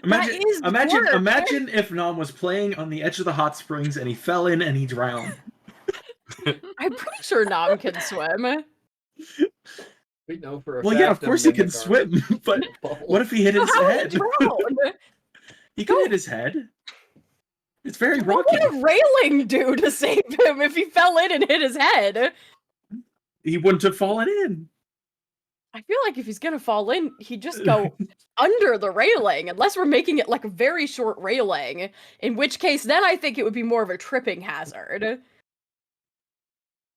Imagine, is work. imagine if Nam was playing on the edge of the hot springs and he fell in and he drowned. I'm pretty sure Nam can swim. We know for a Well, fact. yeah, of course he can mimic are swim, but bubble. what if he hit his How head? did he drown? He could hit his head. It's very What rocky. would a railing do to save him if he fell in and hit his head? He wouldn't have fallen in. I feel like if he's gonna fall in, he'd just go under the railing, unless we're making it like a very short railing, in which case then I think it would be more of a tripping hazard.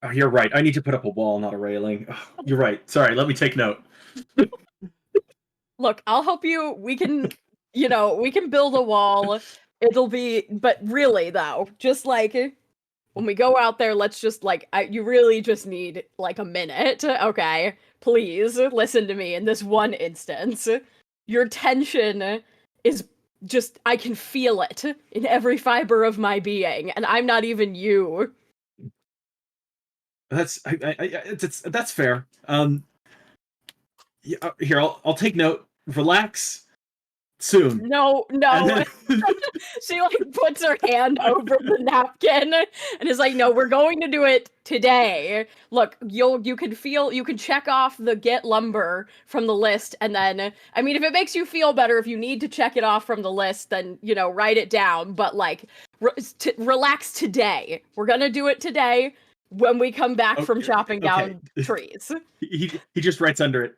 Oh, you're right. I need to put up a wall, not a railing. Oh, you're right. Sorry, let me take note. Look, I'll help you. We can, we can build a wall. It'll be, but really though, just like when we go out there, let's just like, you really just need like a minute, okay? Please listen to me in this one instance. Your tension is just, I can feel it in every fiber of my being, and I'm not even you. That's that's fair. Yeah, here I'll take note. Relax. Soon. No. And then- She like puts her hand over the napkin and is like, "No, we're going to do it today. Look, you can check off the get lumber from the list, and then I mean, if it makes you feel better, if you need to check it off from the list, then write it down. But like, relax today. We're gonna do it today when we come back from chopping down trees. he just writes under it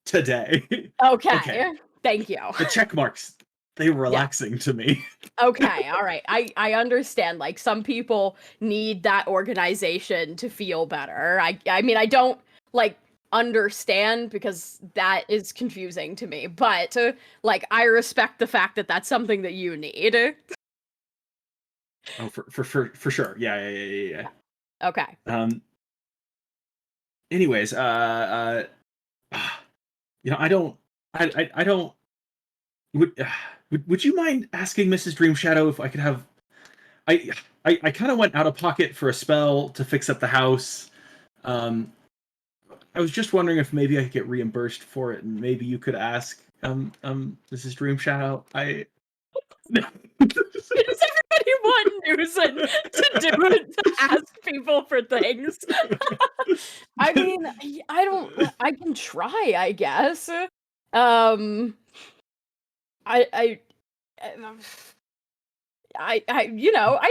today. Okay. Thank you. The check marks, they were relaxing to me. Okay, all right. I understand. Like some people need that organization to feel better. I mean, I don't like understand because that is confusing to me. But like, I respect the fact that that's something that you need. Oh, for sure. Yeah. Okay. Anyways, I don't. Would you mind asking Mrs. Dream Shadow if I could have? I kind of went out of pocket for a spell to fix up the house. I was just wondering if maybe I could get reimbursed for it, and maybe you could ask Mrs. Dream Shadow. Does everybody want Newson to do it, to ask people for things? I mean, I can try, I guess. I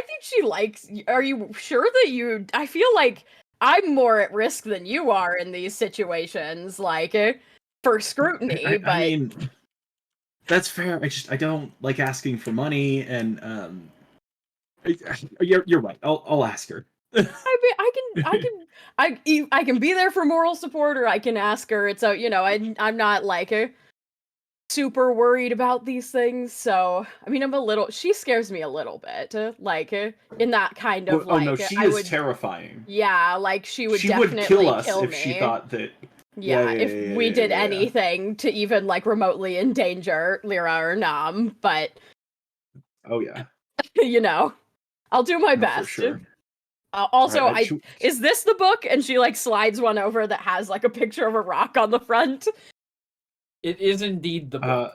think she likes. Are you sure that I feel like I'm more at risk than you are in these situations, like for scrutiny. But I mean, that's fair. I don't like asking for money, and you're right. I'll ask her. I mean, I can be there for moral support, or I can ask her. It's I'm not like super worried about these things, so I mean, she scares me a little bit, like in that kind of no, she is terrifying. Yeah, like she would definitely kill us if me. She thought that. If we did anything to even like remotely endanger Lyra or Nam, but oh yeah, I'll do my No, best. for sure. Also, right, is this the book? And she like slides one over that has like a picture of a rock on the front. It is indeed the book.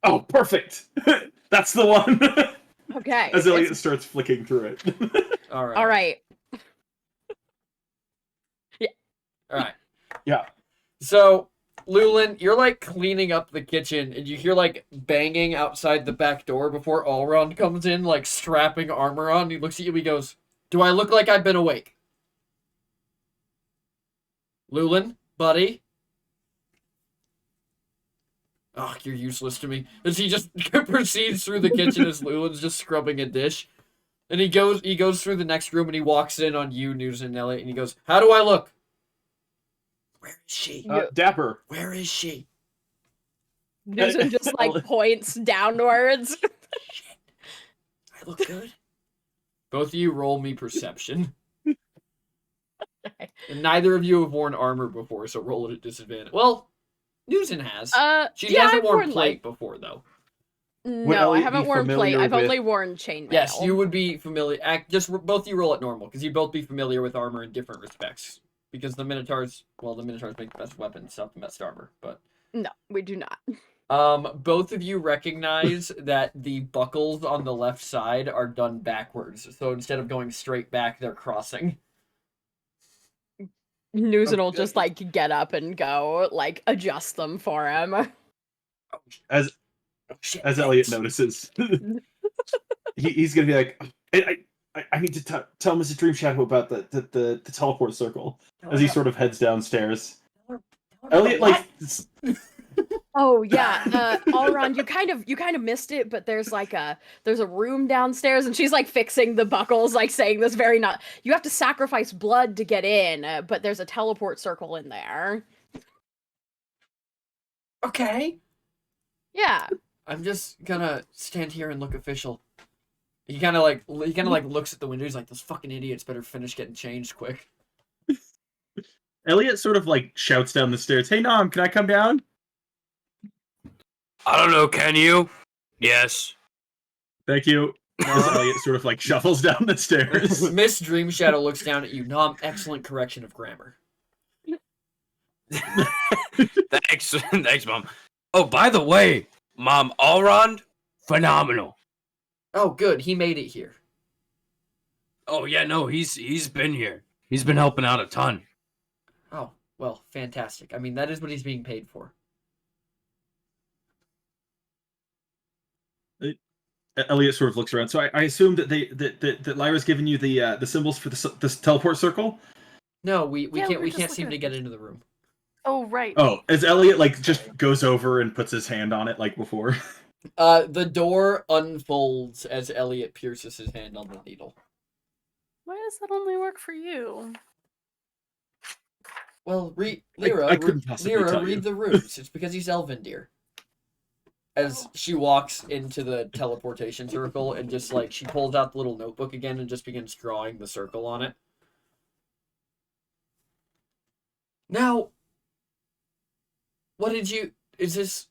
Oh, perfect. That's the one. Okay. As Elliot starts flicking through it. All right. All right. All right. Yeah. So, Lulin, you're like cleaning up the kitchen, and you hear like banging outside the back door before Allround comes in, like strapping armor on. He looks at you, he goes, "Do I look like I've been awake?" Lulin, buddy. Oh, you're useless to me. As he just proceeds through the kitchen as Lulin's just scrubbing a dish. And he goes through the next room and he walks in on you, News and Elliot, and he goes, "How do I look?" Where is she? Dapper. Where is she? Newsom just like points downwards. Shit. I look good. Both of you roll me perception. And neither of you have worn armor before, so roll it at disadvantage. Well, Newson has. She hasn't worn plate before, though. No, I haven't worn plate. I've only worn chainmail. Yes, you would be familiar. Both you roll it normal, because you'd both be familiar with armor in different respects. Because the Minotaurs make the best weapons, not the best armor, but... No, we do not. Both of you recognize that the buckles on the left side are done backwards. So instead of going straight back, they're crossing. Newson will just like get up and go, like adjust them for him. As Elliot notices, he's gonna be like, I need to tell Mrs. Dream Shadow about the teleport circle as he sort of heads downstairs. Elliot like. Oh yeah, Alron, you kind of missed it, but there's a room downstairs, and she's like fixing the buckles, like saying this very not. You have to sacrifice blood to get in, but there's a teleport circle in there. Okay. Yeah. I'm just gonna stand here and look official. He kind of like looks at the window. He's like, "Those fucking idiots better finish getting changed quick." Elliot sort of like shouts down the stairs, "Hey Nom, can I come down?" I don't know, can you? Yes. Thank you. As Elliot sort of like shuffles down the stairs. Miss Dream Shadow looks down at you. Nom, excellent correction of grammar. Thanks, Mom. Oh, by the way, Mom, Alron, phenomenal. Oh, good. He made it here. Oh yeah, no, he's been here. He's been helping out a ton. Oh, well, fantastic. I mean, that is what he's being paid for. Elliot sort of looks around. So I assume that Lyra's given you the symbols for this teleport circle. No, we can't seem to get into the room. Oh right. Oh, as Elliot like just goes over and puts his hand on it like before. The door unfolds as Elliot pierces his hand on the needle. Why does that only work for you? Well, Lyra, I couldn't possibly tell you. read the runes. It's because he's Elven, dear. As she walks into the teleportation circle and just like she pulls out the little notebook again and just begins drawing the circle on it. Now, what did you? Is this?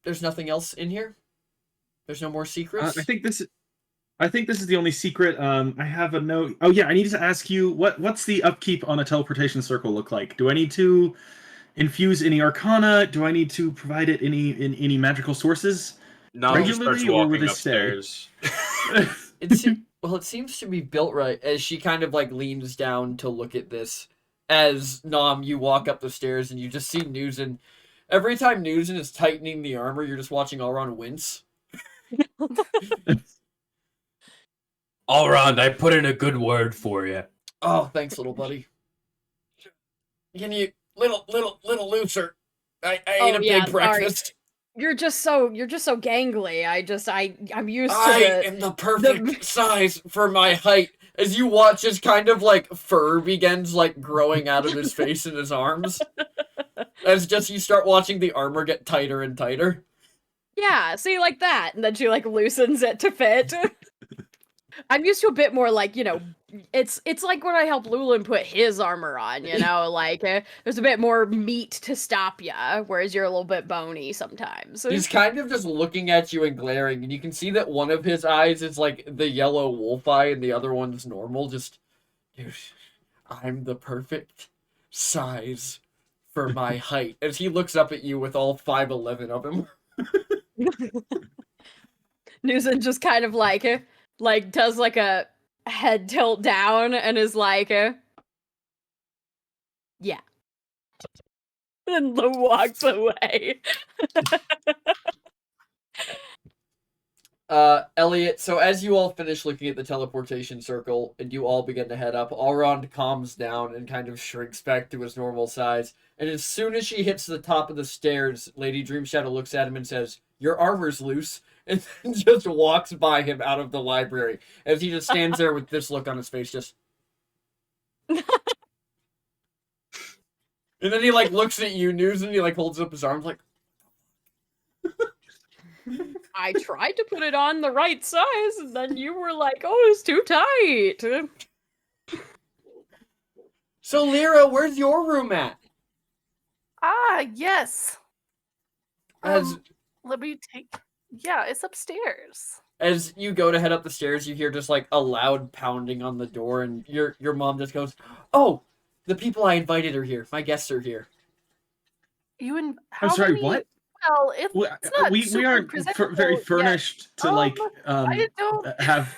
There's nothing else in here. There's no more secrets. I think this is the only secret. I have a note. Oh yeah, I need to ask you what's the upkeep on a teleportation circle look like? Do I need to infuse any arcana? Do I need to provide it in any magical sources? Regularly, or with upstairs. It seems to be built right. As she kind of like leans down to look at this, as Nom, you walk up the stairs and you just see Newson. Every time Newson is tightening the armor, you're just watching Alron wince. Alron, I put in a good word for you. Oh, thanks, little buddy. Can you little looser? I ate a big breakfast. You're just so gangly. I'm used to I am the perfect size for my height. As you watch as kind of like fur begins like growing out of his face and his arms. As just you start watching the armor get tighter and tighter. Yeah, see, like that, and then she like loosens it to fit. I'm used to a bit more like, it's like when I help Lulin put his armor on, like there's a bit more meat to stop ya, whereas you're a little bit bony sometimes. He's kind of just looking at you and glaring, and you can see that one of his eyes is like the yellow wolf eye and the other one's normal. Just, dude, I'm the perfect size for my height. As he looks up at you with all 5'11" of him. Newson just kind of like does like a head tilt down and is like, yeah. And walks away. Elliot, so as you all finish looking at the teleportation circle and you all begin to head up, Alron calms down and kind of shrinks back to his normal size. And as soon as she hits the top of the stairs, Lady Dreamshadow looks at him and says, "Your armor's loose," and then just walks by him out of the library as he just stands there with this look on his face, just... And then he like looks at you, News, and he like holds up his arms like, I tried to put it on the right size, and then you were like, "Oh, it's too tight." so Lyra, where's your room at? Ah, yes. As Let me take. Yeah, it's upstairs. as you go to head up the stairs, you hear just like a loud pounding on the door, and your mom just goes, "Oh, the people I invited are here. My guests are here." You and I'm how sorry, many? what? Well, it's not We super aren't presentable very yet. furnished to like I don't. have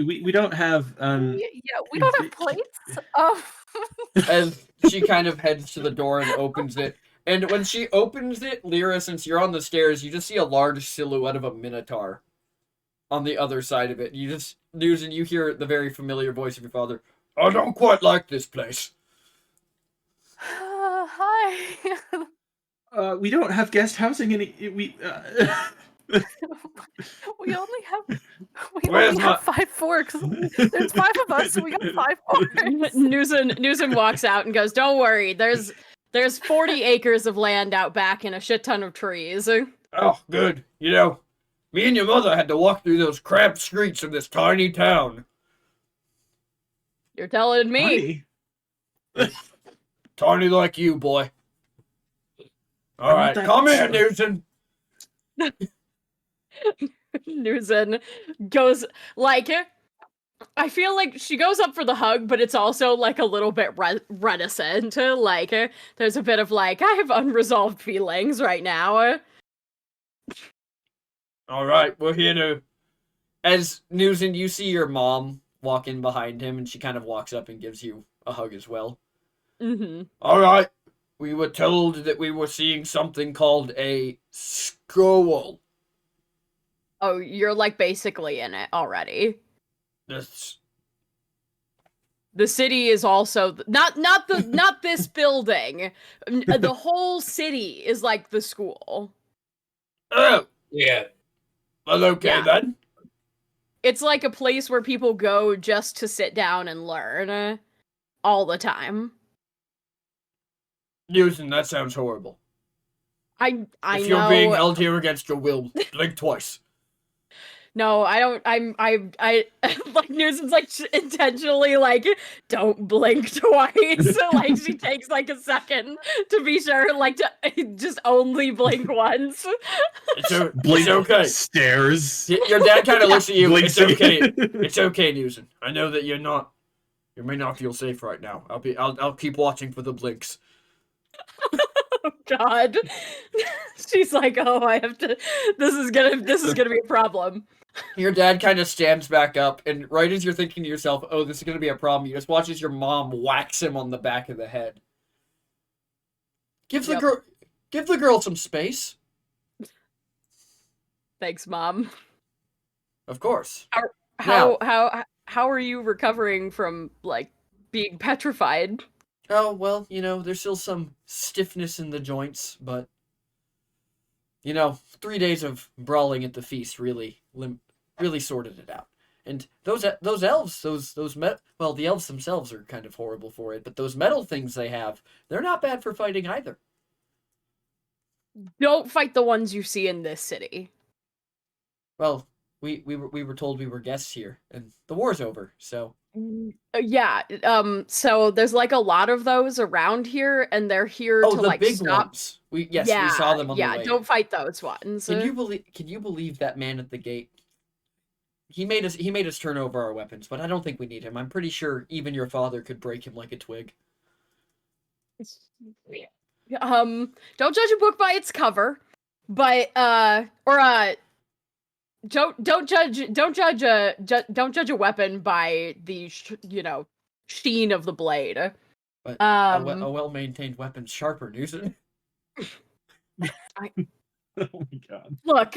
we don't have We don't have plates. As she kind of heads to the door and opens it. And when she opens it, Lyra, since you're on the stairs, you just see a large silhouette of a minotaur on the other side of it. You just, News, and you hear the very familiar voice of your father. I don't quite like this place. Hi. we don't have guest housing we We only have Where's my- 5 forks. There's 5 of us, so we got 5 forks. Newsom walks out and goes, "Don't worry, there's 40 acres of land out back and a shit ton of trees." Oh, good. You know, me and your mother had to walk through those cramped streets of this tiny town. You're telling me. Honey, Tiny like you, boy. All I'm right, not that come here, smart. Newton. Newson goes like, I feel like she goes up for the hug, but it's also like a little bit reticent. Like, there's a bit of like, I have unresolved feelings right now. All right, we're here to. As Newton, you see your mom walk in behind him, and she kind of walks up and gives you a hug as well. Mm-hmm. All right, we were told that we were seeing something called a scroll. Oh, you're like basically in it already. This. The city is also not this building. The whole city is like the school. Oh, Yeah. well, okay Yeah. then. It's like a place where people go just to sit down and learn all the time. Newton, that sounds horrible. I If know. you're being held here against your will, blink twice. No, I don't. I like Newsom's like intentionally like don't blink twice. So like she takes like a second to be sure, like to just only blink once. It's okay. Stairs. Your dad kind of looks at you. Blinks It's okay. again. It's okay, Newton. I know that you may not feel safe right now. I'll keep watching for the blinks. Oh God. She's like, oh, I have to. This is gonna be a problem. Your dad kind of stands back up, and right as you're thinking to yourself, oh, this is going to be a problem, you just watch as your mom whacks him on the back of the head. Give the girl some space. Thanks, Mom. Of course. How are you recovering from like being petrified? Oh, well, there's still some stiffness in the joints, but 3 days of brawling at the feast really sorted it out. And those elves, well, the elves themselves are kind of horrible for it, but those metal things they have, they're not bad for fighting either. Don't fight the ones you see in this city. Well, we were told we were guests here, and the war's over, so. Yeah. So there's like a lot of those around here, and they're here to the like big stop. ones. We saw them on the way. Yeah, don't fight those ones. Can you believe that man at the gate? He made us turn over our weapons, but I don't think we need him. I'm pretty sure even your father could break him like a twig. Don't judge a book by its cover, but don't judge a weapon by the sheen of the blade. But a well-maintained weapon's sharper, Newton. Oh my God. Look.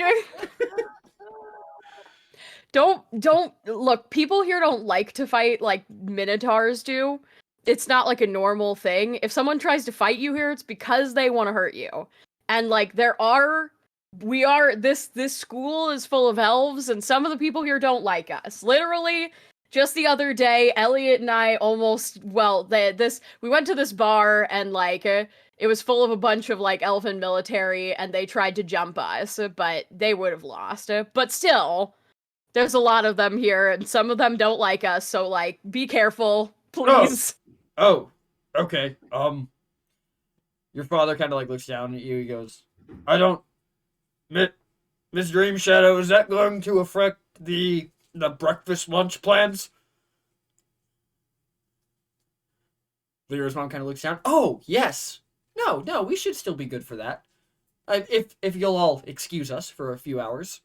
Don't look, people here don't like to fight like minotaurs do. It's not like a normal thing. If someone tries to fight you here, it's because they want to hurt you. And like this school is full of elves, and some of the people here don't like us. Literally, just the other day, Elliot and I we went to this bar and like it was full of a bunch of like elven military and they tried to jump us, but they would have lost. But still, there's a lot of them here and some of them don't like us, so like be careful, please. Oh, okay. Your father kind of like looks down at you. He goes, "I don't, Miss Dream Shadow. Is that going to affect the breakfast lunch plans?" Lyra's mom kind of looks down. Oh, yes. No, we should still be good for that. If you'll all excuse us for a few hours.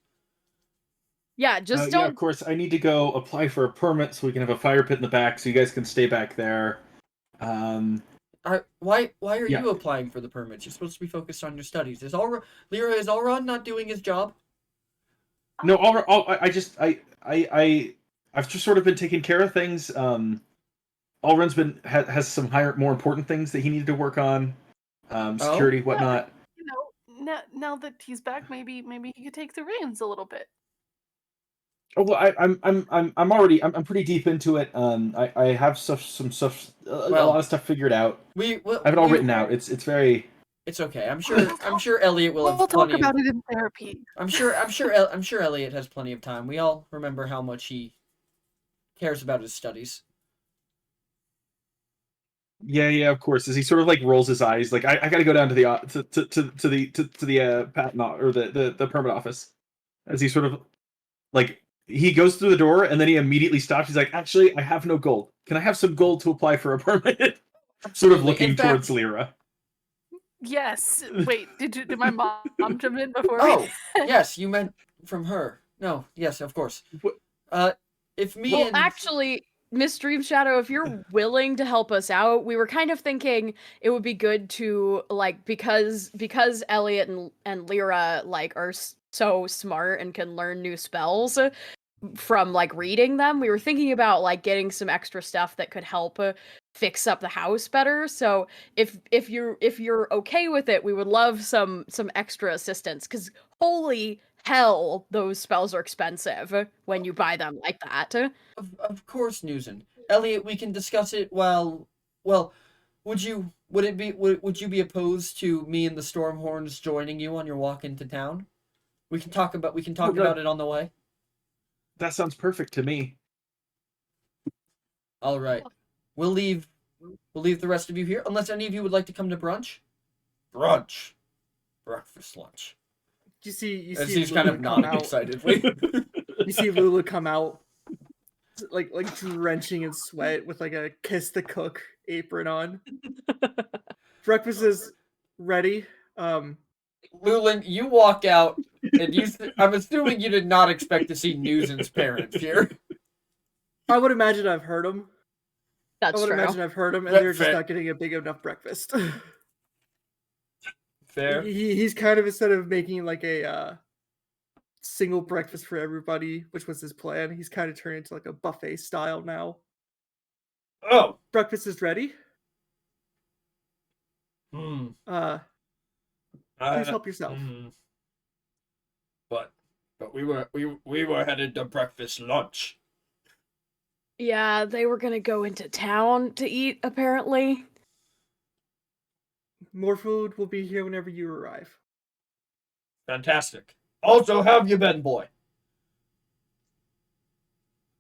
Yeah, just Yeah, don't of course. I need to go apply for a permit so we can have a fire pit in the back, so you guys can stay back there. Why are Yeah. you applying for the permits? You're supposed to be focused on your studies. Is Elrond not doing his job? No, I've just sort of been taking care of things. Allrun's has some more important things that he needed to work on, security, whatnot. You know, now that he's back, maybe he could take the reins a little bit. Oh well, I'm pretty deep into it. I have some stuff, a lot of stuff figured out. I have it all written out. It's very. It's okay. I'm sure Elliot will have We'll talk plenty. about it in therapy. I'm sure Elliot has plenty of time. We all remember how much he cares about his studies. Yeah, of course. As he sort of like rolls his eyes, like I got to go down to the patent or the permit office. As he sort of like he goes through the door and then he immediately stops. He's like, actually, I have no gold. Can I have some gold to apply for a permit? Sort of looking towards Lyra. Yes. Wait, did my mom jump in before? Oh, yes, you meant from her. No, yes, of course. Actually, Miss Dream Shadow, if you're willing to help us out, we were kind of thinking it would be good to like because Elliot and Lyra like are so smart and can learn new spells from like reading them. We were thinking about like getting some extra stuff that could help fix up the house better. So if you're okay with it, we would love some extra assistance cuz holy hell, those spells are expensive when you buy them like that. Of course, Newson. Elliot, we can discuss it while. Well, would you be opposed to me and the Stormhorns joining you on your walk into town? We can talk about it on the way. That sounds perfect to me. All right, we'll leave the rest of you here unless any of you would like to come to brunch. Breakfast, lunch. You see he's kind of nodding excitedly. You see Lula come out, like drenching in sweat with like a kiss the cook apron on. Breakfast is ready. Lulin, you walk out, and I'm assuming you did not expect to see Newson's parents here. I would imagine I've heard them. That's true. And they're just not getting a big enough breakfast. Fair. He's kind of, instead of making like a single breakfast for everybody, which was his plan, he's kind of turned into like a buffet style now. Oh, breakfast is ready. Please help yourself. But we were headed to breakfast lunch. Yeah, they were gonna go into town to eat, apparently. More food will be here whenever you arrive. Fantastic. Also, how have you been, boy?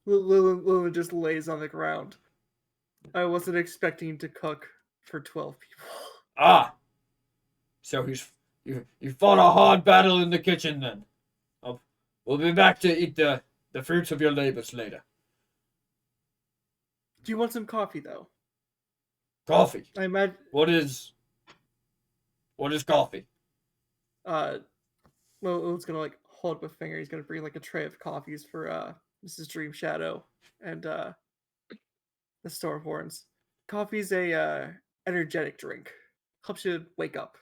Lila just lays on the ground. I wasn't expecting to cook for 12 people. Ah. So you fought a hard battle in the kitchen then. We'll be back to eat the fruits of your labors later. Do you want some coffee though? Coffee? I imagine. What is coffee? Well, it's gonna like hold up a finger. He's gonna bring like a tray of coffees for Mrs. Dream Shadow and the Stormhorns. Coffee's a energetic drink. Helps you wake up.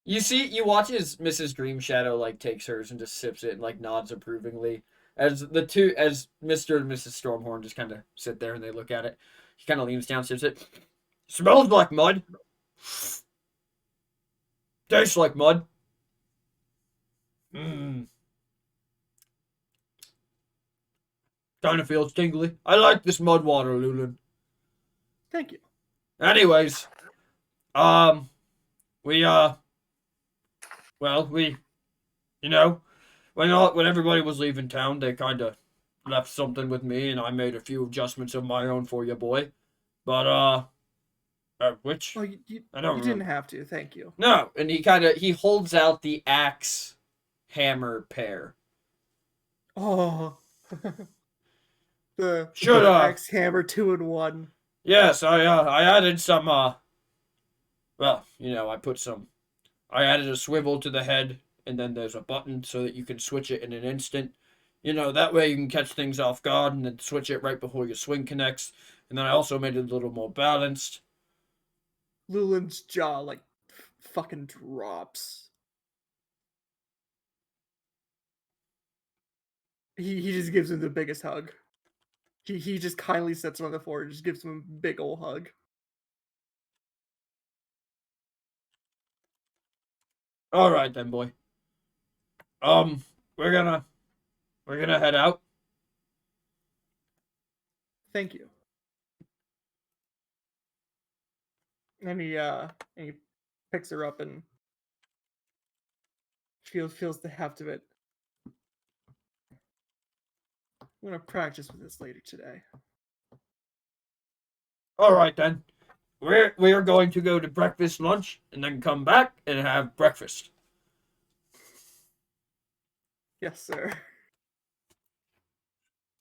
You watch as Mrs. Dream Shadow like takes hers and just sips it and like nods approvingly. As Mr. and Mrs. Stormhorn just kind of sit there and they look at it. He kind of leans down, sips it. Smells like mud. Tastes like mud. Kind of feels tingly. I like this mud water, Lulin. Thank you. Anyways, we well, we, when everybody was leaving town, they kind of left something with me, and I made a few adjustments of my own for you, boy. But which Oh, you I don't didn't remember. have to. Thank you. No, and he holds out the axe hammer pair. Oh, the Should, axe hammer 2-in-1. Yes, I added some well, I added a swivel to the head, and then there's a button so that you can switch it in an instant. That way you can catch things off guard and then switch it right before your swing connects. And then I also made it a little more balanced. Lulin's jaw like fucking drops. He just gives him the biggest hug. He just kindly sets him on the floor and just gives him a big ol' hug. All right then, boy. We're gonna head out. Thank you. And he picks her up and feels the heft of it. I'm gonna practice with this later today. All right then. We're going to go to breakfast, lunch, and then come back and have breakfast. Yes, sir.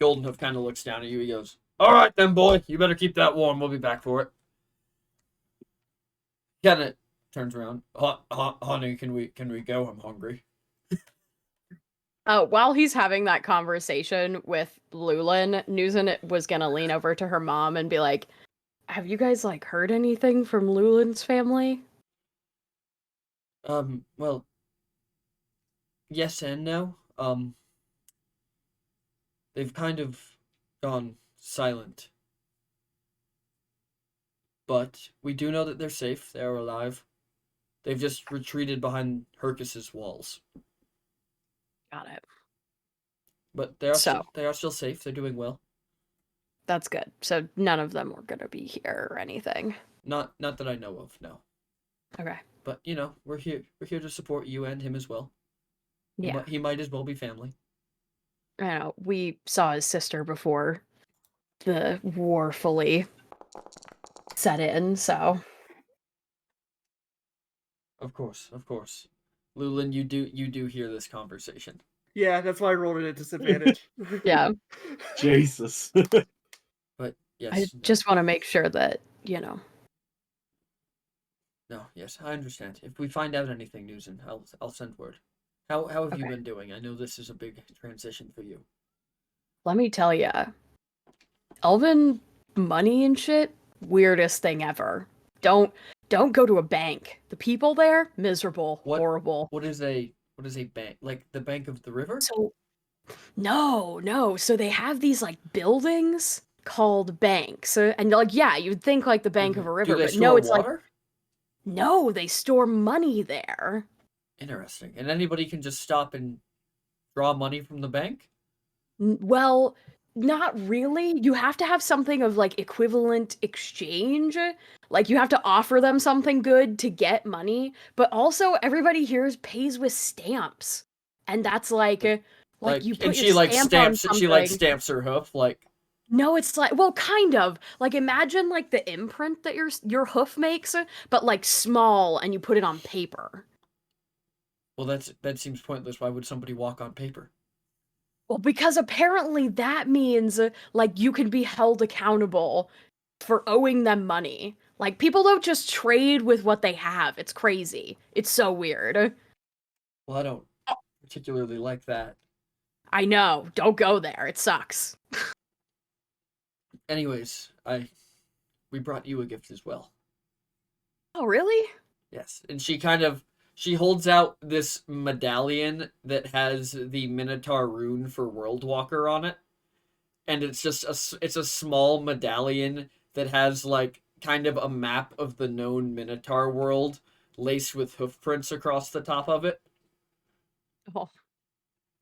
Goldenhoof kind of looks down at you. He goes, "All right then, boy. You better keep that warm. We'll be back for it." Kenneth turns around. Honey, can we go? I'm hungry. While he's having that conversation with Lulin, Nuzin was gonna lean over to her mom and be like, "Have you guys heard anything from Lulin's family?" Well, yes and no. They've kind of gone silent. But we do know that they're safe. They're alive. They've just retreated behind Hercus's walls. Got it. But they are still safe. They're doing well. That's good. So none of them were gonna be here or anything. Not that I know of, no. Okay. But we're here to support you and him as well. Yeah. He might as well be family. I know. We saw his sister before the war fully set in, so. Of course. Lulin, you do hear this conversation. Yeah, that's why I rolled it at disadvantage. Yeah. Jesus. But yes. I just want to make sure that, No, yes, I understand. If we find out anything, Nuzin, I'll send word. How have you Okay. been doing? I know this is a big transition for you. Let me tell ya. Elven money and shit, weirdest thing ever. Don't go to a bank. The people there, miserable, horrible. What is a bank? Like the Bank of the River? So no. So they have these buildings called banks. And yeah, you'd think the bank of a river, Do they but store no, it's water? no, they store money there. Interesting. And anybody can just stop and draw money from the bank? Well, not really. You have to have something of equivalent exchange. You have to offer them something good to get money, but also everybody here pays with stamps. And that's you put and your she stamp on she something. stamps her hoof No, it's well, kind of. Imagine the imprint that your hoof makes, but small, and you put it on paper. Well, that seems pointless. Why would somebody walk on paper? Well, because apparently that means you can be held accountable for owing them money. People don't just trade with what they have. It's crazy. It's so weird. Well, I don't particularly like that. I know. Don't go there. It sucks. Anyways, we brought you a gift as well. Oh, really? Yes, and she holds out this medallion that has the Minotaur rune for World Walker on it, and it's just it's a small medallion that has kind of a map of the known Minotaur world laced with hoof prints across the top of it. Oh.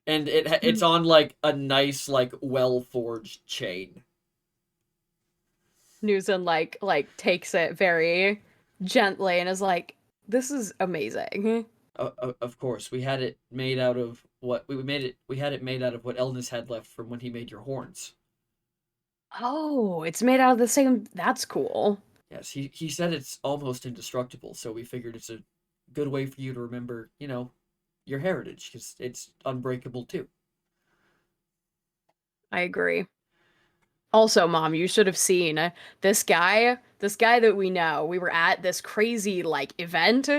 And it's on like a nice, like well-forged chain. Newson like takes it very gently and is like, "This is amazing." Of course, we had it made out of what we made it. We had it made out of what Elnis had left from when he made your horns. Oh, it's made out of the same. That's cool. Yes, he said it's almost indestructible, so we figured it's a good way for you to remember, your heritage, because it's unbreakable too. I agree. Also, Mom, you should have seen this guy that we know. We were at this crazy like event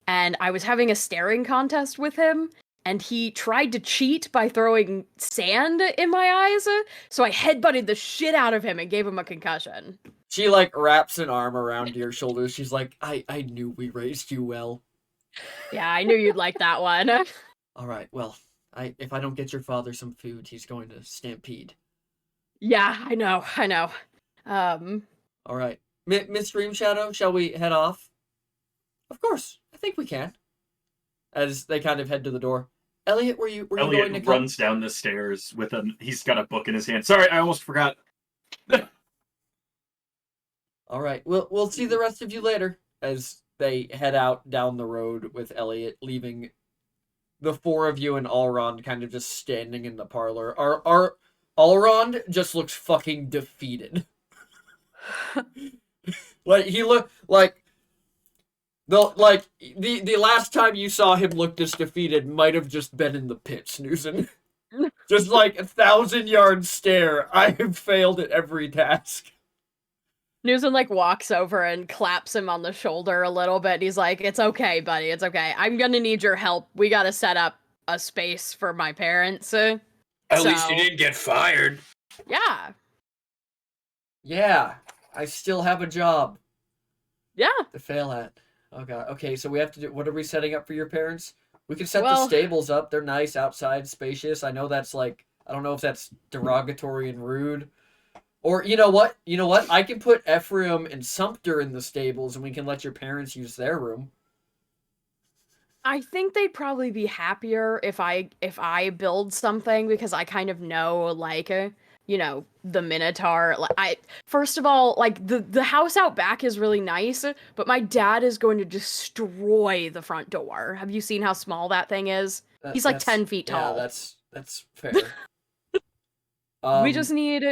and I was having a staring contest with him and he tried to cheat by throwing sand in my eyes. So I headbutted the shit out of him and gave him a concussion. She like wraps an arm around your shoulders. She's like, I knew we raised you well. Yeah, I knew you'd like that one. All right, well, if I don't get your father some food, he's going to stampede. Yeah, I know. All right, Miss Dream Shadow, shall we head off? Of course, I think we can. As they kind of head to the door. Elliot, were you going to Elliot come? runs down the stairs with he's got a book in his hand. Sorry, I almost forgot. All right, we'll see the rest of you later. As they head out down the road with Elliot, leaving the four of you and Alrond kind of just standing in the parlor. Our Alrond just looks fucking defeated. Like he looked like the last time you saw him look this defeated might have just been in the pits, Newson. Just like 1,000-yard stare. I have failed at every task. Newsom like walks over and claps him on the shoulder a little bit. He's like, "It's okay, buddy. It's okay. I'm gonna need your help. We gotta set up a space for my parents." At least you didn't get fired. Yeah. Yeah, I still have a job. Yeah. To fail at. Oh god. Okay, so we have to do. What are we setting up for your parents? We can set the Well- stables up. They're nice outside, spacious. I know that's like, I don't know if that's derogatory and rude. Or you know what? I can put Ephraim and Sumter in the stables, and we can let your parents use their room. I think they'd probably be happier if I build something because I kind of know like the Minotaur. Like first of all, like the house out back is really nice, but my dad is going to destroy the front door. Have you seen how small that thing is? He's like 10 feet tall. Yeah, that's fair. We just need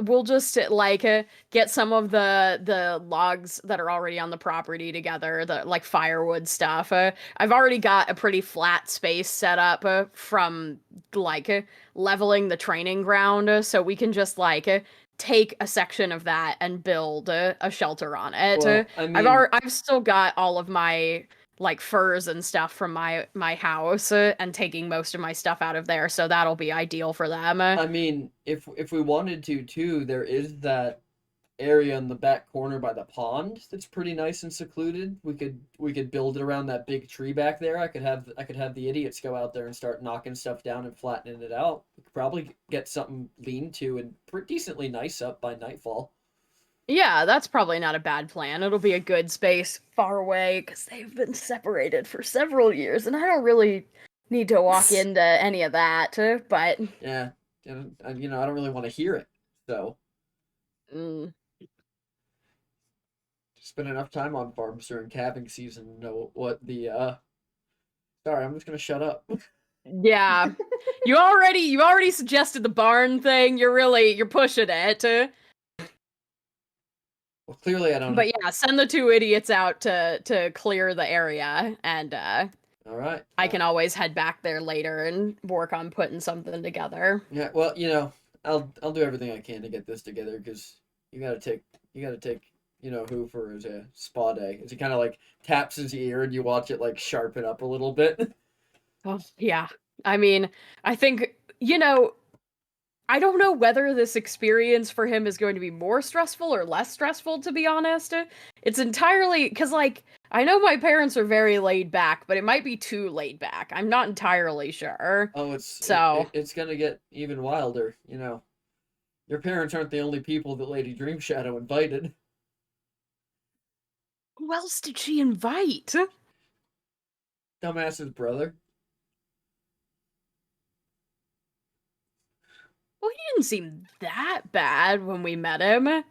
we'll just like get some of the logs that are already on the property together, the like firewood stuff. I've already got a pretty flat space set up from like leveling the training ground, so we can just like take a section of that and build a shelter on it. Well, I mean, I've still got all of my like furs and stuff from my house and taking most of my stuff out of there, so that'll be ideal for them. I mean, if we wanted to too, there is that area in the back corner by the pond that's pretty nice and secluded. We could build it around that big tree back there. I could have the idiots go out there and start knocking stuff down and flattening it out. We could probably get something lean to and decently nice up by nightfall. Yeah, that's probably not a bad plan. It'll be a good space far away because they've been separated for several years, and I don't really need to walk into any of that. But Yeah, and I don't really want to hear it. So spend enough time on farms during calving season to know what the Sorry, I'm just gonna shut up. yeah, you already suggested the barn thing. You're pushing it. Well, clearly I don't. But yeah, send the two idiots out to clear the area, and All right. I can always head back there later and work on putting something together. Yeah. Well, I'll do everything I can to get this together because you gotta take who for his spa day. As he kind of like taps his ear and you watch it like sharpen up a little bit. Oh yeah, I mean, I think I don't know whether this experience for him is going to be more stressful or less stressful, to be honest. It's entirely because, like, I know my parents are very laid back, but it might be too laid back. I'm not entirely sure. Oh, it's gonna get even wilder. Your parents aren't the only people that Lady Dreamshadow invited. Who else did she invite? Dumbass's brother. didn't seem that bad when we met him.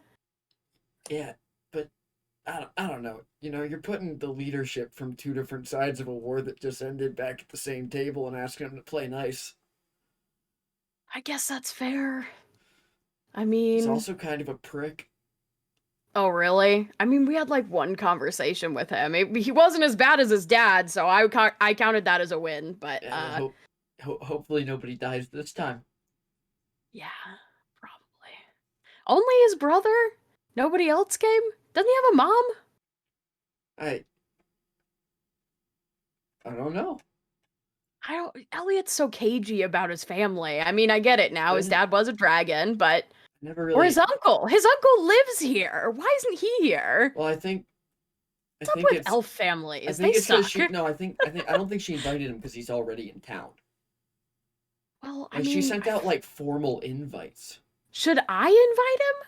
Yeah, but I don't know. You know, you're putting the leadership from two different sides of a war that just ended back at the same table and asking them to play nice. I guess that's fair. I He's mean, also kind of a prick. oh really? I mean, we had like one conversation with him. He wasn't as bad as his dad, so I counted that as a win. But Yeah, hopefully nobody dies this time. yeah, probably. Only his brother? Nobody else came? Doesn't he have a mom? I don't know. Elliot's so cagey about his family. I mean, I get it now. His dad was a dragon, but Never really. or his uncle. His uncle lives here. Why isn't he here? Well, I think What's up with it's elf families? I think They it's 'cause suck. I don't think she invited him because he's already in town. Well, I Like, she mean, sent out like formal invites. should I invite him?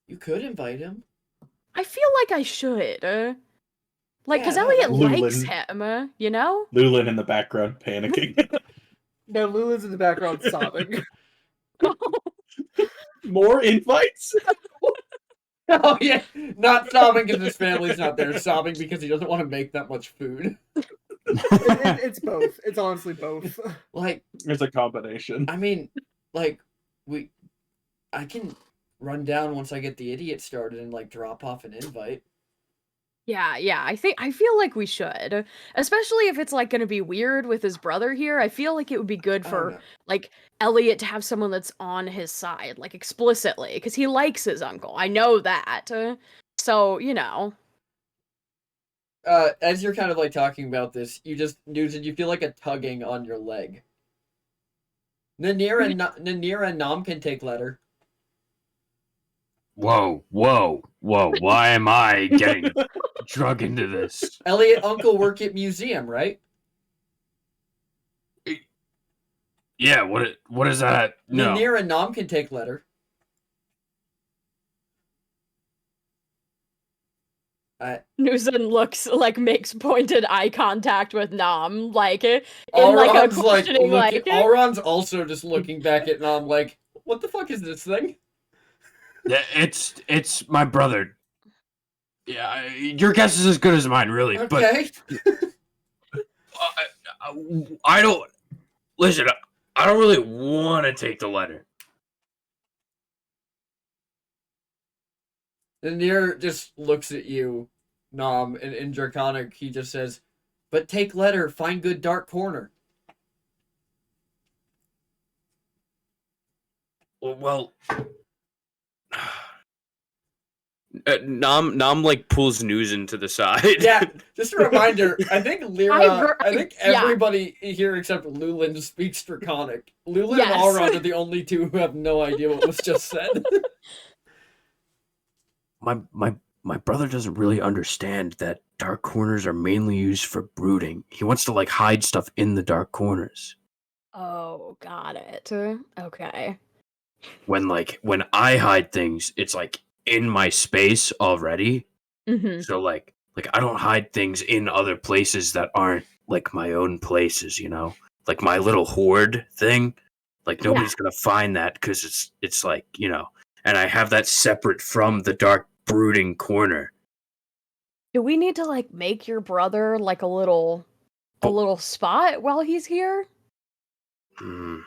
You could invite him. I feel like I should. Like, because Yeah, no, Elliot Lulin. likes him, you know? Lulin in the background panicking. No, Lula's in the background sobbing. More invites? Oh yeah, not sobbing because his family's not there. Sobbing because he doesn't want to make that much food. It's both. It's honestly both. Like, There's a combination. I mean, like I can run down once I get the idiot started and like drop off an invite. Yeah, I feel like we should. Especially if it's like gonna be weird with his brother here. I feel like it would be good I don't for know. like Elliot to have someone that's on his side, like explicitly, because he likes his uncle. I know that. So, you know. As you're kind of like talking about this, you feel like a tugging on your leg. Nanir and Nam can take letter. Whoa. Why am I getting drug into this? Elliot, uncle work at museum, right? Yeah, what is that? No. Nanir and Nam can take letter. Newson makes pointed eye contact with Nam, like in Alron's like a questioning Alron's also just looking back at Nam like, what the fuck is this thing? It's my brother. Yeah, your guess is as good as mine, really. Okay. But I don't listen. I don't really want to take the letter. Nanir just looks at you, Nam, and in Draconic he just says, but take letter, find good dark corner. Well, Nam like pulls news into the side. Yeah, just a reminder, I think I think yeah. everybody here except Lulin speaks Draconic. Lulin Yes. and Alron are the only two who have no idea what was just said. My brother doesn't really understand that dark corners are mainly used for brooding. He wants to like hide stuff in the dark corners. Oh, got it. Okay. When I hide things, it's like in my space already. Mm-hmm. So like I don't hide things in other places that aren't like my own places, you know? Like my little hoard thing. Like nobody's gonna find that because it's like, you know, and I have that separate from the dark brooding corner. Do we need to like make your brother like a little spot while he's here? Hmm.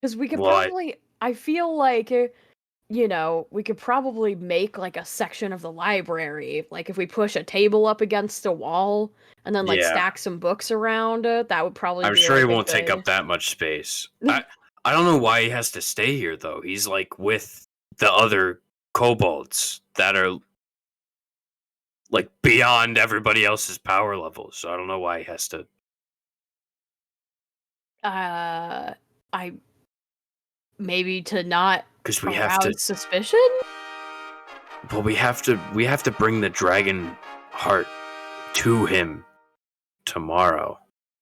Because we could Well, probably. I feel like, you know, we could probably make like a section of the library. Like if we push a table up against a wall and then like Yeah. stack some books around, that would probably. I'm be sure he like, a won't take good- up that much space. I don't know why he has to stay here though. He's like with the other kobolds that are like beyond everybody else's power levels. So I don't know why he has to. I maybe to not Because we arouse have to. suspicion. Well, we have to bring the dragon heart to him tomorrow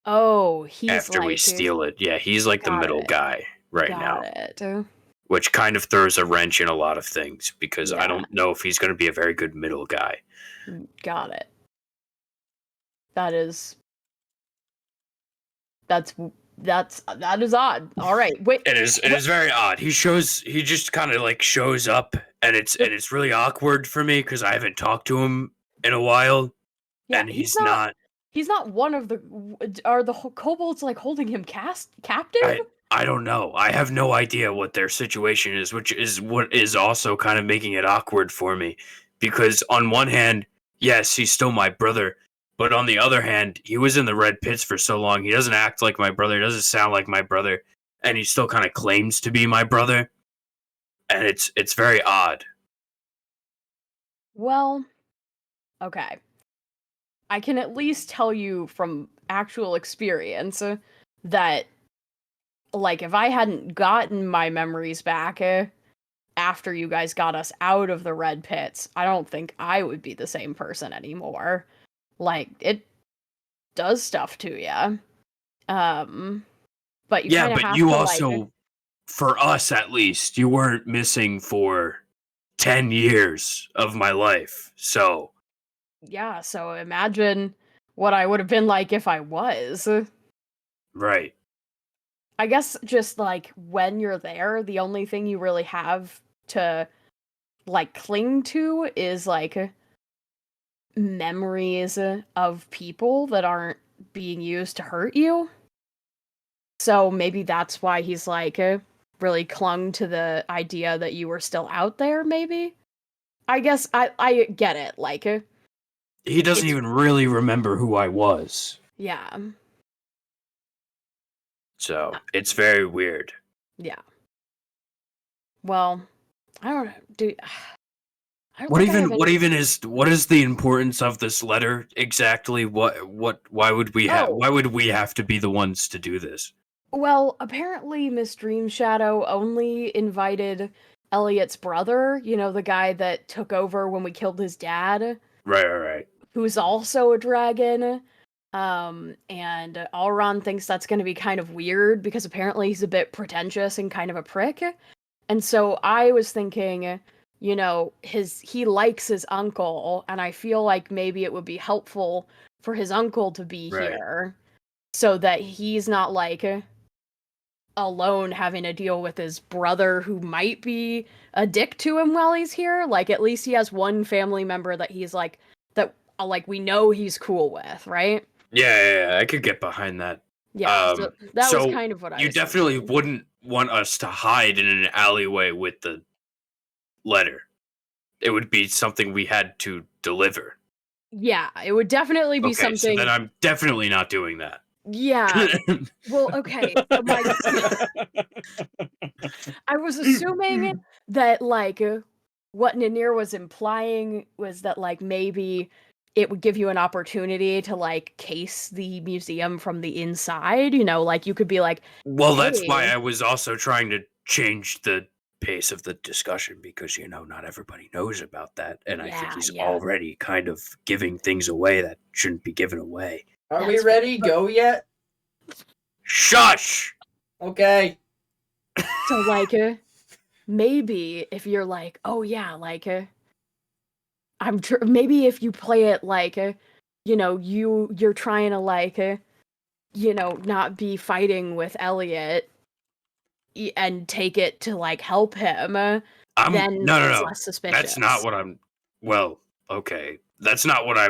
Oh, he's after we like, steal it. Yeah, he's like the got middle it. guy right now, Got it. which kind of throws a wrench in a lot of things because I Yeah. don't know if he's going to be a very good middle guy. Got it. That's that is odd. All right, wait. It is very odd. He just kind of like shows up, and it's really awkward for me because I haven't talked to him in a while, Yeah, and he's not. He's not one of the. Are the kobolds like holding him captive? I don't know. I have no idea what their situation is, which is what is also kind of making it awkward for me. Because on one hand, yes, he's still my brother, but on the other hand, he was in the Red Pits for so long. He doesn't act like my brother, doesn't sound like my brother, and he still kind of claims to be my brother. And it's very odd. Well, okay. I can at least tell you from actual experience that, like, if I hadn't gotten my memories back after you guys got us out of the Red Pits, I don't think I would be the same person anymore. Like, it does stuff to you. But you kind of have you to, also, like, for us at least, you weren't missing for 10 years of my life, so... Yeah, so imagine what I would have been like if I was. Right. I guess just, like, when you're there, the only thing you really have to, like, cling to is, like, memories of people that aren't being used to hurt you. So maybe that's why he's, like, really clung to the idea that you were still out there, maybe? I guess I get it, like... He doesn't even really remember who I was. Yeah. So, it's very weird. Yeah. Well, I don't know. What is the importance of this letter exactly? Why would we have to be the ones to do this? Well, apparently Miss Dream Shadow only invited Elliot's brother, you know, the guy that took over when we killed his dad. Right. Who's also a dragon. And Alron thinks that's going to be kind of weird because apparently he's a bit pretentious and kind of a prick. And so I was thinking, you know, he likes his uncle, and I feel like maybe it would be helpful for his uncle to be here so that he's not, like, alone having to deal with his brother who might be a dick to him while he's here. Like, at least he has one family member that he's, like, like, we know he's cool with, right? Yeah, I could get behind that. Yeah, so that was kind of what I was You definitely thinking. wouldn't want us to hide in an alleyway with the letter. It would be something we had to deliver. Yeah, it would definitely be Okay, something... so then I'm definitely not doing that. Yeah. Well, okay. So I was assuming that, like, what Ninir was implying was that, like, maybe it would give you an opportunity to, like, case the museum from the inside, you know, like, you could be like, well, that's hey. why I was also trying to change the pace of the discussion because, you know, not everybody knows about that, and I think he's already kind of giving things away that shouldn't be given away. Are we ready? Go yet? Shush! Okay. So, like, maybe if you're like, oh yeah, like, maybe if you play it like, you know, you're trying to, like, you know, not be fighting with Elliot and take it to, like, help him, then it's less suspicious. That's not what I'm... Well, okay. That's not what I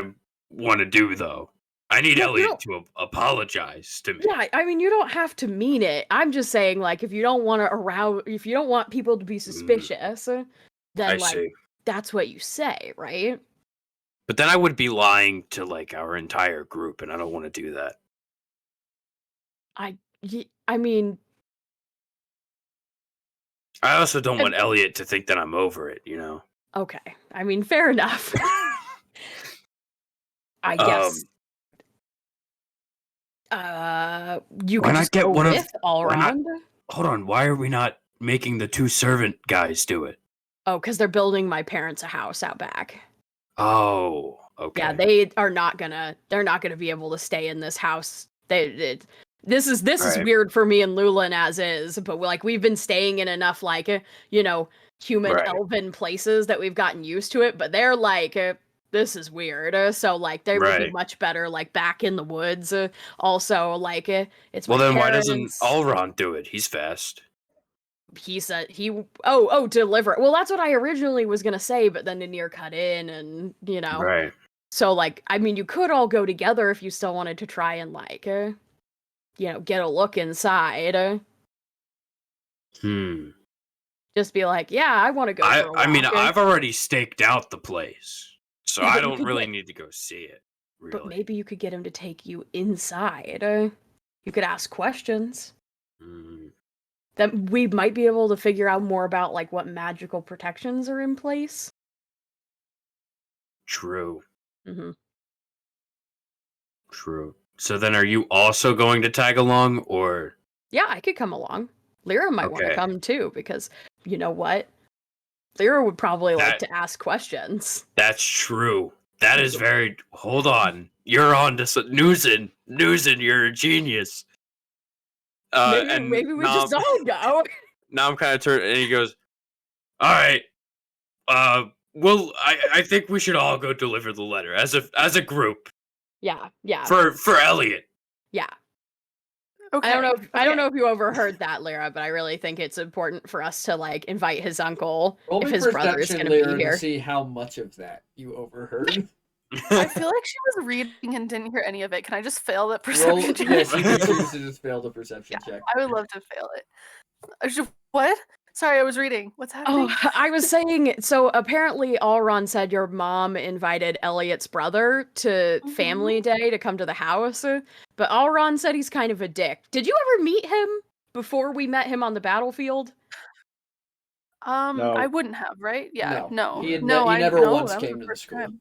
want to do, though. I need Elliot to apologize to me. Yeah, I mean, you don't have to mean it. I'm just saying, like, if you don't want people to be suspicious, then, like, that's what you say, right? But then I would be lying to, like, our entire group, and I don't want to do that. I mean... I also don't want Elliot to think that I'm over it, you know? Okay. I mean, fair enough. I guess... you could just go with Allround? Hold on, why are we not making the 2 servant guys do it? Oh, because they're building my parents a house out back. Oh, okay. Yeah, they're not gonna be able to stay in this house. This is weird for me and Lulin as is, but like we've been staying in enough, like, you know, human elven places that we've gotten used to it, but they're like this is weird. So like they would be Right. much better like back in the woods. Also like it's Well, my then why parents. doesn't Elrond do it? He's fast. He said oh deliver. Well, that's what I originally was gonna say, but then Nir cut in, and Right. So like I mean, you could all go together if you still wanted to try and like get a look inside. Just be like, yeah, I want to go for a walk. I mean, I've already staked out the place, so Yeah, I but you don't could really get- need to go see it. Really. But maybe you could get him to take you inside. You could ask questions. Then we might be able to figure out more about like what magical protections are in place. True. Mm-hmm. True. So then, are you also going to tag along, or? Yeah, I could come along. Lyra might want to Okay. come too, because you know what? Lyra would probably like That- to ask questions. That's true. That is very. Hold on. You're on to some Newson. Newson, you're a genius. Maybe we just all go. Now I'm kind of turned, and he goes, All right. Well, I think we should all go deliver the letter as a group Yeah. for Elliot. Yeah. Okay. I don't know if you overheard that, Lyra, but I really think it's important for us to like invite his uncle Roll if me his brother is perception, going to Lyra, be here. to see how much of that you overheard. I feel like she was reading and didn't hear any of it. Can I just fail that Roll, perception check? yes, you can choose to just fail the perception check. I would love to fail it. What? Sorry, I was reading. What's happening? Oh, I was saying, so apparently Alron said your mom invited Elliot's brother to family day to come to the house, but Alron said he's kind of a dick. Did you ever meet him before we met him on the battlefield? No. I wouldn't have, right? Yeah, no. He I never no, once that was came the to the first school. time.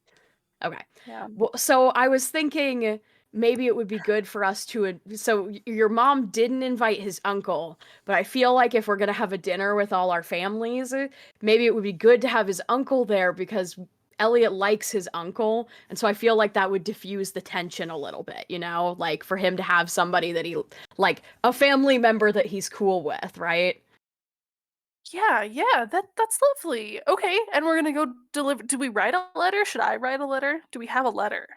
Okay. Yeah. Well, so I was thinking maybe it would be good for us to. So your mom didn't invite his uncle, but I feel like if we're gonna have a dinner with all our families, maybe it would be good to have his uncle there because Elliot likes his uncle, and so I feel like that would diffuse the tension a little bit, like for him to have somebody that he like a family member that he's cool with, right? Yeah, that's lovely. Okay, and we're gonna go deliver. Do we write a letter? Should I write a letter? Do we have a letter?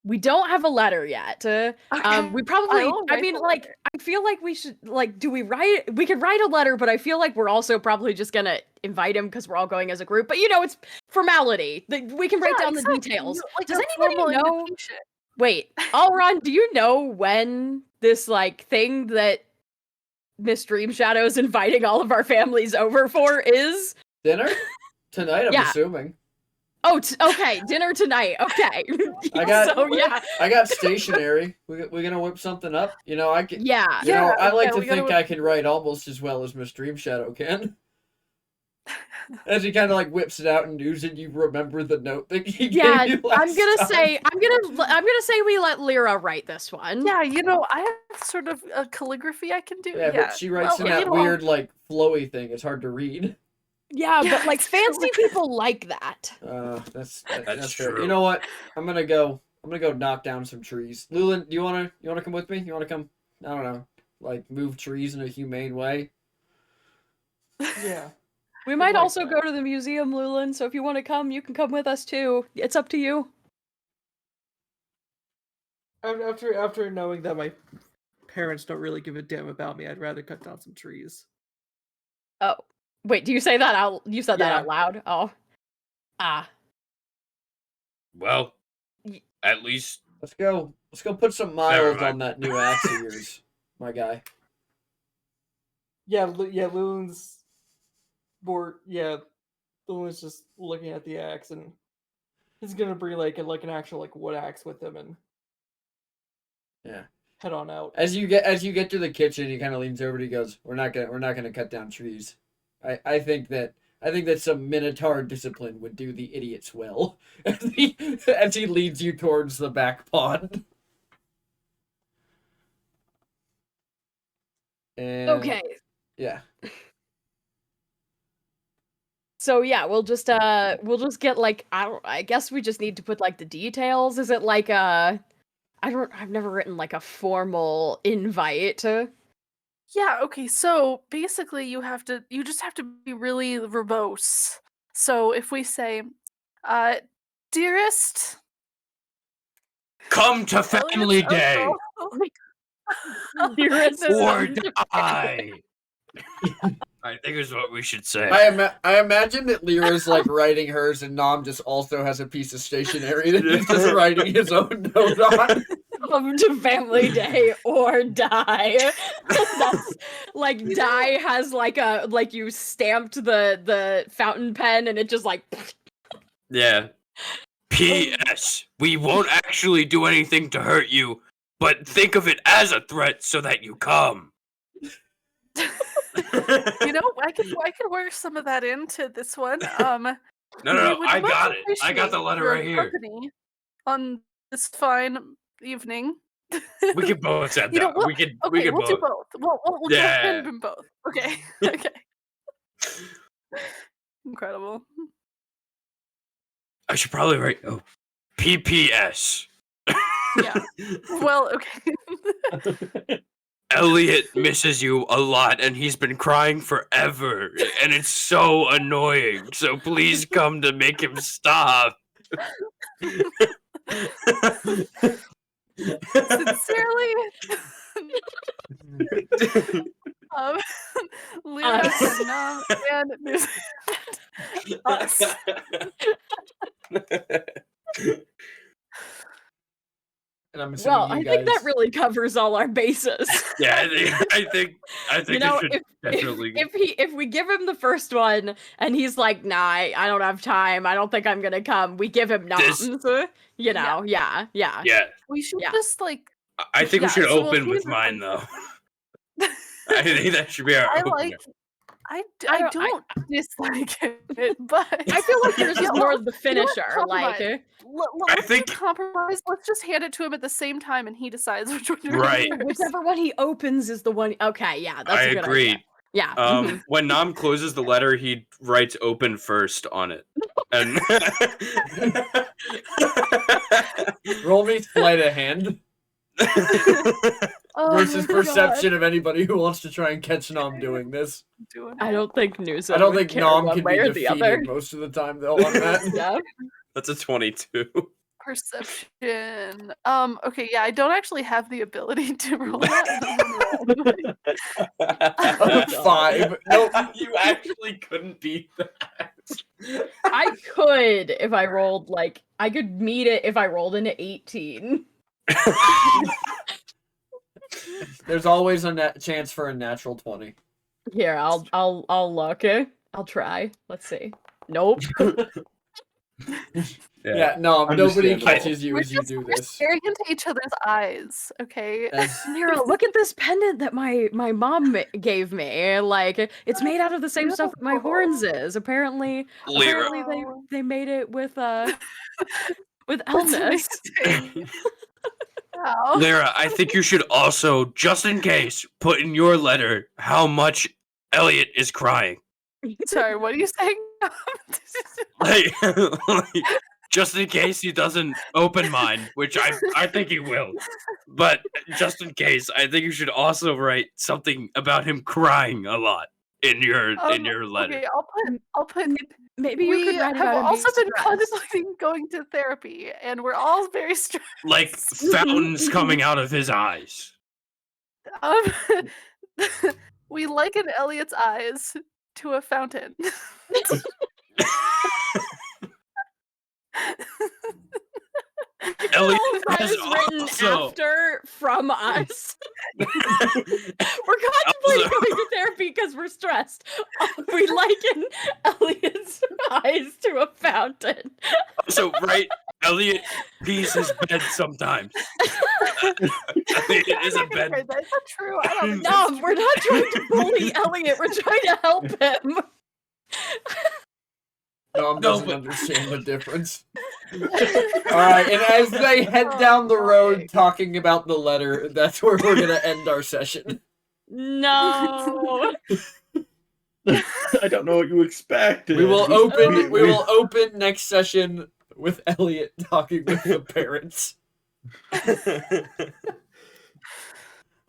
We don't have a letter yet. We probably. will I write mean, the like, letter. I feel like we should. Like, do we write? We could write a letter, but I feel like we're also probably just gonna invite him because we're all going as a group. But it's formality. We can write Yeah, down exactly. the details. Like Does a anybody formal know? invitation. Wait, Alron, do you know when this like thing that Miss Dream Shadow's inviting all of our families over for is? Dinner? Tonight, I'm Yeah. assuming. Oh, okay, dinner tonight. Okay. I got- So yeah. I got stationery. We're gonna whip something up. I can. Yeah. I like yeah, to we gotta think whip- I can write almost as well as Miss Dream Shadow can. As he kind of like whips it out and news it, you remember the note that he Yeah, gave you last I'm gonna time. say I'm gonna say we let Lyra write this one. Yeah, I have sort of a calligraphy I can do. Yeah, but she writes in well, that weird like flowy thing. It's hard to read. Yeah, Yeah, but like it's fancy true. people like that. That's That's fair. true. You know what? I'm gonna go knock down some trees. Lulin, do you wanna come with me? You wanna come? I don't know, like move trees in a humane way. Yeah. We might like also that. go to the museum, Lulin, so if you want to come, you can come with us too. It's up to you. After knowing that my parents don't really give a damn about me, I'd rather cut down some trees. Oh. Wait, do you say that out you said that Yeah. out loud? Oh. Ah. Well, at least Let's go put some Never miles mind. on that new axe of yours, my guy. Yeah, Lulin's bored. Yeah, Lulin's just looking at the axe, and he's gonna bring like an actual like wood axe with him and Yeah. head on out. As you get to the kitchen, he kind of leans over and he goes, "We're not gonna cut down trees. I think that some Minotaur discipline would do the idiots well." As he leads you towards the back pond. And, Okay. Yeah. So yeah, we'll just get like I guess we just need to put like the details. Is it like I've never written like a formal invite. Yeah, okay, so basically you just have to be really verbose. So if we say, Dearest Come to Family Elliot's Day uncle. Dearest or son. die. I think is what we should say. I imagine that Lyra's like writing hers, and Nom just also has a piece of stationery that he's just writing his own note on. Come to Family Day or die. That's like die has like a like you stamped the fountain pen and it just like Yeah. P.S. We won't actually do anything to hurt you, but think of it as a threat so that you come. You know, I could work some of that into this one. No, we would I much got it. I got the appreciate letter your right here. company on this fine evening. We can both set You know, that. We can we'll do both. both. We'll go Yeah. ahead and do both. Okay. Okay. Incredible. I should probably write PPS. Yeah. Well, okay. Elliot misses you a lot and he's been crying forever and it's so annoying. So please come to make him stop. Sincerely, Lyra Us. and Nom and News- us. And I'm assuming well, you I guys... think that really covers all our bases. Yeah, I think You know, it should definitely. if we give him the first one and he's like, nah, I don't have time, I don't think I'm gonna come, we give him This- noms. You know, yeah. Yeah, We should Yeah. just like. I think Yeah, we should so we'll open do with the- mine though. I think that should be our I opener. like. I I don't dislike it, but I feel like yours is Yeah, more well, the you know what? finisher. Compromise. Like, Let's think- do compromise. Let's just hand it to him at the same time, and he decides which one to Right. read first. whichever one he opens is the one. Okay, yeah, that's I a good agreed. idea. Yeah. mhm. When Nom closes the letter, he writes "open" first on it, and Roll me sleight of hand Oh versus my perception of anybody who wants to try and catch Nom doing this. God, doing I it. don't think Noosa I don't would think care Nom one can way be or the other. defeated most of the time though on that. Yeah. that's a 22. Perception. Okay, yeah, I don't actually have the ability to roll that. A 5. Nope. You actually couldn't beat that. I could if I rolled like I could meet it if I rolled into 18. There's always a chance for a natural 20. Here, I'll look. I'll try. Let's see. Nope. Yeah, no, nobody Understandable. catches you We're as you just do we're this. staring into each other's eyes, okay? As Nero, look at this pendant that my mom gave me. Like, it's made out of the same stuff that my horns is. Apparently Lyra. they made it with with That's Elnis. amazing. Wow. Lyra, I think you should also, just in case, put in your letter how much Elliot is crying. Sorry, what are you saying? Like, just in case he doesn't open mine, which I think he will. But just in case, I think you should also write something about him crying a lot in your letter. Okay, I'll put. Maybe you We could write have about him also been being stressed. contemplating going to therapy, and we're all very stressed. Like fountains coming out of his eyes. Um, we liken Elliot's eyes to a fountain. Elliot That has is written also after from us. We're contemplating going to therapy because we're stressed. We liken Elliot's eyes to a fountain. so right. Elliot pees his bed sometimes. Elliot is a bed. Okay, that's not true. I don't think No, that's we're not trying to bully Elliot. We're trying to help him. Nom No, doesn't but- understand the difference. Alright, and as they head down the road talking about the letter, that's where we're gonna end our session. No. I don't know what you expected. We will Oh. open next session with Elliot talking with the parents.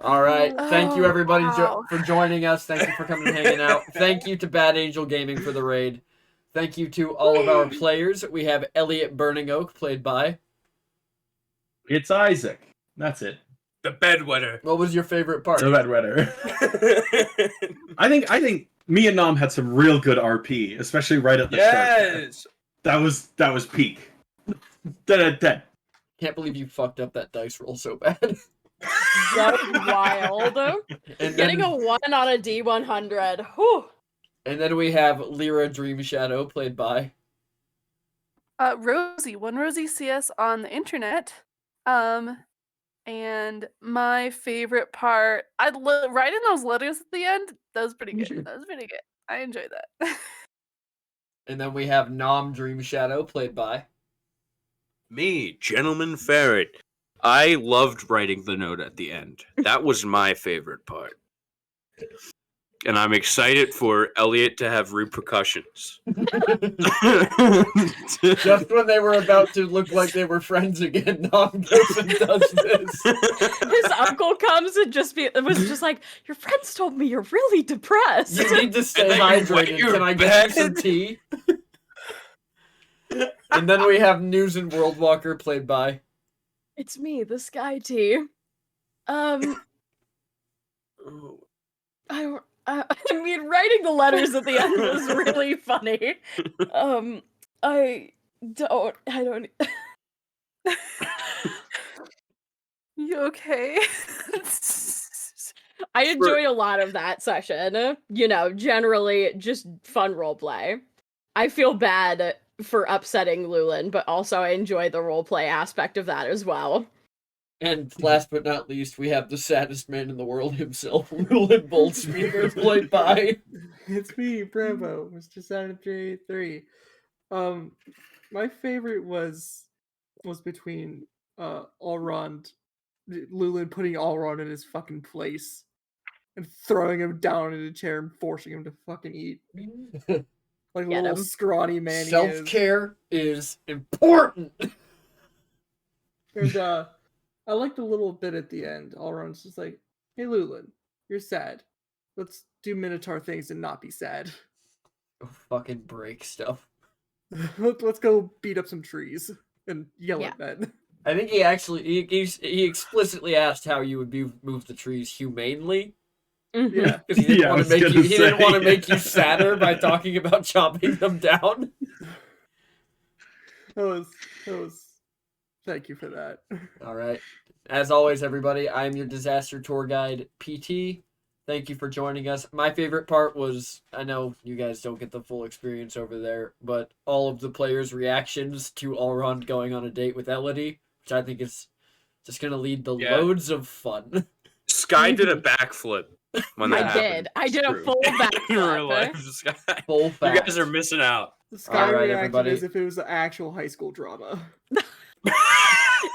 Alright, thank you Oh, everybody wow. for joining us. Thank you for coming and hanging out. Thank you to Bad Angel Gaming for the raid. Thank you to all of our players. We have Elliot Burning Oak, played by. It's Isaac. That's it. The bedwetter. What was your favorite part? The bedwetter. I think me and Nom had some real good RP, especially right at the start. Yes. That was peak. Dead. Can't believe you fucked up that dice roll so bad. That was wild. And Getting then, a 1 on a D100. Whew. and then we have Lyra Dream Shadow, played by. Rosie, one Rosie CS on the internet. And my favorite part, writing those letters at the end. That was pretty good. That was pretty good. I enjoyed that. And then we have Nom Dream Shadow, played by. Me, Gentleman Ferret. I loved writing the note at the end. That was my favorite part. And I'm excited for Elliot to have repercussions. Just when they were about to look like they were friends again, Nom goes and does this. His uncle comes and was just like, your friends told me you're really depressed. You need to stay And then you wet hydrated. your Can I get you some bed? tea? And then we have News and World Walker, played by. It's me, the Sky Tea. I mean, writing the letters at the end was really funny. I don't. You okay? I enjoyed a lot of that session. You know, generally just fun roleplay. I feel bad for upsetting Lulin, but also I enjoy the roleplay aspect of that as well. And last but not least, we have the saddest man in the world himself, Lulin Boltspeaker, played by. It's me, Bravo, Mr. Saturday 3. My favorite was between Elrond, Lulin putting Elrond in his fucking place and throwing him down in a chair and forcing him to fucking eat. Like a Get little him. scrawny man he is. Self-care is important. And I liked a little bit at the end. Elrond's just like, hey Lulin, you're sad. Let's do Minotaur things and not be sad. Fucking break stuff. Let's go beat up some trees and yell at men. I think he actually he explicitly asked how you would move the trees humanely. Yeah. Because he didn't want to make you. He didn't want to say. make you sadder by talking about chopping them down. That was. Thank you for that. All right. As always, everybody, I am your disaster tour guide, PT. Thank you for joining us. My favorite part was, I know you guys don't get the full experience over there, but all of the players' reactions to Elrond going on a date with Elodie, which I think is just going to lead to loads of fun. Sky did a backflip when that happened. I did a True. full In real backflip. life, Sky. Full You facts. guys are missing out. The Sky All right, reaction everybody. as if it was an actual high school drama.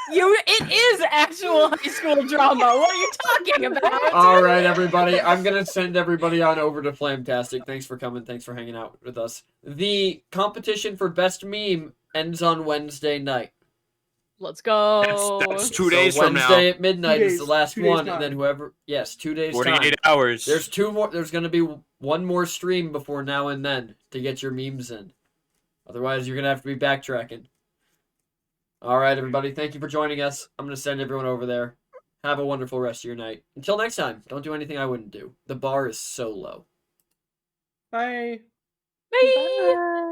It is actual high school drama. What are you talking about? All right, everybody. I'm going to send everybody on over to Flamtastic. Thanks for coming. Thanks for hanging out with us. The competition for best meme ends on Wednesday night. Let's go. That's 2 days so from now. Wednesday at midnight 2 is the days- last 2 days one, and time. then whoever... Yes, 2 days 48 time. hours. There's two more. There's going to be one more stream before now and then to get your memes in. Otherwise, you're going to have to be backtracking. All right, everybody. Thank you for joining us. I'm going to send everyone over there. Have a wonderful rest of your night. Until next time, don't do anything I wouldn't do. The bar is so low. Bye. Bye. Bye.